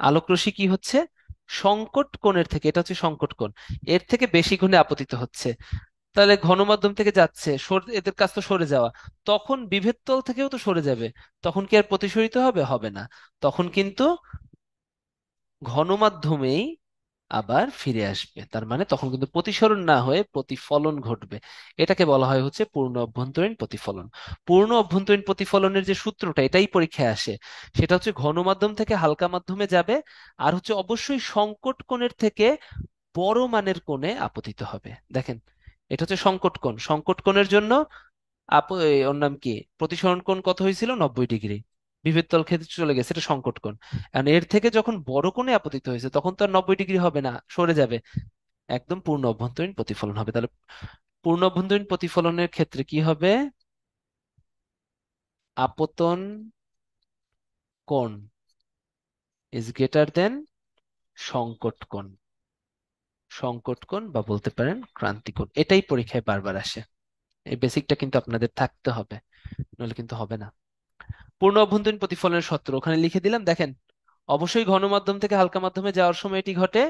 আলোক রশ্মি কি হচ্ছে, সংকট কোণের থেকে, এটা হচ্ছে সংকট কোণ, এর থেকে বেশি কোণে আপতিত হচ্ছে, তাহলে ঘন মাধ্যম থেকে যাচ্ছে, এদের কাছ তো সরে যাওয়া, তখন বিভেদ তল থেকেও তো সরে যাবে, তখন কি আর প্রতিসরিত হবে? হবে না। তখন কিন্তু ঘন মাধ্যমেই আবার ফিরে আসবে, তার মানে তখন কিন্তু প্রতিসরণ না হয়ে প্রতিফলন ঘটবে। এটাকে বলা হয় হচ্ছে পূর্ণ অভ্যন্তরীণ প্রতিফলন। পূর্ণ অভ্যন্তরীণ প্রতিফলনের যে সূত্রটা, এটাই পরীক্ষায় আসে, সেটা হচ্ছে ঘন মাধ্যম থেকে হালকা মাধ্যমে যাবে, আর হচ্ছে অবশ্যই সংকট কোণের থেকে বড় মানের কোণে আপতিত হবে। দেখেন এটা হচ্ছে সংকট কোণ, সংকট কোণের জন্য ওর নাম কি, প্রতিসরণ কোণ কত হয়েছিল, 90 ডিগ্রি, বিভেদ তল খেতে চলে গেছে, এটা সংকট কোণ। এখন এর থেকে যখন বড় কোণে আপতিত হয়েছে তখন তো আর 90 ডিগ্রি হবে না, সরে যাবে, একদম পূর্ণ অভ্যন্তরীণ প্রতিফলন হবে। তাহলে পূর্ণ অভ্যন্তরীণ প্রতিফলনের ক্ষেত্রে কি হবে, আপতন কোণ ইজ গ্রেটার দেন সংকট কোণ, সংকট কোণ বা বলতে পারেন ক্রান্তি কোণ, এটাই পরীক্ষায় বারবার আসে। এই বেসিকটা কিন্তু আপনাদের থাকতে হবে, নইলে কিন্তু হবে না। পূর্ণ অভ্যন্তরীণ প্রতিফলনের সূত্র ওখানে লিখে দিলাম, দেখেন অবশ্যই ঘন মাধ্যম থেকে হালকা মাধ্যমে যাওয়ার সময় এটি ঘটে,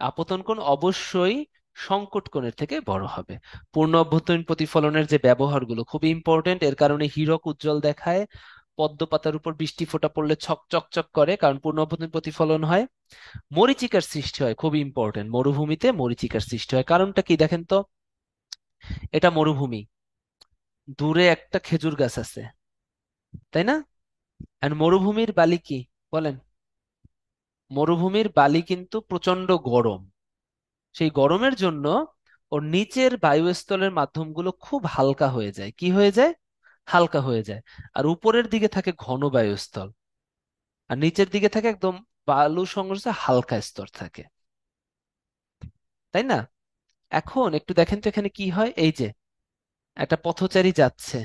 আপতন কোণ অবশ্যই সংকট কোণের থেকে বড় হবে। পূর্ণ অভ্যন্তরীণ প্রতিফলনের যে ব্যবহারগুলো খুবই ইম্পর্টেন্ট, এর কারণে হীরক উজ্জ্বল দেখায়, পদ্ম পাতার উপর বৃষ্টি ফোঁটা পড়লে ছক চকচক করে, কারণ পূর্ণ অভ্যন্তরীণ প্রতিফলন হয়। মরীচিকার সৃষ্টি হয়, খুবই ইম্পর্টেন্ট, মরুভূমিতে মরীচিকার সৃষ্টি হয়, কারণটা কি দেখেন তো, এটা মরুভূমি, দূরে একটা খেজুর গাছ আছে, তাই না? আর মরুভূমির বালি কি বলেন, মরুভূমির বালি কিন্তু প্রচন্ড গরম, সেই গরমের জন্য ওর নিচের বায়ুস্থলের মাধ্যমগুলো খুব হালকা হয়ে যায়, কি হয়ে যায়, হালকা হয়ে যায়, আর উপরের দিকে থাকে ঘন বায়ুস্থল, আর নিচের দিকে থাকে একদম বালু সংশ্লিষ্ট হালকা স্তর থাকে, তাই না? এখন একটু দেখেন তো এখানে কি হয়, এই যে একটা পথচারী যাচ্ছে,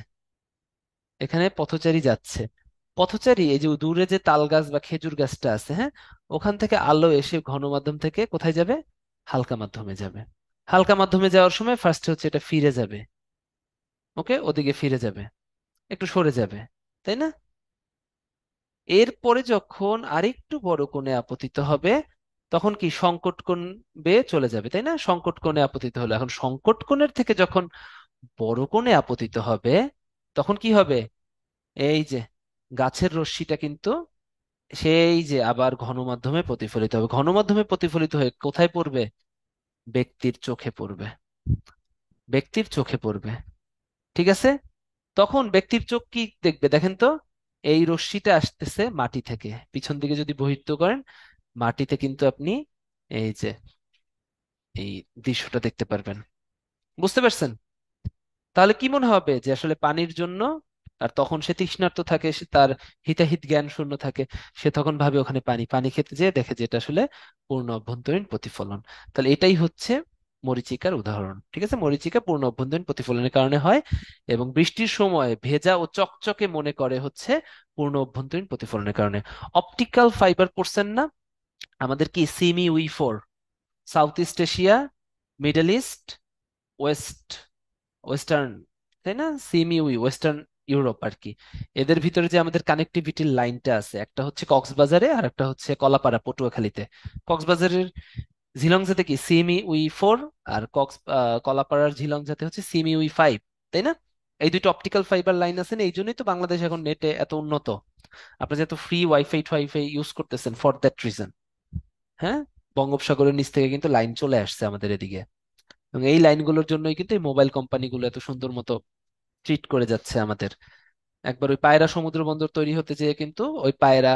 এখানে পথচারী যাচ্ছে, পথচারী এই যে দূরে যে তাল গাছ বা খেজুর গাছটা আছে, হ্যাঁ, ওখান থেকে আলো এসে ঘন মাধ্যম থেকে কোথায় যাবে, হালকা মাধ্যমে যাবে। হালকা মাধ্যমে যাওয়ার সময় ফার্স্টে হচ্ছে এটা ফিরে যাবে, ওকে, ওদিকে ফিরে যাবে, একটু সরে যাবে, তাই না? এরপরে যখন আরেকটু বড় কোণে আপতিত হবে, তখন কি সংকট কোণ বেয়ে চলে যাবে, তাই না? সংকট কোণে আপতিত হলো, এখন সংকট কোণের থেকে যখন বড় কোণে আপতিত হবে, তখন কি হবে, এই যে গাছের রশ্মিটা কিন্তু সেই যে আবার ঘন মাধ্যমে প্রতিফলিত হবে, ঘন মাধ্যমে প্রতিফলিত হয়ে কোথায় পড়বে, ব্যক্তির চোখে পড়বে। ব্যক্তির চোখে পড়বে। ঠিক আছে? তখন ব্যক্তির চোখ কি দেখবে দেখেন তো, এই রশ্মিটা আসতেছে মাটি থেকে, পিছন দিকে যদি বহির্ত করেন, মাটিতে কিন্তু আপনি এই যে এই দৃশ্যটা দেখতে পারবেন। বুঝতে পারছেন? তাহলে কি মনে হবে যে আসলে পানির জন্য, আর তখন সে তৃষ্ণার্ত থাকে, সে তার হিতাহিত জ্ঞান শূন্য থাকে, সে তখন ভাবে ওখানে পানি, পানি খেতে যেয়ে দেখে যে এটা আসলে পূর্ণ অভ্যন্তরীণ প্রতিফলন। তাহলে এটাই হচ্ছে মরীচিকার উদাহরণ। ঠিক আছে, মরীচিকা পূর্ণ অভ্যন্তরীণ প্রতিফলনের কারণে হয়, এবং বৃষ্টির সময় ভেজা ও চকচকে মনে করে হচ্ছে পূর্ণ অভ্যন্তরীণ প্রতিফলনের কারণে। অপটিক্যাল ফাইবার পড়ছেন না? আমাদের কি Simi we four, south east Asia, middle east, West, western, তাই না? সিএমইউই ওয়েস্টার্ন ইউরোপ আর কি। এদের ভিতরে যে আমাদের কানেক্টিভিটির লাইনটা আছে, একটা হচ্ছে কক্সবাজারে আর একটা হচ্ছে কলাপাড়া পটুয়াখালীতে। কক্সবাজারের ঝিলংজাতে কি সিএমইউই ফোর, আর কলাপাড়ার ঝিলংজাতে হচ্ছে সিএমইউই ফাইভ, তাই না? এই দুটো অপটিক্যাল ফাইবার লাইন আছে না, এই জন্যই তো বাংলাদেশ এখন নেটে এত উন্নত। আপনারা যে এত ফ্রি ওয়াইফাই টোয়াইফাই ইউজ করতেছেন ফর দ্যাট রিজন। হ্যাঁ, বঙ্গোপসাগরের নিচ থেকে কিন্তু লাইন চলে আসছে আমাদের এদিকে, এবং এই লাইনগুলোর জন্যই কিন্তু এই মোবাইল কোম্পানিগুলো এত সুন্দর মতো ট্রিট করে যাচ্ছে আমাদের। একবার ওই পায়রা সমুদ্র বন্দর তৈরি হতে যেয়ে কিন্তু ওই পায়রা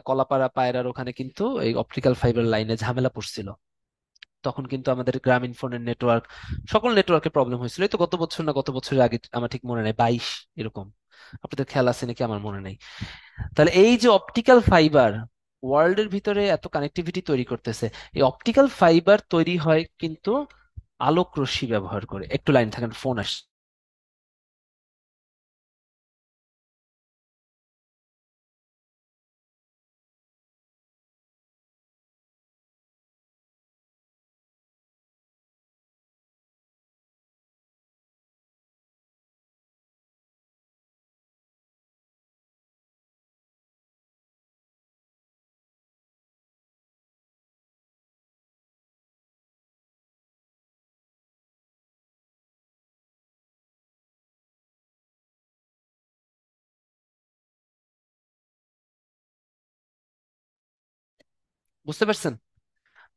কলাপাড়া পায়রার ওখানে কিন্তু এই অপটিক্যাল ফাইবার লাইনে ঝামেলা পড়ছিল। তখন কিন্তু আমাদের গ্রামীণ ফোনের নেটওয়ার্ক, সকল নেটওয়ার্কে প্রবলেম হয়েছিল। এই তো গত বছর না গত বছরের আগে, আমার ঠিক মনে নেই, 22 এরকম। আপনাদের খেয়াল আছে নাকি আমার মনে নেই। তাহলে এই যে অপটিক্যাল ফাইবার ওয়ার্ল্ডের ভিতরে এত কানেক্টিভিটি তৈরি করতেছে, এই অপটিক্যাল ফাইবার তৈরি হয় কিন্তু আলোক রশ্মি ব্যবহার করে। একটু লাইন থাকেন, ফোন আস। বুঝতে পারছেন?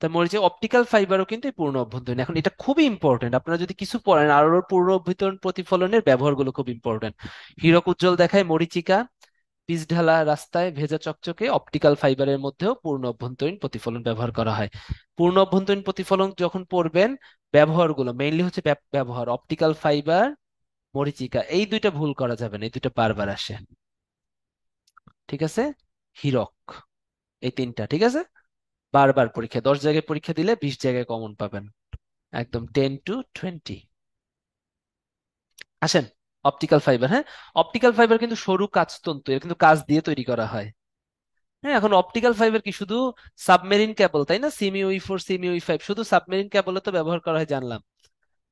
তা মনে হচ্ছে অপটিক্যাল ফাইবারও কিন্তু এই পূর্ণ অভ্যন্তরীণ। এখন এটা খুবই ইম্পর্টেন্ট, আপনারা যদি কিছু পড়েন আর ওর পূর্ণ অভ্যন্তরীণ প্রতিফলনের ব্যবহারগুলো খুব ইম্পর্টেন্ট। হীরক উজ্জ্বল দেখায় মরীচিকা, পিচ ঢালা রাস্তায় ভেজা চকচকে, অপটিক্যাল ফাইবারের মধ্যেও পূর্ণ অভ্যন্তরীণ প্রতিফলন ব্যবহার করা হয়। পূর্ণ অভ্যন্তরীণ প্রতিফলন যখন পড়বেন, ব্যবহারগুলো মেইনলি হচ্ছে ব্যবহার অপটিক্যাল ফাইবার, মরীচিকা, এই দুইটা ভুল করা যাবে না, এই দুইটা বারবার আসে। ঠিক আছে? হীরক, এই তিনটা ঠিক আছে। বারবার পরীক্ষা, 10 জায়গায় পরীক্ষা দিলে 20 জায়গায় কমন পাবেন, একদম 10 to 20। আসেন, অপটিক্যাল ফাইবার, হ্যাঁ, অপটিক্যাল ফাইবার কিন্তু সরু কাঁচ তন্তু, এর কিন্তু কাঁচ দিয়ে তৈরি করা হয়। হ্যাঁ, এখন অপটিক্যাল ফাইবার কি শুধু সাবমেরিন কেবল, তাই না? সিমিউই ফোর সিমিউই ফাইভ শুধু সাবমেরিন কেবলে তো ব্যবহার করা হয় জানলাম।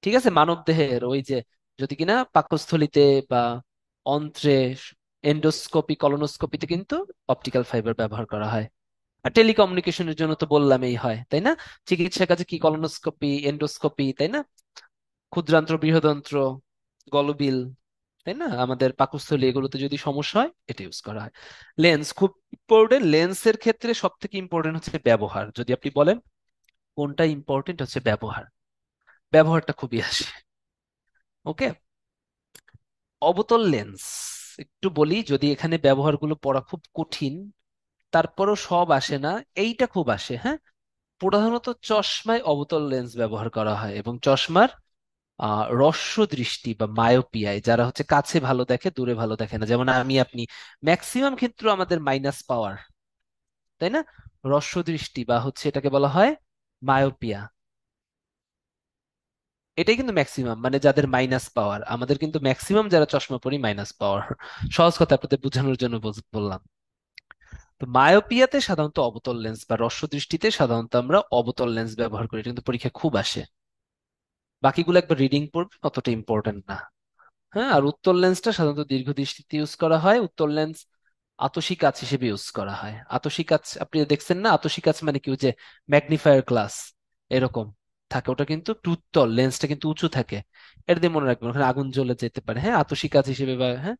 ঠিক আছে, মানব দেহের ওই যে যদি কিনা পাকস্থলীতে বা অন্ত্রে, এন্ডোস্কোপি কলোনোস্কোপিতে কিন্তু অপটিক্যাল ফাইবার ব্যবহার করা হয়। আর টেলিকমিউনিকেশনের জন্য তো বললামই হয়, তাই না? চিকিৎসার কাজে কি কলোনোস্কোপি, এন্ডোস্কোপি, তাই না? ক্ষুদ্রান্ত্র, বৃহদন্ত্র, গলবিল, তাই না? আমাদের পাকস্থলী, এগুলোতে যদি সমস্যা হয় এটা ইউজ করা হয়। লেন্স খুব ইম্পর্টেন্ট, লেন্সের ক্ষেত্রে সব থেকে ইম্পর্টেন্ট হচ্ছে ব্যবহার। যদি আপনি বলেন কোনটা ইম্পর্টেন্ট, হচ্ছে ব্যবহার। ব্যবহারটা খুবই আসে। ওকে, অবতল লেন্স একটু বলি, যদি এখানে ব্যবহারগুলো পড়া খুব কঠিন, তারপরও সব আসে না, এইটা খুব আসে। হ্যাঁ, প্রধানত চশমায় অবতল লেন্স ব্যবহার করা হয়, এবং চশমার হ্রস্ব দৃষ্টি বা মায়োপিয়ায়, যারা হচ্ছে কাছে ভালো দেখে দূরে ভালো দেখে না, যেমন আমি আপনি, ম্যাক্সিমাম ক্ষেত্রে আমাদের মাইনাস পাওয়ার, তাই না? হ্রস্ব দৃষ্টি বা হচ্ছে এটাকে বলা হয় মায়োপিয়া, এটাই কিন্তু ম্যাক্সিমাম, মানে যাদের মাইনাস পাওয়ার, আমাদের কিন্তু ম্যাক্সিমাম যারা চশমা পরি মাইনাস পাওয়ার। সহজ কথা আপনাদের বোঝানোর জন্য বললাম। তো মায়োপিয়াতে সাধারণত অবতল লেন্স, বা হ্রস্ব দৃষ্টিতে সাধারণত আমরা অবতল লেন্স ব্যবহার করি, এটা কিন্তু পরীক্ষায় খুব আসে। বাকিগুলো একবার রিডিং পড়বে, অতটা ইম্পর্টেন্ট না। হ্যাঁ, আর উত্তল লেন্সটা সাধারণত দীর্ঘ দৃষ্টিতে ইউজ করা হয়। উত্তল লেন্স আতশী কাঁচ হিসেবে ইউজ করা হয়। আতশী কাঁচ আপনি দেখছেন না? আতশী কাঁচ মানে কি, ওই যে ম্যাগনিফায়ার গ্লাস এরকম থাকে, ওটা কিন্তু একটু উত্তল, লেন্সটা কিন্তু উঁচু থাকে। এটা দিয়ে মনে রাখবেন, ওখানে আগুন জ্বলে যেতে পারে। হ্যাঁ, আতশী কাঁচ হিসেবে, বা হ্যাঁ,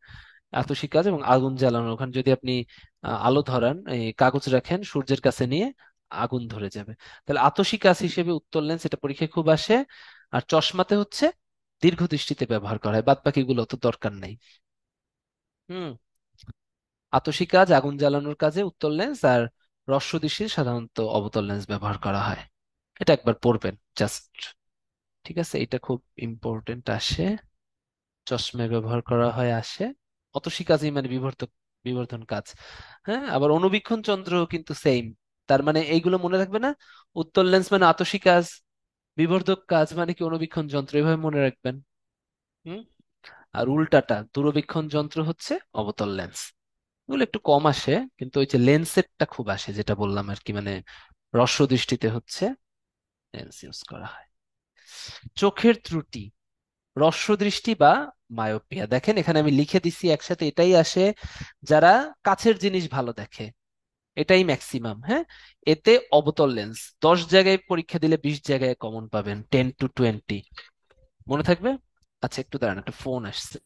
আতশী কাঁচ এবং আগুন জ্বালানো, ওখানে যদি আপনি আলো ধরান, এই কাগজ রাখেন সূর্যের কাছে নিয়ে, আগুন ধরে যাবে। তাহলে আতশী কাঁচ হিসেবে উত্তল লেন্স, এটা পরীক্ষায় খুব আসে। আর চশমাতে হচ্ছে দীর্ঘ দৃষ্টিতে ব্যবহার করা হয়, বাদ বাকিগুলো তো দরকার নাই। হুম। আতসী কাজ, আগুন জ্বালানোর কাজে উত্তল লেন্স, আর হ্রস্ব দৃষ্টির সাধারণত অবতল লেন্স ব্যবহার করা হয়। এটা একবার পড়বেন জাস্ট। ঠিক আছে, এটা খুব ইম্পর্টেন্ট আসে। চশমায় ব্যবহার করা হয় আসে। অতসী কাজই মানে বিবর্ধক, বিবর্ধন কাজ। হ্যাঁ, আবার অনুবীক্ষণ যন্ত্র কিন্তু সেম। তার মানে এইগুলো মনে রাখবে না, উত্তল লেন্স মানে আতসী কাজ, বিবর্ধক কাজ মানে কি অনুবীক্ষণ যন্ত্র, এভাবে মনে রাখবেন। হুম। আর উল্টাটা, দূরবীক্ষণ যন্ত্র হচ্ছে অবতল লেন্স। এগুলো একটু কম আসে, কিন্তু ওই যে লেন্সেরটা খুব আসে, যেটা বললাম আর কি, মানে হ্রস্ব দৃষ্টিতে হচ্ছে লেন্স ইউজ করা হয়। চোখের ত্রুটি, হ্রস্ব দৃষ্টি বা মায়োপিয়া, দেখেন এখানে আমি লিখে দিছি একসাথে, এটাই আসে যারা কাছের জিনিস ভালো দেখে, এটাই ম্যাক্সিমাম। হ্যাঁ, এতে অবতল লেন্স 10 জায়গায় পরীক্ষা দিলে 20 জায়গায় কমন পাবেন, 10 to 20। মনে থাকবে? আচ্ছা, একটু দাঁড়ান, একটা ফোন আসছে।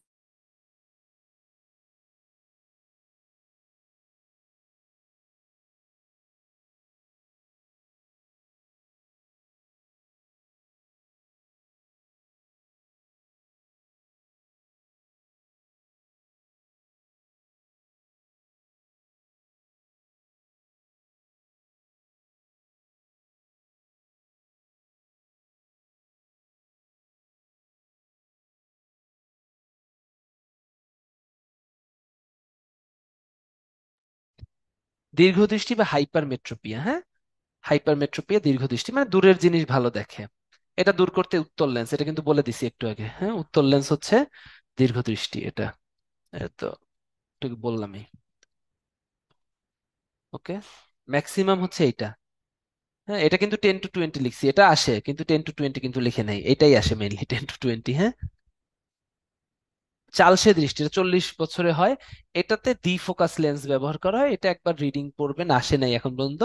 দীর্ঘদৃষ্টি বা হাইপারমেট্রোপিয়া, হ্যাঁ, হাইপারমেট্রোপিয়া দীর্ঘদৃষ্টি মানে দূরের জিনিস ভালো দেখে। এটা দূর করতে উত্তল লেন্স, এটা কিন্তু বলে দিছি একটু আগে। হ্যাঁ, উত্তল লেন্স হচ্ছে দীর্ঘদৃষ্টি, এটা তো একটু বললামই। ওকে, ম্যাক্সিমাম হচ্ছে এইটা। হ্যাঁ, এটা কিন্তু 10 to 20 লিখছি, এটা আসে, কিন্তু 10 to 20 কিন্তু লিখে নাই, এটাই আসে মেইনলি 10 to 20। হ্যাঁ, চালসে দৃষ্টি, এটা 40 বছরে হয়। এটাতে দ্বিফোকাস লেন্স ব্যবহার করা হয়, এটা একবার রিডিং পড়বেন, আসে নাই এখন পর্যন্ত।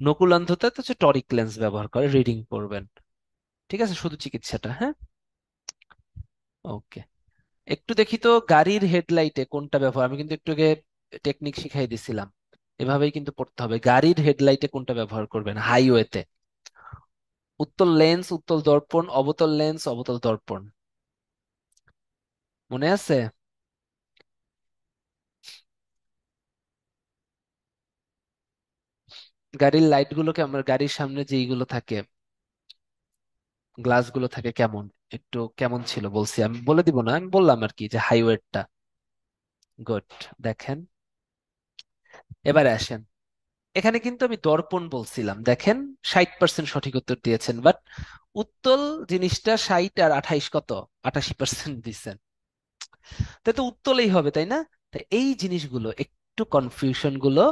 নকুল অন্ধতা তো হচ্ছে টরিক লেন্স ব্যবহার করে, রিডিং পড়বেন। ঠিক আছে, শুধু চিকিৎসাটা। হ্যাঁ, ওকে। একটু দেখি তো গাড়ির হেডলাইটে কোনটা ব্যবহার, আমি কিন্তু একটু আগে টেকনিক শিখাই দিছিলাম, এভাবেই কিন্তু পড়তে হবে। গাড়ির হেডলাইটে কোনটা ব্যবহার করবেন হাইওয়েতে? উত্তল লেন্স, উত্তল দর্পণ, অবতল লেন্স, অবতল দর্পণ। মনে আছে? গাড়ির লাইট গুলোকে, আমার গাড়ির সামনে যেইগুলো থাকে, গ্লাস গুলো থাকে, কেমন, একটু কেমন ছিল বলছি, আমি বলে দিব না, আমি বললাম আর কি যে হাইওয়েরটা। গুড। দেখেন, এবারে আসেন। এখানে কিন্তু আমি দর্পণ বলছিলাম, দেখেন 60% সঠিক উত্তর দিয়েছেন, বাট উত্তল জিনিসটা 60 আর 28 কত, 88% দিচ্ছেন। তাই তো উত্তলেই হবে, তাই না? তাই এই জিনিসগুলো একটু, কনফিউশন গুলো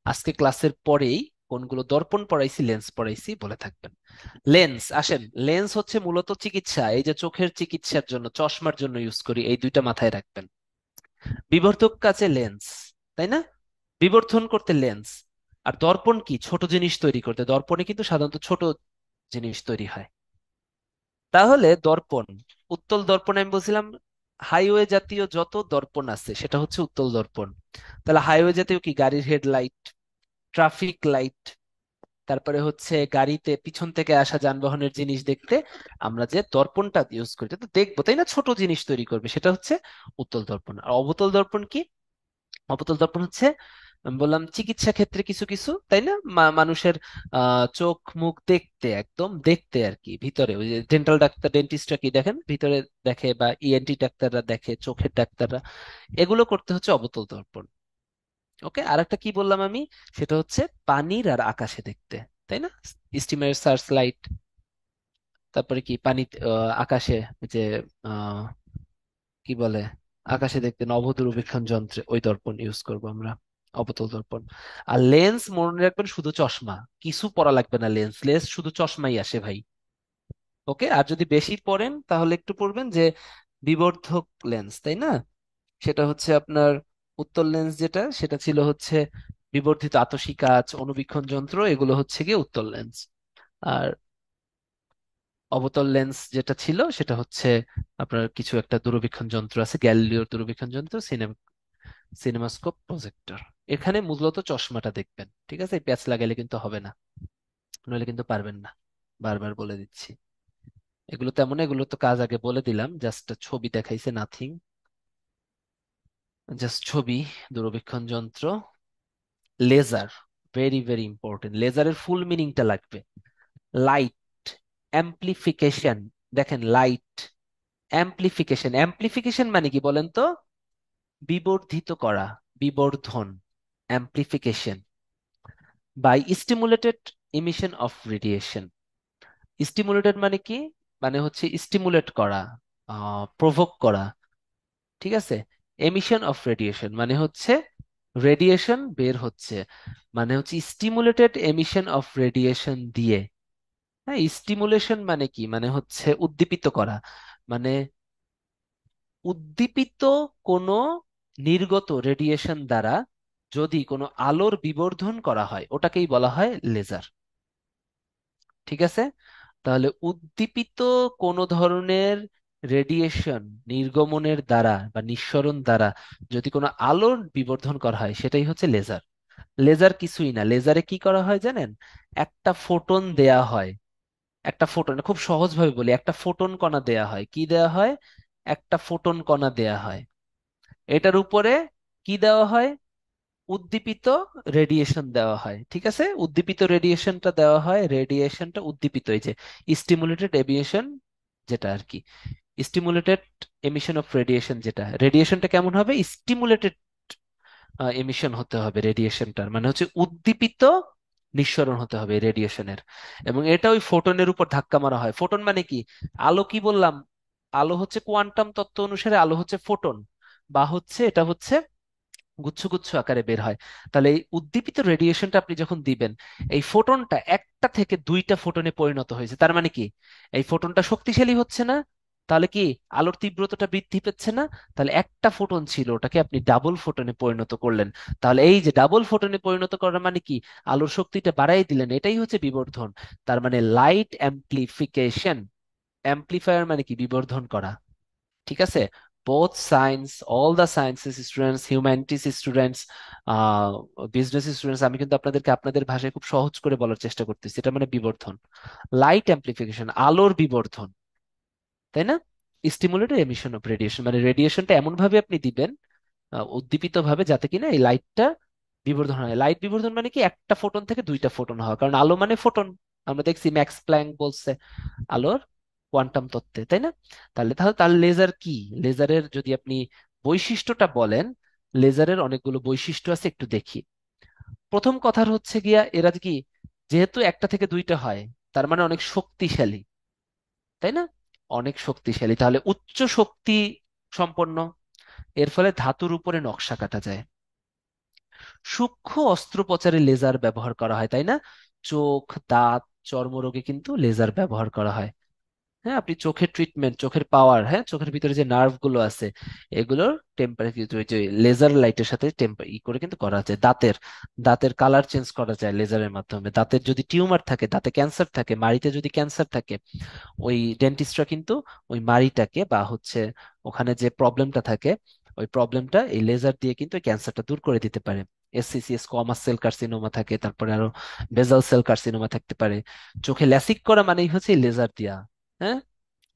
আজকে ক্লাসের পরেই, কোনগুলো দর্পণ পড়াইছি, লেন্স পড়াইছি বলে থাকবেন। লেন্স, আসেন। লেন্স হচ্ছে মূলত চিকিৎসা, এই যে চোখের চিকিৎসার জন্য, চশমার জন্য ইউজ করি, এই দুইটা মাথায় রাখবেন। বিবর্ধক কাজে লেন্স, তাই না? বিবর্ধন করতে লেন্স। আর দর্পণ কি, ছোট জিনিস তৈরি করতে, দর্পণে কিন্তু সাধারণত ছোট জিনিস তৈরি হয়। তাহলে দর্পণ, উত্তল দর্পণ আমি বলছিলাম হাইওয়ে জাতীয় যত দর্পণ আছে সেটা হচ্ছে উত্তল দর্পণ। তাহলে হাইওয়ে জাতীয় কি, গাড়ির হেডলাইট, ট্রাফিক লাইট, তারপরে হচ্ছে গাড়িতে পিছন থেকে আসা যানবাহনের জিনিস দেখতে আমরা যে দর্পণটা ইউজ করি, এটা তো দেখবো তাই না, ছোট জিনিস তৈরি করবে, সেটা হচ্ছে উত্তল দর্পণ। আর অবতল দর্পণ কি? অবতল দর্পণ হচ্ছে, আমি বললাম চিকিৎসা ক্ষেত্রে কিছু কিছু, তাই না, মানুষের চোখ মুখ দেখতে, একদম দেখতে আর কি, ভিতরে ওই যে ডেন্টাল ডাক্তার, ডেন্টিস্টরা কি দেখেন ভিতরে দেখে, বা ইএনটি ডাক্তাররা দেখে, চোখের ডাক্তাররা, এগুলো করতে হচ্ছে অবতল দর্পণ। ওকে, আর একটা কি বললাম আমি, সেটা হচ্ছে পানির আর আকাশে দেখতে, তাই না, স্টিমের সার্চ লাইট। তারপরে কি পানি, আকাশে, যে আহ কি বলে, আকাশে দেখতে নভোদূরবীক্ষণ যন্ত্রে ওই দর্পণ ইউজ করব আমরা, অবতল দর্পণ। আর লেন্স মনে রাখবেন শুধু চশমা, কিছু পড়া লাগবে না, লেন্স লেন্স শুধু চশমাই আসে ভাই। ওকে, আর যদি বেশি পড়েন তাহলে একটু পড়বেন যে বিবর্ধক লেন্স, তাই না, সেটা হচ্ছে আপনার উত্তল লেন্স, যেটা সেটা ছিল হচ্ছে বিবর্ধিত আতসী কাচ, অনুবীক্ষণ যন্ত্র, এগুলো হচ্ছে গিয়ে উত্তল লেন্স। আর অবতল লেন্স যেটা ছিল সেটা হচ্ছে আপনার কিছু একটা দূরবীক্ষণ যন্ত্র আছে, গ্যালিলিওর দূরবীক্ষণ যন্ত্র, সিনেমাস্কোপ, প্রজেক্টর। এখানে মূলত চশমাটা দেখবেন, ঠিক আছে, প্যাচ লাগাইলে কিন্তু হবে না, নইলে কিন্তু পারবেন না, বারবার বলে দিচ্ছি। এগুলো তেমন, এগুলো তো কাজ আগে বলে দিলাম, জাস্ট ছবি দেখাইছে, নাথিং, জাস্ট ছবি। দূরবীক্ষণ যন্ত্র, লেজার, ভেরি ভেরি ইম্পর্টেন্ট, লেজারের ফুল মিনিংটা লাগবে। লাইট অ্যাম্প্লিফিকেশন, দেখেন লাইট অ্যাম্প্লিফিকেশন, অ্যাম্প্লিফিকেশন মানে কি বলেন তো? বিবর্ধিত করা, বিবর্ধন, amplification. By stimulated emission of radiation, stimulated মানে কি? মানে হচ্ছে স্টিমুলেট করা, প্রভোক করা, ঠিক আছে। এমিশন অফ রেডিয়েশন মানে হচ্ছে রেডিয়েশন বের হচ্ছে, মানে হচ্ছে স্টিমুলেটেড এমিশন অফ রেডিয়েশন দিয়ে। হ্যাঁ, স্টিমুলেশন মানে কি? মানে হচ্ছে উদ্দীপিত করা, মানে উদ্দীপিত কোনো নির্গত রেডিয়েশন দ্বারা যদি কোনো আলোর বিবর্ধন করা হয় ওটাকেই বলা হয় লেজার। ঠিক আছে, তাহলে উদ্দীপিত কোনো ধরনের রেডিয়েশন নির্গমনের দ্বারা বা নিঃসরণ দ্বারা যদি কোনো আলোর বিবর্ধন করা হয় সেটাই হচ্ছে লেজার। লেজার কিছুই না, লেজারে কি করা হয় জানেন? একটা ফোটন দেয়া হয়, একটা ফোটন, খুব সহজ ভাবে বলি, একটা ফোটন কণা দেয়া হয়। কি দেয়া হয়? একটা ফোটন কণা দেয়া হয়, এটার উপরে কি দেওয়া হয়? উদ্দীপিত রেডিয়েশন দেওয়া হয়। ঠিক আছে, উদ্দীপিত রেডিয়েশনটা দেওয়া হয়, রেডিয়েশনটা উদ্দীপিত, এই যে স্টিমুলেটেড এমিশন, যেটা আর কি স্টিমুলেটেড এমিশন অফ রেডিয়েশন, যেটা রেডিয়েশনটা কেমন হবে? স্টিমুলেটেড এমিশন হতে হবে রেডিয়েশনটার, মানে হচ্ছে উদ্দীপিত নিঃসরণ হতে হবে রেডিয়েশনের। এবং এটা ওই ফোটনের উপর ধাক্কা মারা হয়। ফোটন মানে কি? আলো কি বললাম? আলো হচ্ছে কোয়ান্টাম তত্ত্ব অনুসারে আলো হচ্ছে ফোটন, বা হচ্ছে এটা হচ্ছে গুচ্ছ গুচ্ছ আকারে বের হয়। তাহলে এই উদ্দীপিত রেডিয়েশনটা আপনি যখন দিবেন, এই ফোটনটা একটা থেকে দুইটা ফোটনে পরিণত হয়েছে, তার মানে কি? এই ফোটনটা শক্তিশালী হচ্ছে না, তাহলে কি আলোর তীব্রতাটা বৃদ্ধি পাচ্ছে না? তাহলে একটা ফোটন ছিল, ওটাকে আপনি ডাবল ফোটনে পরিণত করলেন। তাহলে এই যে ডাবল ফোটনে পরিণত করা মানে কি? আলোর শক্তিটা বাড়াই দিলেন, এটাই হচ্ছে বিবর্ধন। তার মানে লাইট অ্যাম্প্লিফিকেশন। অ্যাম্প্লিফায়ার মানে কি? বিবর্ধন করা। ঠিক আছে, both science, all the sciences students, humanities students, business students, আমি কিন্তু আপনাদেরকে আপনাদের ভাষায় খুব সহজ করে বলার চেষ্টা করতেছি। এটা মানে বিবর্ধন, লাইট অ্যাম্প্লিফিকেশন, আলোর বিবর্ধন, তাই না? স্টিমুলেটেড এমিশন অফ রেডিয়েশন মানে রেডিয়েশনটা এমন ভাবে আপনি দিবেন, উদ্দীপিত ভাবে, যাতে কিনা এই লাইটটা বিবর্ধন হয়। লাইট বিবর্ধন মানে কি? একটা ফোটন থেকে দুইটা ফোটন হওয়া, কারণ আলো মানে ফোটন। আমরা দেখছি ম্যাক্স প্ল্যাঙ্ক বলছে আলোর কোয়ান্টাম তত্ত্বে, তাই না? তাহলে তাহলে তার লেজার কি? লেজারের যদি আপনি বৈশিষ্ট্যটা বলেন, লেজারের অনেকগুলো বৈশিষ্ট্য আছে, একটু দেখি। প্রথম কথার হচ্ছে গিয়া এরা কি, যেহেতু একটা থেকে দুইটা হয়, তার মানে অনেক শক্তিশালী, তাই না? অনেক শক্তিশালী, তাহলে উচ্চ শক্তি সম্পন্ন। এর ফলে ধাতুর উপরে নকশা কাটা যায়। সূক্ষ্ম অস্ত্রোপচারে লেজার ব্যবহার করা হয়, তাই না? চোখ, দাঁত, চর্মরোগে কিন্তু লেজার ব্যবহার করা হয়। হ্যাঁ, আপনি চোখের ট্রিটমেন্ট, চোখের পাওয়ার, হ্যাঁ, চোখের ভিতরে যে নার্ভ গুলো আছে এগুলোর টেম্পারেচার ওই যে লেজার লাইটের সাথে করে কিন্তু করা যায়। দাঁতের দাঁতের কালার চেঞ্জ করা যায় লেজারের মাধ্যমে। দাঁতের যদি টিউমার থাকে, দাঁতে ক্যান্সার থাকে, মাড়িতে যদি ক্যান্সার থাকে, ওই ডেন্টিস্টরা কিন্তু ওই মাড়িটাকে বা হচ্ছে ওখানে যে প্রবলেমটা থাকে, ওই প্রবলেমটা এই লেজার দিয়ে কিন্তু ওই ক্যান্সারটা দূর করে দিতে পারে। এসসিসি, স্কোয়ামাস সেল কার্সিনোমা থাকে, তারপরে আরো বেজাল সেল কার্সিনোমা থাকতে পারে। চোখে ল্যাসিক করা মানেই হচ্ছে লেজার দিয়া, হ্যাঁ,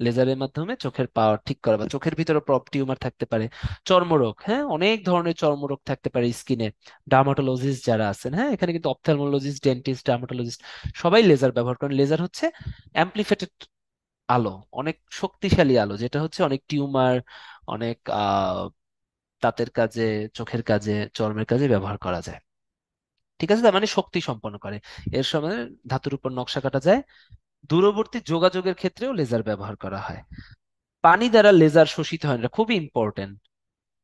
লেজারের মাধ্যমে চোখের পাওয়ার ঠিক করা, বা চোখের ভিতরে টিউমার থাকতে পারে। চর্মরোগ, হ্যাঁ, অনেক ধরনের চর্মরোগ থাকতে পারে স্কিনে। ডার্মাটোলজিস্ট যারা আছেন, হ্যাঁ, এখানে কিন্তু অপথ্যালমোলজিস্ট, ডেন্টিস্ট, ডার্মাটোলজিস্ট সবাই লেজার ব্যবহার করেন। লেজার হচ্ছে অ্যাম্প্লিফিকেটেড আলো, অনেক শক্তিশালী আলো, যেটা হচ্ছে অনেক টিউমার, অনেক দাঁতের কাজে, চোখের কাজে, চর্মের কাজে ব্যবহার করা যায়। ঠিক আছে, তার মানে শক্তি সম্পন্ন করে। এর সময় ধাতুর উপর নকশা কাটা যায়। দূরবর্তী যোগাযোগের ক্ষেত্রেও লেজার ব্যবহার করা হয়। পানি দ্বারা লেজার শোষিত হয় না, এটা খুবই ইম্পর্টেন্ট।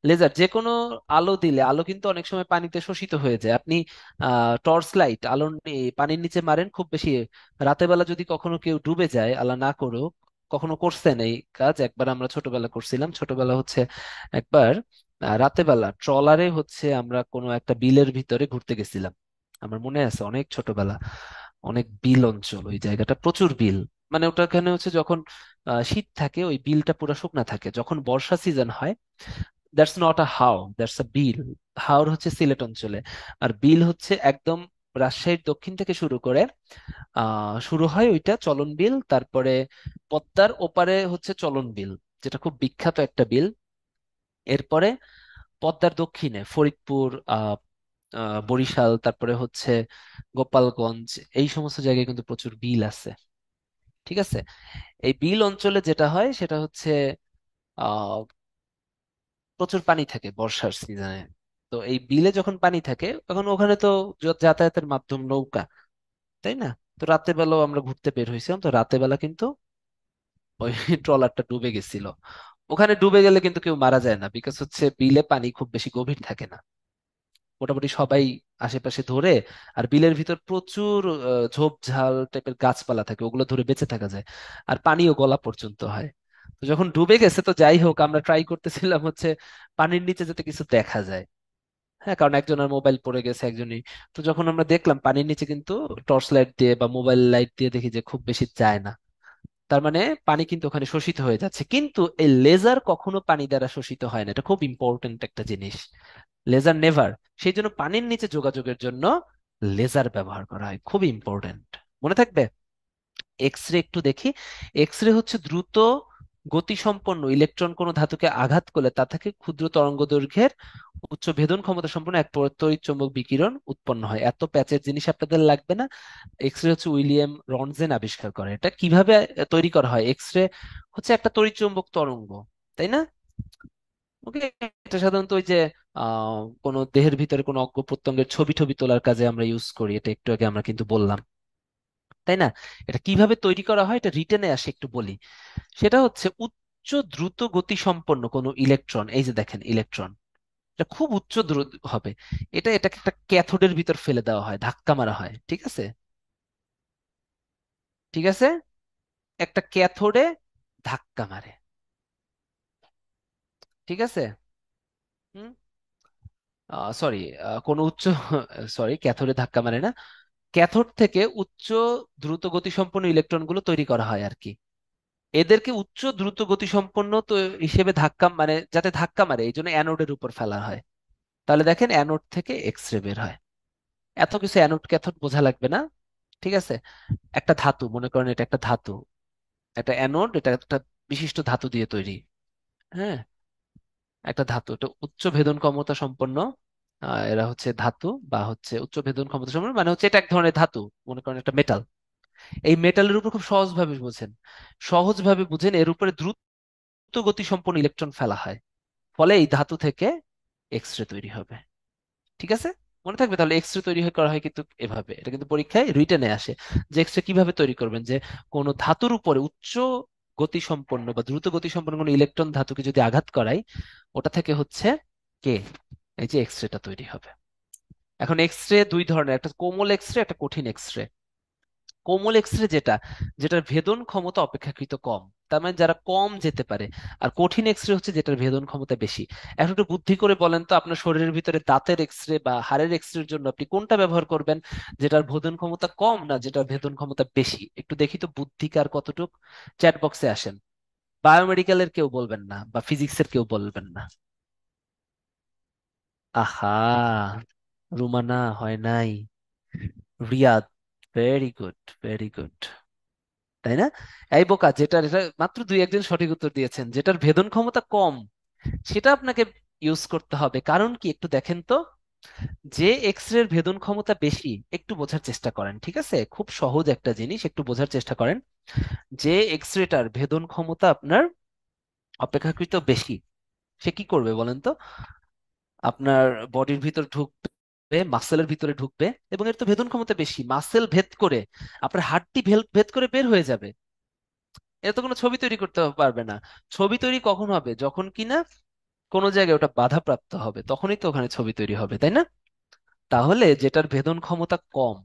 লেজার যে কোনো আলো দিলে, আলো কিন্তু অনেক সময় পানিতে শোষিত হয়ে যায়। আপনি টর্চ লাইট আলো পানির নিচে মারেন, খুব বেশি রাতে বেলা যদি কখনো কেউ ডুবে যায়, আল্লাহ না করুক, কখনো করছেন এই কাজ? একবার আমরা ছোটবেলা করছিলাম। ছোটবেলা হচ্ছে একবার রাতে বেলা ট্রলারে হচ্ছে আমরা কোনো একটা বিলের ভিতরে ঘুরতে গেছিলাম। আমার মনে আছে, অনেক ছোটবেলা, অনেক বিল অঞ্চল, ওই জায়গাটা প্রচুর বিল। মানে ওটা এখানে হচ্ছে যখন শীত থাকে ওই বিলটা পুরো শুকনা থাকে, যখন বর্ষা সিজন হয় that's not a haor, that's a beel. হাওর হচ্ছে সিলেট অঞ্চলে, আর বিল হচ্ছে একদম রাজশাহীর দক্ষিণ থেকে শুরু করে শুরু হয় ওইটা চলন বিল, তারপরে পদ্মার ওপারে হচ্ছে চলন বিল, যেটা খুব বিখ্যাত একটা বিল। এরপরে পদ্মার দক্ষিণে ফরিদপুর, আহ বরিশাল, তারপরে হচ্ছে গোপালগঞ্জ, এই সমস্ত জায়গায় কিন্তু প্রচুর বিল আছে। ঠিক আছে। এই বিল অঞ্চলে যেটা হয় সেটা হচ্ছে আহ প্রচুর পানি থাকে বর্ষার সিজনে। তো এই বিলে যখন পানি থাকে তখন ওখানে তো যাতায়াতের মাধ্যম নৌকা, তাই না? তো রাতের বেলাও আমরা ঘুরতে বের হয়েছিলাম, তো রাতের বেলা কিন্তু ওই ট্রলারটা ডুবে গেছিল। ওখানে ডুবে গেলে কিন্তু কেউ মারা যায় না, বিকজ হচ্ছে বিলে পানি খুব বেশি গভীর থাকে না, মোটামুটি সবাই আশেপাশে ধরে। আর বিলের ভিতর প্রচুর ঝোপঝাড় টাইপের গাছপালা থাকে, ওগুলো ধরে বেঁচে থাকা যায়। আর পানিও গলা পর্যন্ত হয়। তো যখন ডুবে গেছে, তো যাই হোক, আমরা ট্রাই করতেছিলাম হচ্ছে পানির নিচে যাতে কিছু দেখা যায়। হ্যাঁ, কারণ একজনের মোবাইল পড়ে গেছে একজনই। তো যখন আমরা দেখলাম পানির নিচে কিন্তু টর্চ লাইট দিয়ে বা মোবাইল লাইট দিয়ে দেখি যে খুব বেশি যায় না। তার মানে পানি কিন্তু ওখানে শোষিত হয়ে যাচ্ছে, কিন্তু এই লেজার কখনো পানি দ্বারা শোষিত হয় না, এটা খুব ইম্পর্টেন্ট একটা জিনিস। Laser never. সেই জন্য পানির নিচে যোগাযোগের জন্য লেজার ব্যবহার করা হয়, খুবই ইম্পর্টেন্ট, মনে থাকবে। এক্স রে একটু দেখি। এক্স রে হচ্ছে দ্রুত গতিসম্পন্ন ইলেকট্রন কোনো ধাতুকে আঘাত করলে তা থেকে ক্ষুদ্র তরঙ্গ দৈর্ঘ্যের উচ্চ ভেদন ক্ষমতা সম্পন্ন এক তড়িৎ চৌম্বক বিকিরণ উৎপন্ন হয়। এত প্যাচের জিনিস আপনাদের লাগবে না। এক্স রে হচ্ছে উইলিয়াম রনজেন আবিষ্কার করে। এটা কিভাবে তৈরি করা হয়? এক্স রে হচ্ছে একটা তড়িৎ চৌম্বক তরঙ্গ, তাই না? ওকে। এটা সাধারণত ওই যে কোনো দেহের ভিতরে কোনো অঙ্গ প্রত্যঙ্গের ছবি টবি তোলার কাজে আমরা ইউজ করি, এটা একটু আগে আমরা কিন্তু বললাম, তাই না? এটা কিভাবে তৈরি করা হয় এটা রিটেনে আসে, একটু বলি। সেটা হচ্ছে উচ্চ দ্রুত গতি সম্পন্ন কোনো ইলেকট্রন, এই যে দেখেন ইলেকট্রন, এটা খুব উচ্চ দ্রুত হবে। এটাকে একটা ক্যাথোডের ভিতর ফেলে দেওয়া হয়, ধাক্কা মারা হয়, ঠিক আছে? ঠিক আছে, একটা ক্যাথোডে ধাক্কা মারে। ঠিক আছে। হুম। সরি, কোন উচ্চ সরি, ক্যাথোডে ধাক্কা মারে না, ক্যাথোড থেকে উচ্চ দ্রুত গতিসম্পন্ন ইলেকট্রনগুলো তৈরি করা হয় আর কি। এদেরকে উচ্চ দ্রুত গতিসম্পন্ন তো হিসেবে ধাক্কা মানে যাতে ধাক্কা মারে এই জন্য অ্যানোডের উপর ফেলা হয়। তাহলে দেখেন অ্যানোড থেকে এক্স রে বের হয়। এত কিছু অ্যানোড ক্যাথোড বোঝা লাগবে না। ঠিক আছে। একটা ধাতু, মনে করেন এটা একটা ধাতু, একটা অ্যানোড, এটা একটা বিশিষ্ট ধাতু দিয়ে তৈরি। হ্যাঁ, একটা ধাতু, এটা উচ্চ ভেদন ক্ষমতা সম্পন্ন। এরা হচ্ছে ধাতু বা হচ্ছে উচ্চ ভেদন ক্ষমতা সম্পন্ন, মানে হচ্ছে এটা এক ধরনের ধাতু, মনে করেন একটা মেটাল। এই মেটালের উপর খুব সহজভাবে বুঝেন, সহজভাবে বুঝেন, এর উপরে দ্রুত গতি সম্পন্ন ইলেকট্রন ফেলা হয়, ফলে এই ধাতু থেকে এক্স রে তৈরি হবে। ঠিক আছে, মনে থাকবে। তাহলে এক্স রে তৈরি করা হয় কিন্তু এভাবে, এটা কিন্তু পরীক্ষায় রিটেনে আসে যে এক্স রে কিভাবে তৈরি করবেন, যে কোনো ধাতুর উপরে উচ্চ গতি সম্পন্ন বা দ্রুত গতি সম্পন্ন কোনো ইলেকট্রন ধাতুকে যদি আঘাত করাই, ওটা থেকে হচ্ছে কে এই যে এক্স রেটা তৈরি হবে। এখন এক্স রে দুই ধরনের, একটা কোমল এক্স রে, একটা কঠিন এক্স রে। কোমল এক্সরে যেটার ভেদন ক্ষমতা অপেক্ষাকৃত কম, তার মানে যারা কম যেতে পারে। আর কঠিন এক্সরে হচ্ছে যেটার ভেদন ক্ষমতা বেশি। এখন একটু বুদ্ধি করে বলেন তো, আপনার শরীরের ভিতরে দাঁতের এক্সরে বা হাড়ের এক্সরের জন্য আপনি কোনটা ব্যবহার করবেন? যেটার ভেদন ক্ষমতা কম না যেটার ভেদন ক্ষমতা বেশি? একটু দেখি তো বুদ্ধি কার কতটুক। চ্যাট বক্সে আসেন। বায়োমেডিক্যালের কেউ বলবেন না বা ফিজিক্সের কেউ বলবেন না। আহা, রুমানা হয় নাই, Riyad. Very good, very good. তাই না? এই বোকা, যেটার এটা মাত্র দুই একজন সঠিক উত্তর দিয়েছেন, যেটার ভেদন ক্ষমতা কম সেটা আপনাকে ইউজ করতে হবে। কারণ কি একটু দেখেন তো, যে এক্স রে এর ভেদন ক্ষমতা বেশি, একটু বোঝার চেষ্টা করেন, ঠিক আছে? খুব সহজ একটা জিনিস, একটু বোঝার চেষ্টা করেন। যে এক্স রেটার ভেদন ক্ষমতা আপনার অপেক্ষাকৃত বেশি, সে কি করবে বলেন তো? আপনার বডির ভিতর ঢুকবে, মাসেলের ভিতরে ঢুকবে, এবং এর তো ভেদন ক্ষমতা বেশি, মাসেল ভেদ করে আপনার হাড়টি ভেদ করে বের হয়ে যাবে। এটা তো কোনো ছবি তৈরি করতে পারবে না। ছবি তৈরি কখন হবে? যখন কিনা কোনো জায়গায় ওটা বাধাপ্রাপ্ত হবে, তখনই তো ওখানে ছবি তৈরি হবে, তাই না? তাহলে যেটার ভেদন ক্ষমতা কম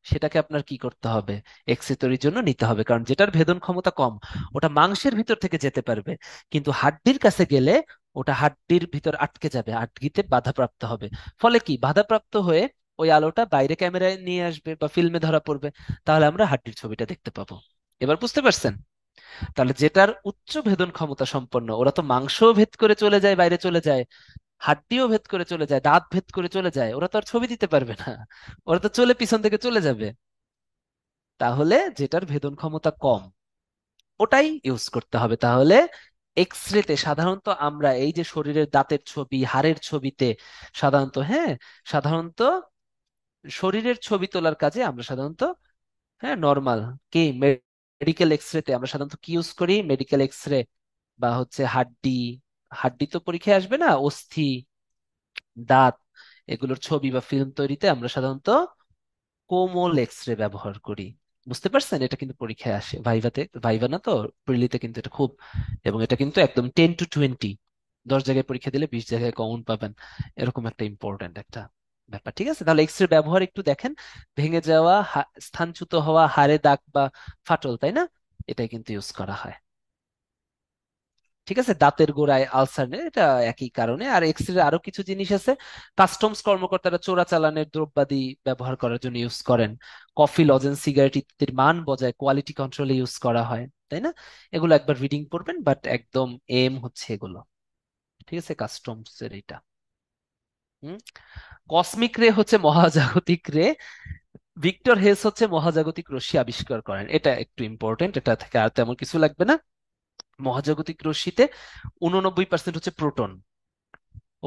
সেটাকে আপনার কি করতে হবে? এক্স রে তৈরির জন্য নিতে হবে, কারণ যেটার ভেদন ক্ষমতা কম ওটা মাংসের ভিতর থেকে যেতে পারবে, কিন্তু হাড্ডির কাছে গেলে ওটা হাড্ডির ভিতর আটকে যাবে, আটকিতে বাধাপ্রাপ্ত হবে। ফলে কি, বাধাপ্রাপ্ত হয়ে ওই আলোটা বাইরে ক্যামেরায় নিয়ে আসবে বা ফিল্মে ধরা পড়বে, তাহলে আমরা হাড্ডির ছবিটা দেখতে পাবো। এবার বুঝতে পারছেন? তাহলে যেটার উচ্চ ভেদন ক্ষমতা সম্পন্ন, ওরা তো মাংসও ভেদ করে চলে যায়, বাইরে চলে যায়, হাড্ডিও ভেদ করে চলে যায়, দাঁত ভেদ করে চলে যায়, ওরা তো আর ছবি দিতে পারবে না, ওরা তো চলে পিছন থেকে চলে যাবে। তাহলে যেটার ভেদন ক্ষমতা কম ওটাই ইউজ করতে হবে। তাহলে এক্স রেতে সাধারণত আমরা এই যে শরীরের দাঁতের ছবি, হাড়ের ছবিতে সাধারণত, হ্যাঁ, সাধারণত শরীরের ছবি তোলার কাজে আমরা সাধারণত, হ্যাঁ, নর্মাল কি মেডিকেল এক্স রেতে আমরা সাধারণত কি ইউজ করি, মেডিকেল এক্স রে বা হচ্ছে হাড্ডি, হাড্ডি তো পরীক্ষায় আসবে না, অস্থি, দাঁত, এগুলোর ছবি বা ফিল্ম তৈরিতে আমরা সাধারণত কোমল এক্স রে ব্যবহার করি। বুঝতে পারছেন? এটা কিন্তু পরীক্ষায় আসে, ভাইভাতে, ভাইভা না তো, প্রিলিতে কিন্তু এটা খুব, এবং এটা কিন্তু একদম 10 to 20, 10 জায়গায় পরীক্ষা দিলে 20 জায়গায় কমন পাবেন, এরকম একটা ইম্পর্ট্যান্ট একটা ব্যাপার। ঠিক আছে, তাহলে এক্স রে ব্যবহার একটু দেখেন। ভেঙে যাওয়া, স্থানচ্যুত হওয়া হাড়ে দাগ বা ফাটল, তাই না, এটাই কিন্তু ইউজ করা হয়। ঠিক আছে, দাঁতের গোড়ায় আলসার নেই, এটা একই কারণে। আর এক্স রে আরো কিছু জিনিস আছে, কাস্টমস কর্মকর্তারা চোরাচালানের দ্রব্যাদি ব্যবহার করার জন্য ইউজ করেন, কফি, লজেন্স, সিগারেট ইত্যাদির মান বজায় কোয়ালিটি কন্ট্রোলে ইউজ করা হয়, তাই না? এগুলো একবার রিডিং করবেন, বাট একদম এম হচ্ছে এগুলো। ঠিক আছে, কাস্টমস এর এটা। হুম। কসমিক রে হচ্ছে মহাজাগতিক রে, ভিক্টর হেস হচ্ছে মহাজাগতিক রশ্মি আবিষ্কার করেন, এটা একটু ইম্পর্টেন্ট, এটা থেকে আর তেমন কিছু লাগবে না। মহাজাগতিক রশ্মিতে 89% হচ্ছে প্রোটন,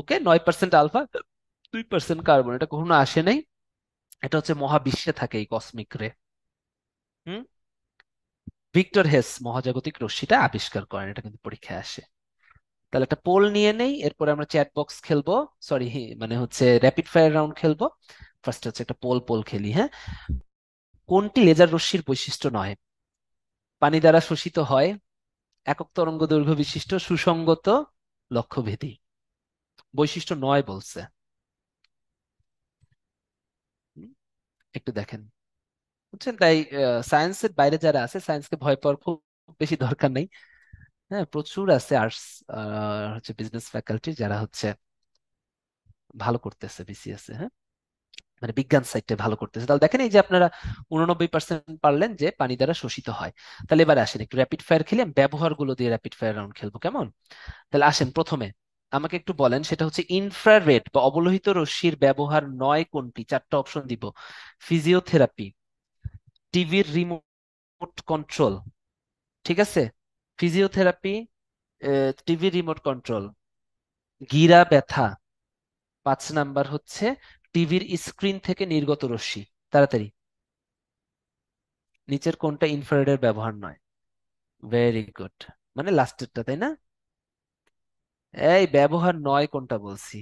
ওকে, 9% আলফা, 2% কার্বন, এটা কখনো আসে নাই, এটা হচ্ছে মহাবিশ্বে থাকে এই কসমিক রে। হুম। ভিক্টর হেস মহাজাগতিক রশ্মিটা আবিষ্কার করেন, এটা কিন্তু পরীক্ষায় আসে। তাহলে একটা পোল নিয়ে নেই, এরপরে আমরা চ্যাট বক্স খেলবো, সরি, মানে হচ্ছে র্যাপিড ফায়ার রাউন্ড খেলবো। ফার্স্ট হচ্ছে একটা পোল পোল খেলি, হ্যাঁ। কোনটি লেজার রশ্মির বৈশিষ্ট্য নয়? পানি দ্বারা শোষিত হয়, একক তরঙ্গ দৈর্ঘ্য বিশিষ্ট, সুসংগত, লক্ষ্যভেদী। বৈশিষ্ট্য নয় বলছে। হুম, একটু দেখেন, বুঝছেন? তাই সায়েন্সের বাইরে যারা আছে, সায়েন্সকে ভয় পাওয়ার খুব বেশি দরকার নেই। হ্যাঁ, প্রচুর আছে আর্টস, হচ্ছে বিজনেস ফ্যাকাল্টি যারা হচ্ছে ভালো করতেছে বিসিএস এ, হ্যাঁ, মানে বিজ্ঞান সাইডে ভালো করতেছে। তাহলে দেখেন, এই যে আপনারা 89% পারলেন যে পানি দ্বারা শোষিত হয়। তাহলে এবার আসেন একটু র্যাপিড ফায়ার খেলি, আমি ব্যবহার গুলো দিয়ে র্যাপিড ফায়ার রাউন্ড খেলবো, কেমন? তাহলে আসেন প্রথমে আমাকে একটু বলেন, সেটা হচ্ছে ইনফ্রারেড বা অবলোহিত রশ্মির ব্যবহার নয় কোনটি? চারটা অপশন দিব: ফিজিওথেরাপি, টিভির রিমোট কন্ট্রোল, ঠিক আছে, ফিজিওথেরাপি, টিভি রিমোট কন্ট্রোল, গিরা ব্যথা, 5 নাম্বার হচ্ছে টিভির স্ক্রিন থেকে নির্গত রশ্মি। তাড়াতাড়ি, নিচের কোনটা ইনফ্রারেডের ব্যবহার নয়? ভেরি গুড, মানে লাস্টেরটা, তাই না? এই ব্যবহার নয় কোনটা বলছি?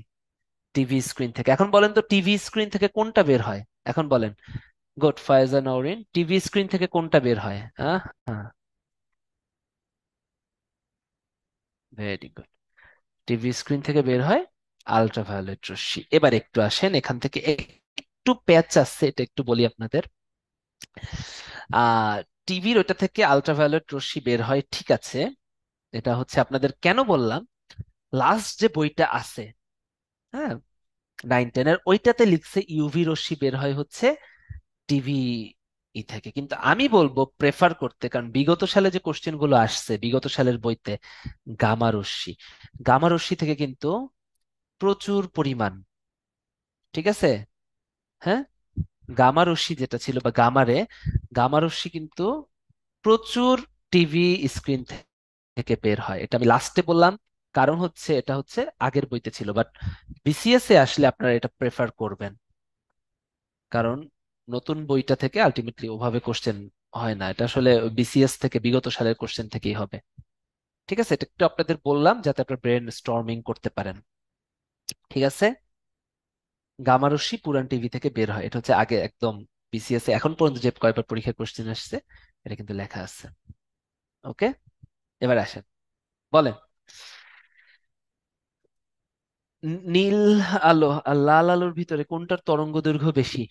টিভি স্ক্রিন থেকে। এখন বলেন তো, টিভি স্ক্রিন থেকে কোনটা বের হয়? এখন বলেন। Good, Fayza Nowrin, TV screen থেকে কোনটা বের হয়? হ্যাঁ, হ্যাঁ, ভেরি গুড, টিভি স্ক্রিন থেকে বের হয় আল্ট্রাভায়োলেট রশ্মি। এবার একটু আসেন, এখান থেকে একটু প্যাচ আছে, এটা একটু বলি আপনাদের। আহ টিভির ওইটা থেকে আল্ট্রাভায়োলেট রশ্মি বের হয়, ঠিক আছে, এটা হচ্ছে আপনাদের কেন বললাম, লাস্ট যে বইটা আছে, হ্যাঁ, 9-10-এর, ওইটাতে লিখছে ইউভি রশ্মি বের হয় হচ্ছে টিভি থেকে। কিন্তু আমি বলবো প্রেফার করতে, কারণ বিগত সালে যে কোশ্চেন গুলো আসছে বিগত সালের বইতে, গামা রশ্মি, গামা রশ্মি থেকে কিন্তু প্রচুর পরিমাণ, ঠিক আছে, হ্যাঁ, গামা রশ্মি যেটা ছিল বা গামারে, গামা রশ্মি কিন্তু প্রচুর টিভি স্ক্রিন থেকে বের হয়, এটা আমি লাস্টে বললাম, কারণ হচ্ছে এটা হচ্ছে আগের বইতে ছিল, বাট বিসিএস এ আসলে আপনারা এটা প্রেফার করবেন, কারণ নতুন বইটা থেকে আলটিমেটলি ওভাবে কোশ্চেন হয় না, এটা আসলে বিসিএস থেকে বিগত সালের কোশ্চেন থেকেই হবে। ঠিক আছে, এটা একটু আপনাদের বললাম যাতে আপনার ব্রেন স্টর্মিং করতে পারেন। ঠিক আছে, গামা রশ্মি পুরান টিভি থেকে বের হয়, এটা হচ্ছে আগে একদম বিসিএস এ এখন পর্যন্ত যে কয়বার পরীক্ষার কোশ্চেন আসছে এটা কিন্তু লেখা আছে। ওকে, এবার আসেন, বলেন। নীল আলো আর লাল আলোর ভিতরে কোনটার তরঙ্গ দৈর্ঘ্য বেশি?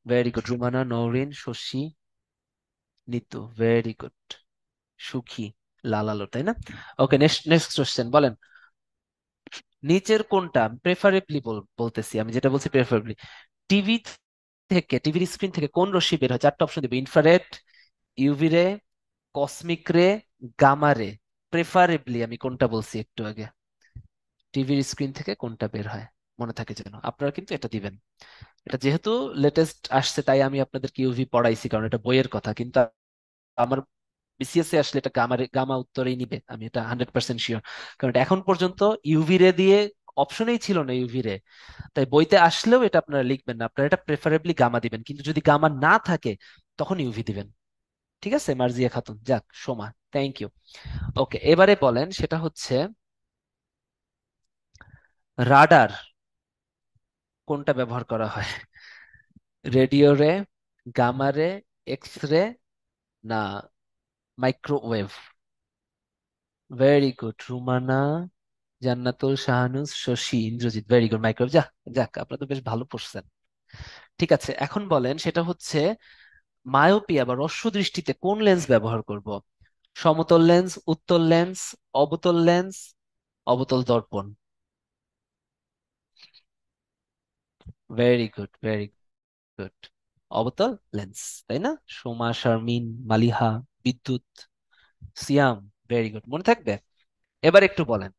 Very good, Rumana, Nowrin, Shashi, Nitu, very good, সুখী, লাল আলো, তাই না? ওকে, নেক্সট নেক্সট কোশ্চেন, বলেন। নিচের কোনটা প্রেফারেবলি বলতেছি, আমি যেটা বলছি প্রেফারেবলি, টিভি থেকে, টিভির স্ক্রিন থেকে কোন রশ্মি বের হয়? চারটা অপশন দিব: ইনফ্রারেড, ইউভি রে, কসমিক রে, গামা রে। প্রেফারেবলি আমি কোনটা বলছি একটু আগে, টিভির স্ক্রিন থেকে কোনটা বের হয়, মনে থাকে যেন। আপনারা কিন্তু এটা দিবেন। এটা যেহেতু লেটেস্ট আসছে তাই আমি আপনাদেরকে ইউভি পড়াইছি, কারণ এটা বইয়ের কথা, কিন্তু আমার বিসিএস এ আসলে এটা গামা গামা উত্তরেই নিবে, আমি এটা 100% শিওর। কারণ এটা এখন পর্যন্ত ইউভি রে দিয়ে অপশনেই ছিল না ইউভি রে, তাই বইতে আসলেও এটা আপনারা লিখবেন না, আপনারা এটা প্রেফারেবলি গামা দিবেন, কিন্তু যদি গামা না থাকে তখন ইউভি দিবেন। ঠিক আছে মার্জিয়া খাতুন, যাক সোমা, থ্যাংক ইউ। ওকে, এবারে বলেন সেটা হচ্ছে রাডার কোনটা ব্যবহার করা হয়, রেডিও রে, গামা রে, এক্স রে, না microwave? Very good Rumana, Jannatul, Shahanuz, Shashi, Indrajit, very good microwave. যাক, যাক আপনারা তো বেশ ভালো পড়ছেন। ঠিক আছে, এখন বলেন সেটা হচ্ছে মায়োপিয়া বা হ্রস্ব দৃষ্টিতে কোন লেন্স ব্যবহার করব? সমতল লেন্স, উত্তল লেন্স, অবতল লেন্স, অবতল দর্পণ? ভেরি গুড, ভেরি গুড, অবতল লেন্স, তাই না? সোমা, শারমিন, মালিহা, বিদ্যুৎ, সিয়াম, ভেরি গুড, মনে থাকবে। এবার একটু বলেন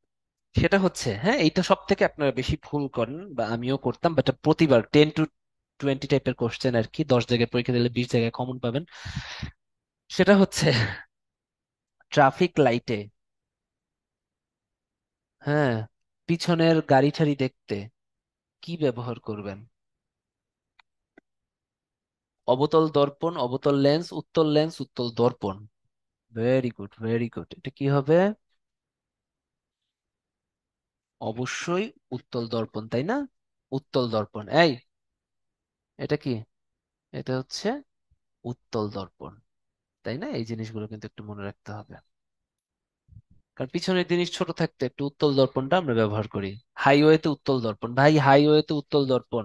সেটা হচ্ছে, হ্যাঁ এইটা সব থেকে আপনারা বেশি ভুল করেন, বা আমিও করতাম, বাট প্রতিবার 10 to 20 টাইপের কোশ্চেন আর কি, 10 জায়গায় পরীক্ষা দিলে 20 জায়গায় কমন পাবেন। সেটা হচ্ছে ট্রাফিক লাইটে, হ্যাঁ, পিছনের গাড়ি ঠাড়ি দেখতে কি ব্যবহার করবেন? অবতল দর্পণ, অবতল লেন্স, উত্তল লেন্স, উত্তল দর্পণ? ভেরি গুড, ভেরি গুড, এটা কি হবে? অবশ্যই উত্তল দর্পণ, তাই না? উত্তল দর্পণ, এই এটা কি? এটা হচ্ছে উত্তল দর্পণ, তাই না? এই জিনিসগুলো কিন্তু একটু মনে রাখতে হবে, কারণ পিছনের জিনিস ছোট থাকতে একটু উত্তল দর্পণটা আমরা ব্যবহার করি। হাইওয়েতে উত্তল দর্পণ, ভাই হাইওয়েতে উত্তল দর্পণ,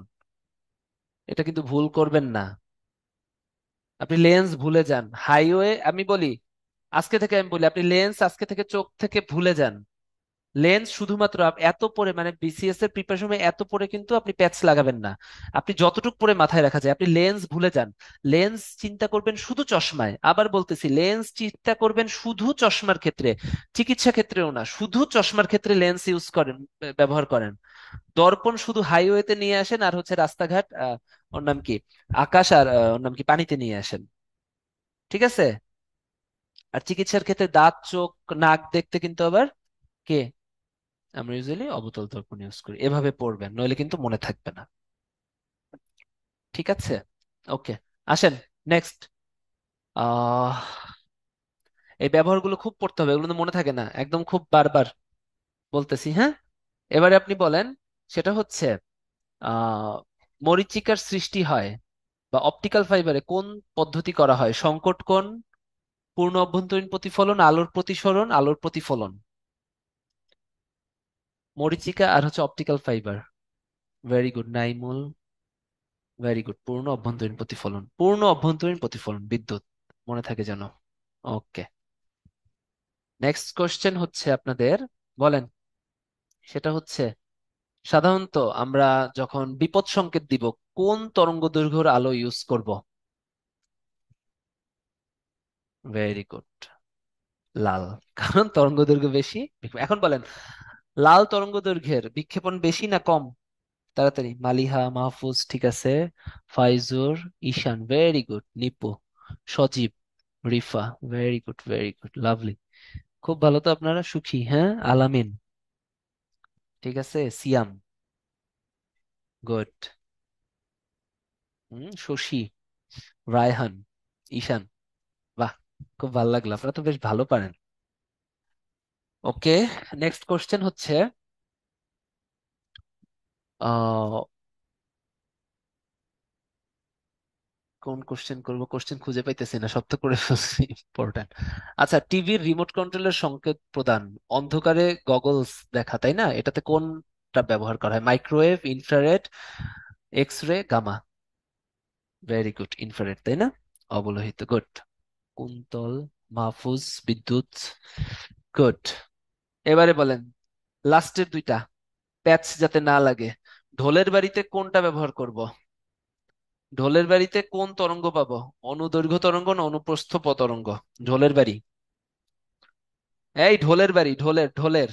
এটা কিন্তু ভুল করবেন না। আপনি লেন্স ভুলে যান, হাইওয়ে আমি বলি, আজকে থেকে আমি বলি, আপনি লেন্স আজকে থেকে চোখ থেকে ভুলে যান। লেন্স শুধুমাত্র এত পরে, মানে বিসিএস এর প্রিপারেশন এত পরে কিন্তু আপনি প্যাচ লাগাবেন না। আপনি যতটুকু পরে মাথায় রাখা যায়, আপনি লেন্স ভুলে যান। লেন্স চিন্তা করবেন শুধু চশমায়, আবার বলতেছি লেন্স চিন্তা করবেন শুধু চশমার ক্ষেত্রে, চিকিৎসা ক্ষেত্রেও না, শুধু চশমার ক্ষেত্রে লেন্স ইউজ করেন, ব্যবহার করেন। দর্পণ শুধু হাইওয়েতে নিয়ে আসেন, আর হচ্ছে রাস্তাঘাট, ওর নাম কি, আকাশ, আর ওর নাম কি, পানিতে নিয়ে আসেন। ঠিক আছে? আর চিকিৎসার ক্ষেত্রে দাঁত, চোখ, নাক দেখতে কিন্তু আবার কে, আমরা ইউজুয়ালি অবতল দর্পণ ইউজ করি। এভাবে পড়বেন, নইলে কিন্তু মনে থাকবে না। ঠিক আছে, ওকে, আসেন নেক্সট। আহ এই ব্যবহারগুলো খুব পড়তে হবে, এগুলো তো মনে থাকে না একদম, খুব বারবার বলতেছি, হ্যাঁ। এবারে আপনি বলেন সেটা হচ্ছে আহ মরীচিকার সৃষ্টি হয় বা অপটিক্যাল ফাইবারে কোন পদ্ধতি করা হয়? সংকট কোণ, পূর্ণ অভ্যন্তরীণ প্রতিফলন, আলোর প্রতিসরণ, আলোর প্রতিফলন? মরীচিকা আর হচ্ছে optical fibre. Very good Naimul, very good, পূর্ণ অভ্যন্তরীণ প্রতিফলন, পূর্ণ অভ্যন্তরীণ প্রতিফলন বিদ্যুৎ, মনে থাকে যেন। ওকে, নেক্সট কোশ্চেন হচ্ছে আপনাদের, বলেন সেটা হচ্ছে সাধারণত আমরা যখন বিপদ সংকেত দিব কোন তরঙ্গ দৈর্ঘ্যের আলো ইউজ করব? ভেরি গুড, লাল, কারণ তরঙ্গ দৈর্ঘ্য বেশি। এখন বলেন লাল তরঙ্গ দৈর্ঘ্যের বিক্ষেপণ বেশি না কম? তাড়াতাড়ি, মালিহা, মাহফুজ, ঠিক আছে, Faizur, Ishan, very good, Nipu, Sajib, Rifa, very good, very good, lovely, খুব ভালো। তো আপনারা সুখী, হ্যাঁ, আলামিন, ঠিক আছে, সিয়াম, গুড, শশী, রায়হান, ঈশান, বাহ, খুব ভালো লাগলো, আপনারা তো বেশ ভালো পারেন। ওকে, নেক্সট কোশ্চেন হচ্ছে আহ কোন কোশ্চেন করব, কোশ্চেন খুঁজে পাইতেছি না, সব তো করে ফেলছি ইম্পর্টেন্ট। আচ্ছা, টিভির রিমোট কন্ট্রোলের সংকেত প্রদান, অন্ধকারে গগলস দেখা, তাই না? এটাতে কোনটা ব্যবহার করা হয়? Microwave, infrared, X ray, gamma? Very good, infrared, তাই না? অবলোহিত, গুড। কুন্তল, মাহফুজ, বিদ্যুৎ, গুড। এবারে বলেন লাস্টের দুইটা, প্যাচ যাতে না লাগে, ঢোলের বাড়িতে কোনটা ব্যবহার করব? ঢোলের বাড়িতে কোন তরঙ্গ পাবো? অনুদৈর্ঘ্য তরঙ্গ না অনুপ্রস্থ তরঙ্গ? ঢোলের বাড়ি, এই ঢোলের বাড়ি, ঢোলের ঢোলের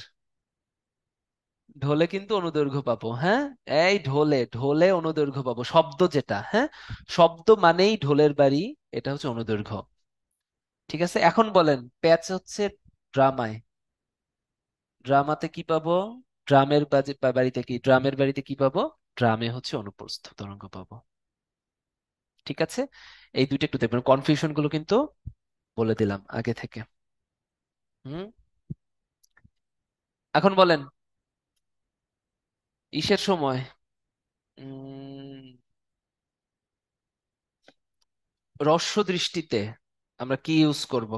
ঢোলে কিন্তু অনুদৈর্ঘ্য পাবো, হ্যাঁ। এই ঢোলে ঢোলে অনুদৈর্ঘ্য পাবো, শব্দ যেটা, হ্যাঁ। শব্দ মানেই ঢোলের বাড়ি, এটা হচ্ছে অনুদৈর্ঘ্য। ঠিক আছে, এখন বলেন প্যাচ হচ্ছে ড্রামায়, ড্রামাতে কি পাবো? ড্রামের বাড়িতে কি, ড্রামের বাড়িতে কি পাবো? ড্রামে হচ্ছে অনুপ্রস্থ তরঙ্গ পাবো। ঠিক আছে, এই দুইটা একটু দেখবেন, কনফিউশন গুলো কিন্তু বলে দিলাম আগে থেকে। হুম। এখন বলেন ইসের সময়, উম রস্য দৃষ্টিতে আমরা কি ইউজ করব?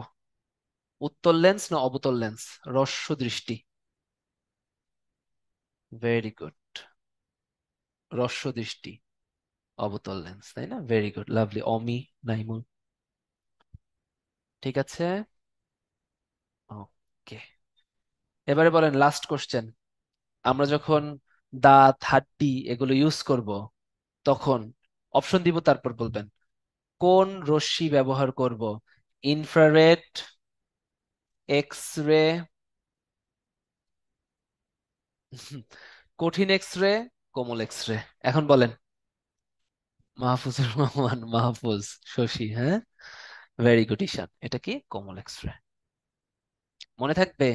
উত্তল লেন্স না অবতল লেন্স? রস্য দৃষ্টি, ভেরি গুড। রস্য দৃষ্টি, অবতল লেন্স, তাই না? ভেরি গুড, লাভলি, অমি, নাইমুল। ঠিক আছে, ওকে। এবারে বলেন লাস্ট কোশ্চেন, আমরা যখন দাঁত, হাড্ডি এগুলো ইউজ করব, তখন অপশন দিব, তারপর বলবেন কোন রশ্মি ব্যবহার করব। ইনফ্রারেড, এক্স রে, কঠিন এক্স রে, কোমল এক্স রে। এখন বলেন। মাহফুজুর রহমান মাহফুজ, শশী, হ্যাঁ। ভেরি গুড ঈশান, এটা কি কোমল এক্স রে, মনে থাকবে?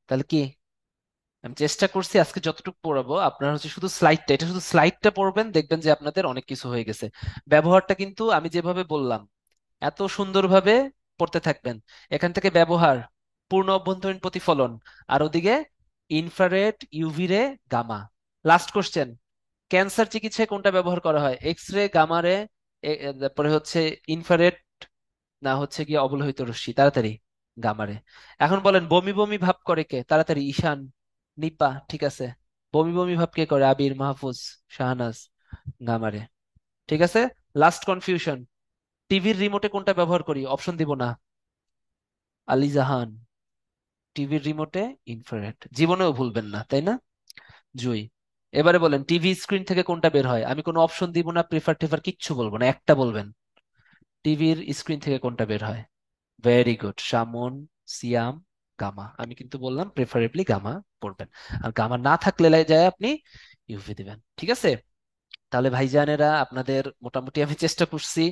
তাহলে কি, আমি চেষ্টা করছি আজকে যতটুকু পড়াবো, আপনার হচ্ছে শুধু স্লাইডটা, এটা শুধু স্লাইডটা পড়বেন, দেখবেন যে আপনাদের অনেক কিছু হয়ে গেছে। ব্যবহারটা কিন্তু আমি যেভাবে বললাম এত সুন্দরভাবে পড়তে থাকবেন। এখান থেকে ব্যবহার, পূর্ণ অভ্যন্তরীণ প্রতিফলন, আর ওদিকে ইনফ্রারেড, ইউভি রে, গামা। লাস্ট কোশ্চেন, ক্যান্সার চিকিৎসায় কোনটা ব্যবহার করা হয়? এক্স রে, গামা রে, তারপরে হচ্ছে ইনফ্রারেড, না হচ্ছে গিয়ে অবলোহিত রশ্মি? তাড়াতাড়ি, গামারে। এখন বলেন বমি বমি ভাব করে কে? তাড়াতাড়ি, ঈশান, নিপা, ঠিক আছে। বমি বমি ভাব কে করে? আবির, মাহফুজ, শাহনাজ, গামারে। ঠিক আছে, লাস্ট কনফিউশন, টিভির রিমোটে কোনটা ব্যবহার করি? অপশন দিব না। আলী জাহান, টিভির রিমোটে ইনফ্রারেড, জীবনেও ভুলবেন না, তাই না? জুই, এবারে বলেন টিভি স্ক্রিন থেকে কোনটা বের হয়? আমি কোনো অপশন দিব না, প্রিফার টিফার কিচ্ছু বলবো না, একটা বলবেন। টিভির স্ক্রিন থেকে কোনটা বের হয়? ভেরি গুড, সামন, সিয়াম, গামা। আমি কিন্তু বললাম প্রেফারেবলি গামা পড়বেন, আর গামা না থাকলে যায় আপনি ইউভি দিবেন। ঠিক আছে, তাহলে ভাইজানেরা আপনাদের মোটামুটি আমি চেষ্টা করছি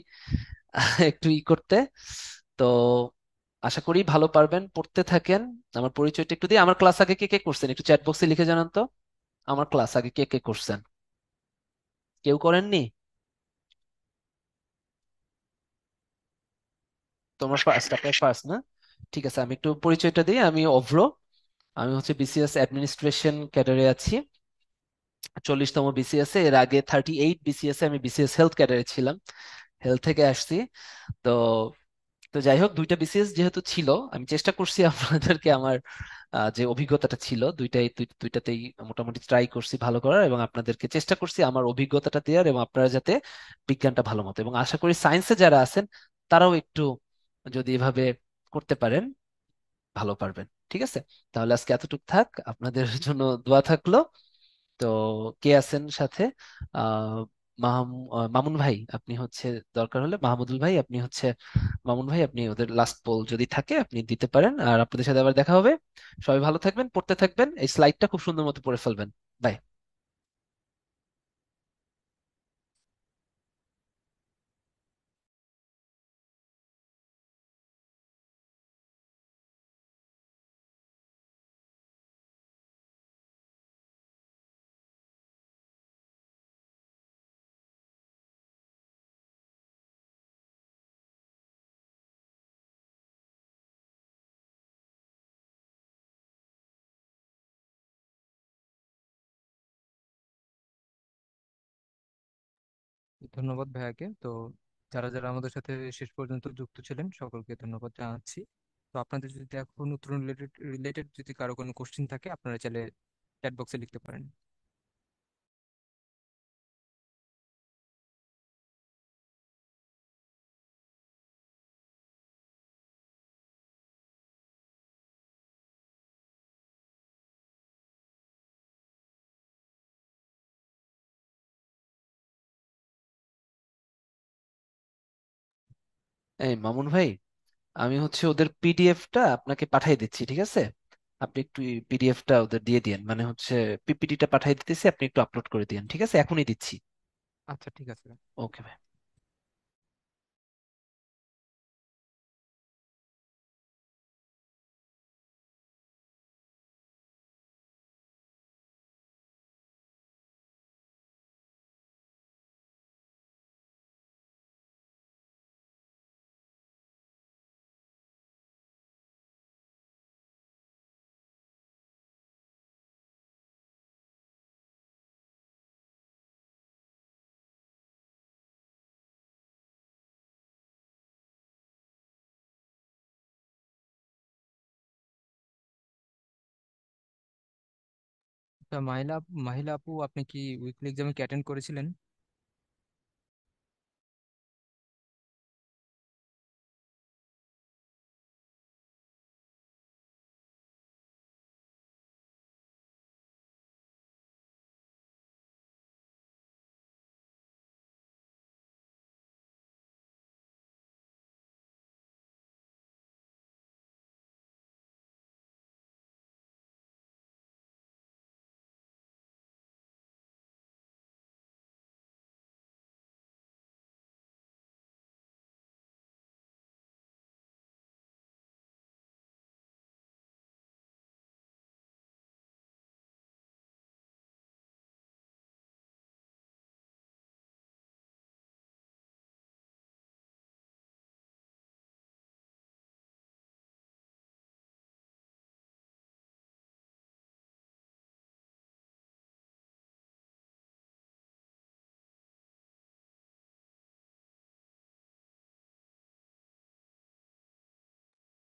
একটু করতে। তো আশা করি ভালো পারবেন, পড়তে থাকেন। আমার পরিচয়টা একটু দিই, আমার ক্লাস আগে কে কে করছেন একটু চ্যাট বক্সে লিখে জানান তো। আমার ক্লাস আগে কে কে করছেন? কেউ করেননি? তোমার ফার্স্ট, আপনার ফার্স্ট না? ঠিক আছে, আমি একটু পরিচয়টা দিই, আমি অভ্র। আমি হচ্ছে বিসিএস অ্যাডমিনিস্ট্রেশন ক্যাডারে আছি, 40তম বিসিএস এ। এর আগে 38 বিসিএস এ আমি বিসিএস হেলথ ক্যাডারে ছিলাম, হেলথ থেকে আসছি। তো তো যাই হোক, দুইটা বিসিএস যেহেতু ছিল, আমি চেষ্টা করছি আপনাদেরকে আমার যে অভিজ্ঞতাটা ছিল দুইটাতেই মোটামুটি ট্রাই করছি ভালো করার, এবং আপনাদেরকে চেষ্টা করছি আমার অভিজ্ঞতাটা দেওয়ার, এবং আপনারা যাতে বিজ্ঞানটা ভালো মতো, এবং আশা করি সায়েন্সে যারা আছেন তারাও একটু যদি এভাবে করতে পারেন ভালো পারবেন। ঠিক আছে, তাহলে আজকে এতটুকু থাক, আপনাদের জন্য দোয়া থাকলো। তো কে আছেন সাথে? আহ মামুন ভাই আপনি হচ্ছে, দরকার হলে মাহমুদুল ভাই আপনি হচ্ছে, মামুন ভাই আপনি ওদের লাস্ট পোল যদি থাকে আপনি দিতে পারেন, আর আপনাদের সাথে আবার দেখা হবে। সবাই ভালো থাকবেন, পড়তে থাকবেন, এই স্লাইডটা খুব সুন্দর মতো পড়ে ফেলবেন। বাই। ধন্যবাদ ভাইয়াকে। তো যারা যারা আমাদের সাথে শেষ পর্যন্ত যুক্ত ছিলেন সকলকে ধন্যবাদ জানাচ্ছি। তো আপনাদের যদি এখন উত্তরণ রিলেটেড রিলেটেড যদি কারো কোনো কোশ্চেন থাকে আপনারা চাইলে চ্যাট বক্সে লিখতে পারেন। এই মামুন ভাই, আমি হচ্ছে ওদের পিডিএফটা আপনাকে পাঠিয়ে দিচ্ছি, ঠিক আছে? আপনি একটু পিডিএফটা ওদের দিয়ে দিন, মানে হচ্ছে পিপিটিটা পাঠিয়ে দিতেছি, আপনি একটু আপলোড করে দিন, ঠিক আছে? এখনই দিচ্ছি। আচ্ছা, ঠিক আছে। ওকে ভাই। তা মাহিলা মাহিলা আপু, আপনি কি উইকলি এক্সামে কি অ্যাটেন্ড করেছিলেন?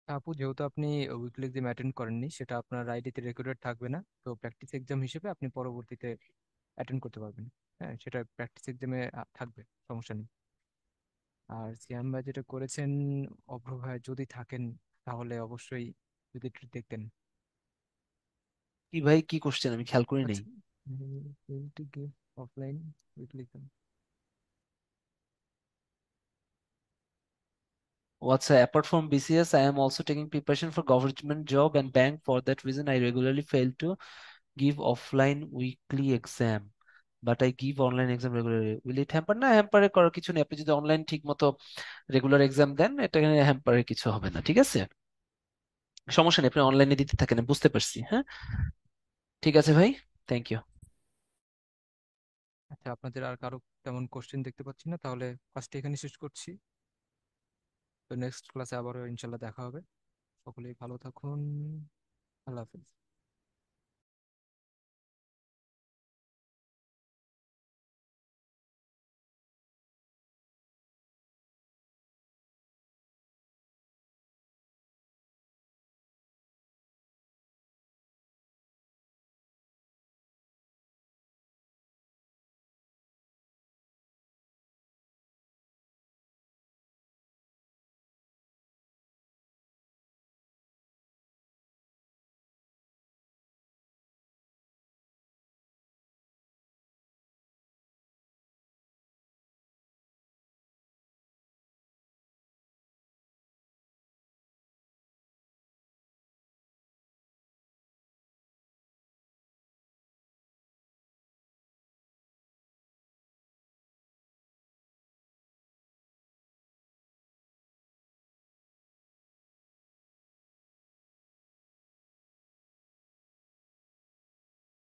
আপু, যেহেতু আপনি উইকলি এক্সাম অ্যাটেন্ড করেননি, সেটা আপনার আইডিতে রেকর্ডেড থাকবে না, তো প্র্যাকটিস এক্সাম হিসেবে আপনি পরবর্তীতে অ্যাটেন্ড করতে পারবেন। হ্যাঁ, সেটা প্র্যাকটিস এক্সামে থাকবে, সমস্যা নেই। আর সিয়াম ভাই যেটা করেছেন, অভ্র ভাই যদি থাকেন তাহলে অবশ্যই যদি একটু দেখতেন। কি ভাই, কি কোশ্চেন? আমি খেয়াল করি নাই। আচ্ছা, offline weekly exam. What's apart from BCS, I am also taking preparation for government job and bank. For that reason, I regularly fail to give offline weekly exam, but I give online exam regularly. Will it hamper? না, হ্যাম্পারে করার কিছু নেই। আপনি যদি online ঠিক মতো regular exam দেন, এটা হ্যাম্পারে কিছু হবে না, ঠিক আছে? সমস্যা নেই, আপনি অনলাইনে দিতে থাকেন, আমি বুঝতে পারছি। হ্যাঁ, ঠিক আছে ভাই, থ্যাংক ইউ। আচ্ছা, আপনাদের আর কারো তেমন কোশ্চেন দেখতে পাচ্ছি না, তাহলে ক্লাসটা এখানে শেষ করছি। তো নেক্সট ক্লাসে আবারও ইনশাল্লাহ দেখা হবে। সকলেই ভালো থাকুন। আল্লাহ হাফেজ।